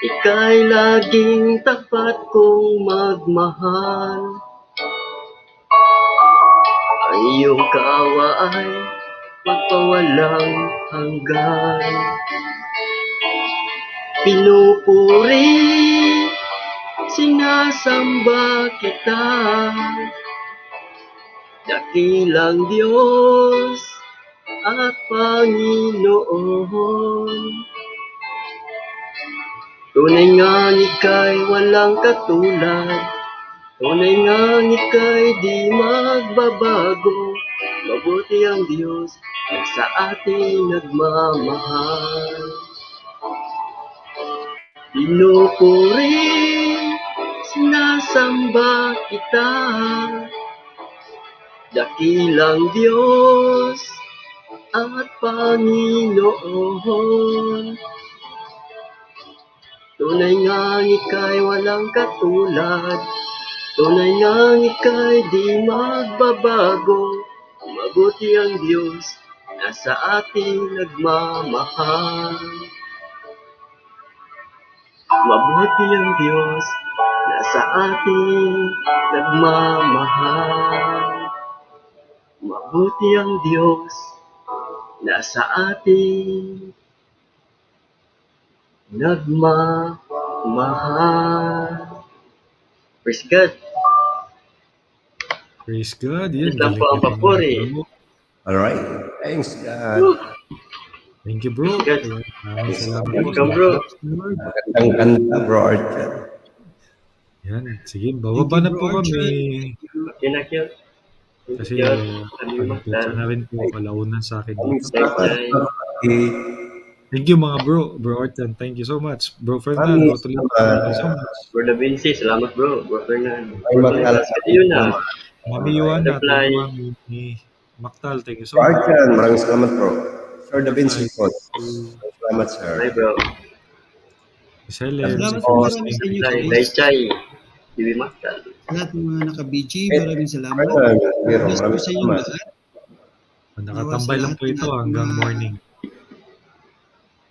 ika'y laging tapat kong magmahal. Ang iyong kaawa ay magpawalang hanggan. Pinupuri, sinasamba kita, dakilang Diyos at Panginoon. Tunay ngang ika'y walang katulad, tunay ngang ika'y di magbabago. Mabuti ang Diyos at sa ating nagmamahal. Pinupuri, sinasamba kita, dakilang Diyos at Panginoon. Tunay ngang ika'y walang katulad, tunay ngang ika'y di magbabago. Mabuti ang Diyos na sa ating nagmamahal. Mabuti ang Diyos na sa ating nagmamahal. Mabuti ang Diyos na sa ating nagmamahal. Praise God. Praise God. Yan, Ito lang po ang papuri. bro. Alright. Thanks, God. Thank you, bro. Good. Maraming salamat po. Welcome, bro. Magandang kanta, Bro Archer. Yan, sige, bababa na po kami. Okay na, Kyot. Kasi, Kami pagpitsa na rin po, kalaunan sa akin dito. Bye-bye. Thank you mga bro Orton, thank you so much. Bro Fernando, thank you so much. Bro Da Vinci, salamat bro. Bro Fernando. Ay, magkalas. Yun na. Mami Yuana, Reply. thank you Mami. Maktal, thank you so Bro much. Archer, maraming salamat, bro. Sir Da Vinci po. Salamat, sir. Hi bro. Miss Helen, Salamat Oh, po marami sa inyo. Dai guys. Chai. Bibi Maktal. Sa lahat ng mga naka-BG, maraming salamat. Bro, Bless po maraming sa inyong salamat. lahat. nakatambay lang po ito hanggang morning.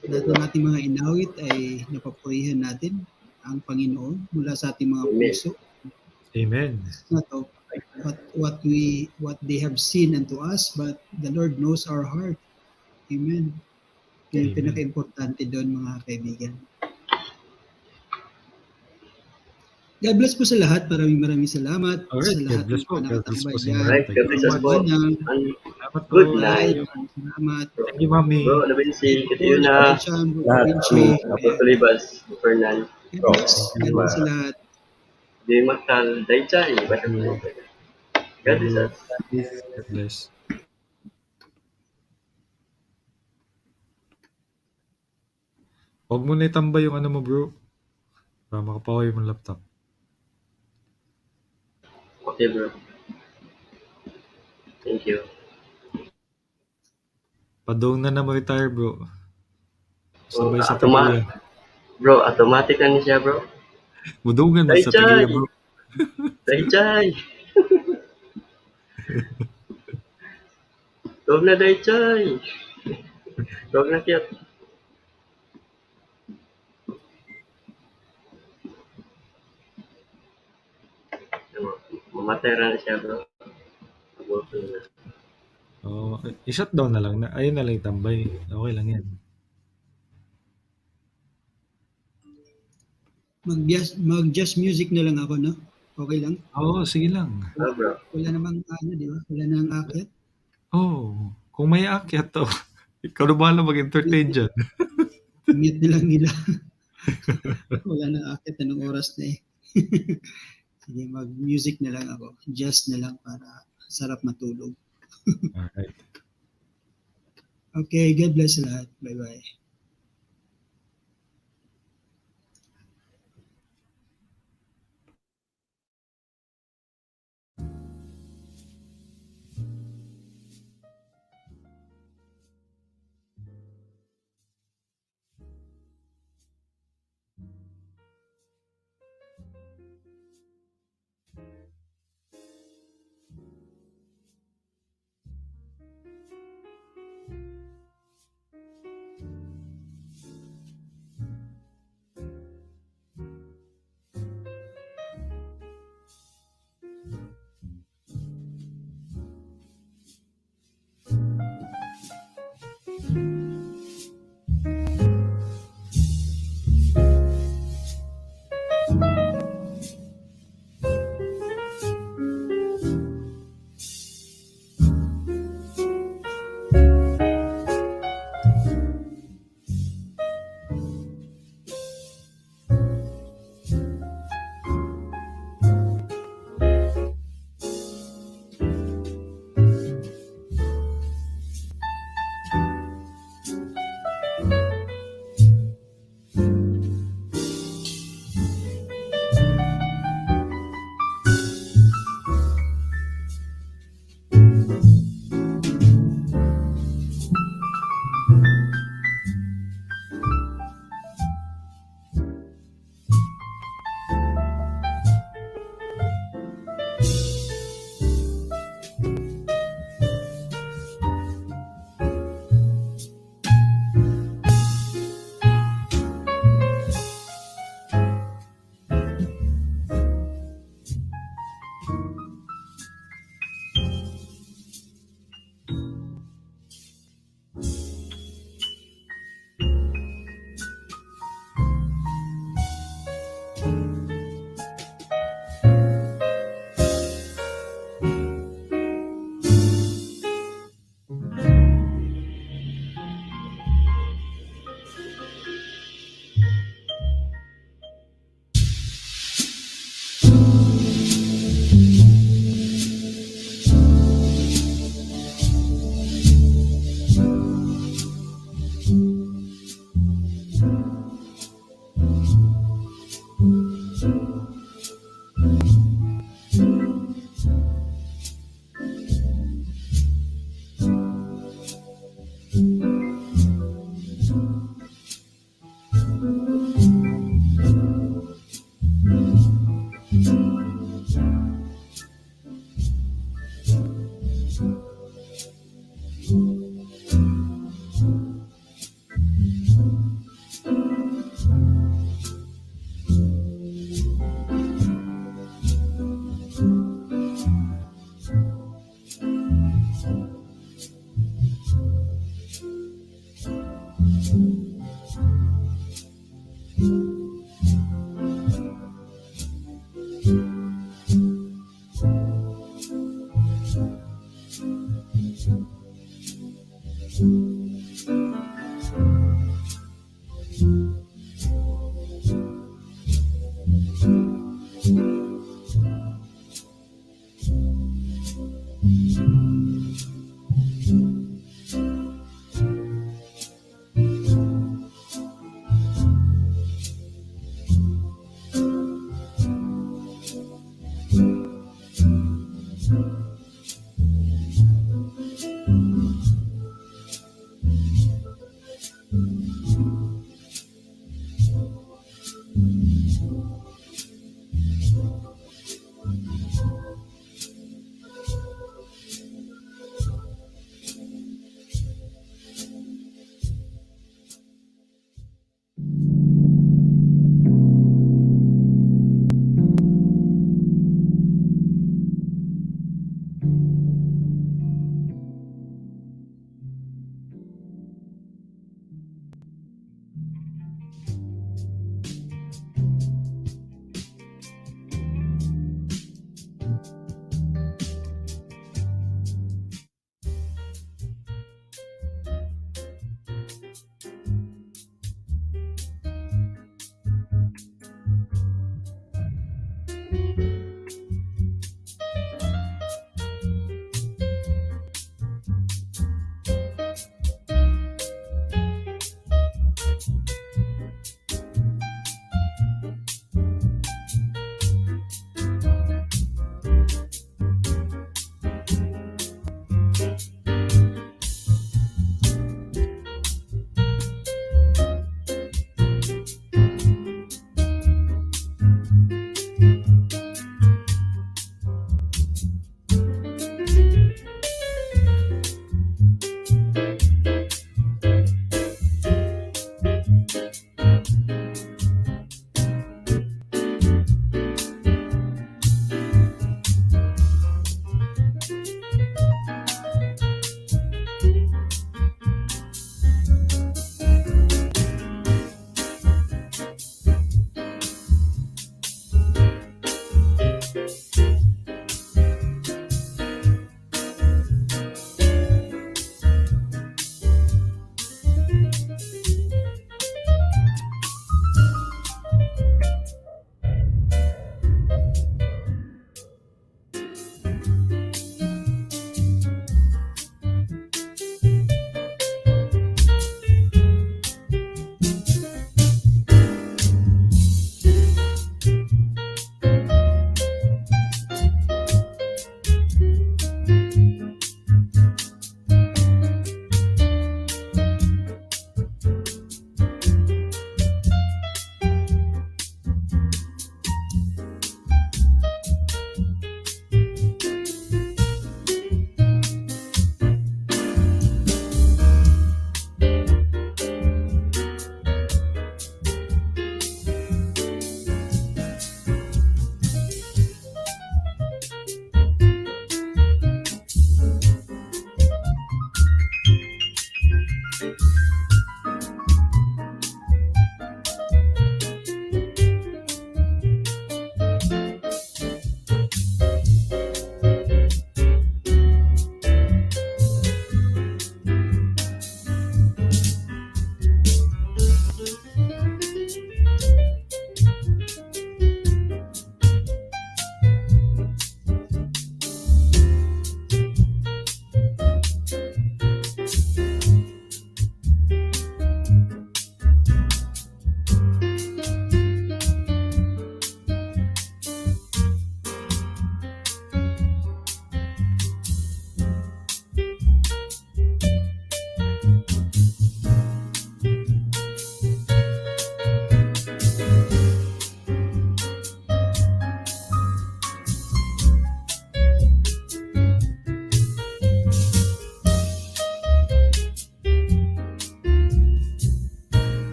Lahat ng ating mga inawit ay napapurihan natin ang Panginoon mula sa ating mga puso. Amen. Not of what they have seen unto us, but the Lord knows our heart. Amen. Yun yung Amen. pinaka-importante doon, mga kaibigan. God bless po sa lahat. Maraming salamat Alright, sa lahat God bless ng po. mga God bless po nakatambay sa dyan. inyo. Alright, God bless us po. Salamat po. Good night. Salamat. Thank you Mami. Bro Da Vinci, ito yun na. Lahat kami. Bro Tulibas. Bro Fernando. God bless sa lahat. Bibi Maktal. Dai Chai. God bless us. God bless. Huwag mo na itambay yung ano mo bro. Para makapaway yung laptop. Okay bro. Thank you. Padong na retire bro. Sabay sa Automatic. taguyan. Bro, automatic na niya siya bro. Budungan na sa Dai Chai. taguyan bro. Dai Chai. Huwag na Dai Chai. Huwag na Kyot. Mamatay na siya bro. Aborto na. Oh, i-shutdown na lang. Ayun na lang itambay. Okay lang yan. Mag-just music na lang ako, no? Okay lang? Oo, sige lang. Bro. Wala namang di ba? Wala nang akyat. Oh, kung may akyat to, ikaw na bahala mag-entertain dyan. Mute na lang nila. Wala nang akyat. Anong oras na eh. Sige, mag-music na lang ako. Just na lang para sarap matulog. Alright. Okay, God bless sa lahat. Bye-bye.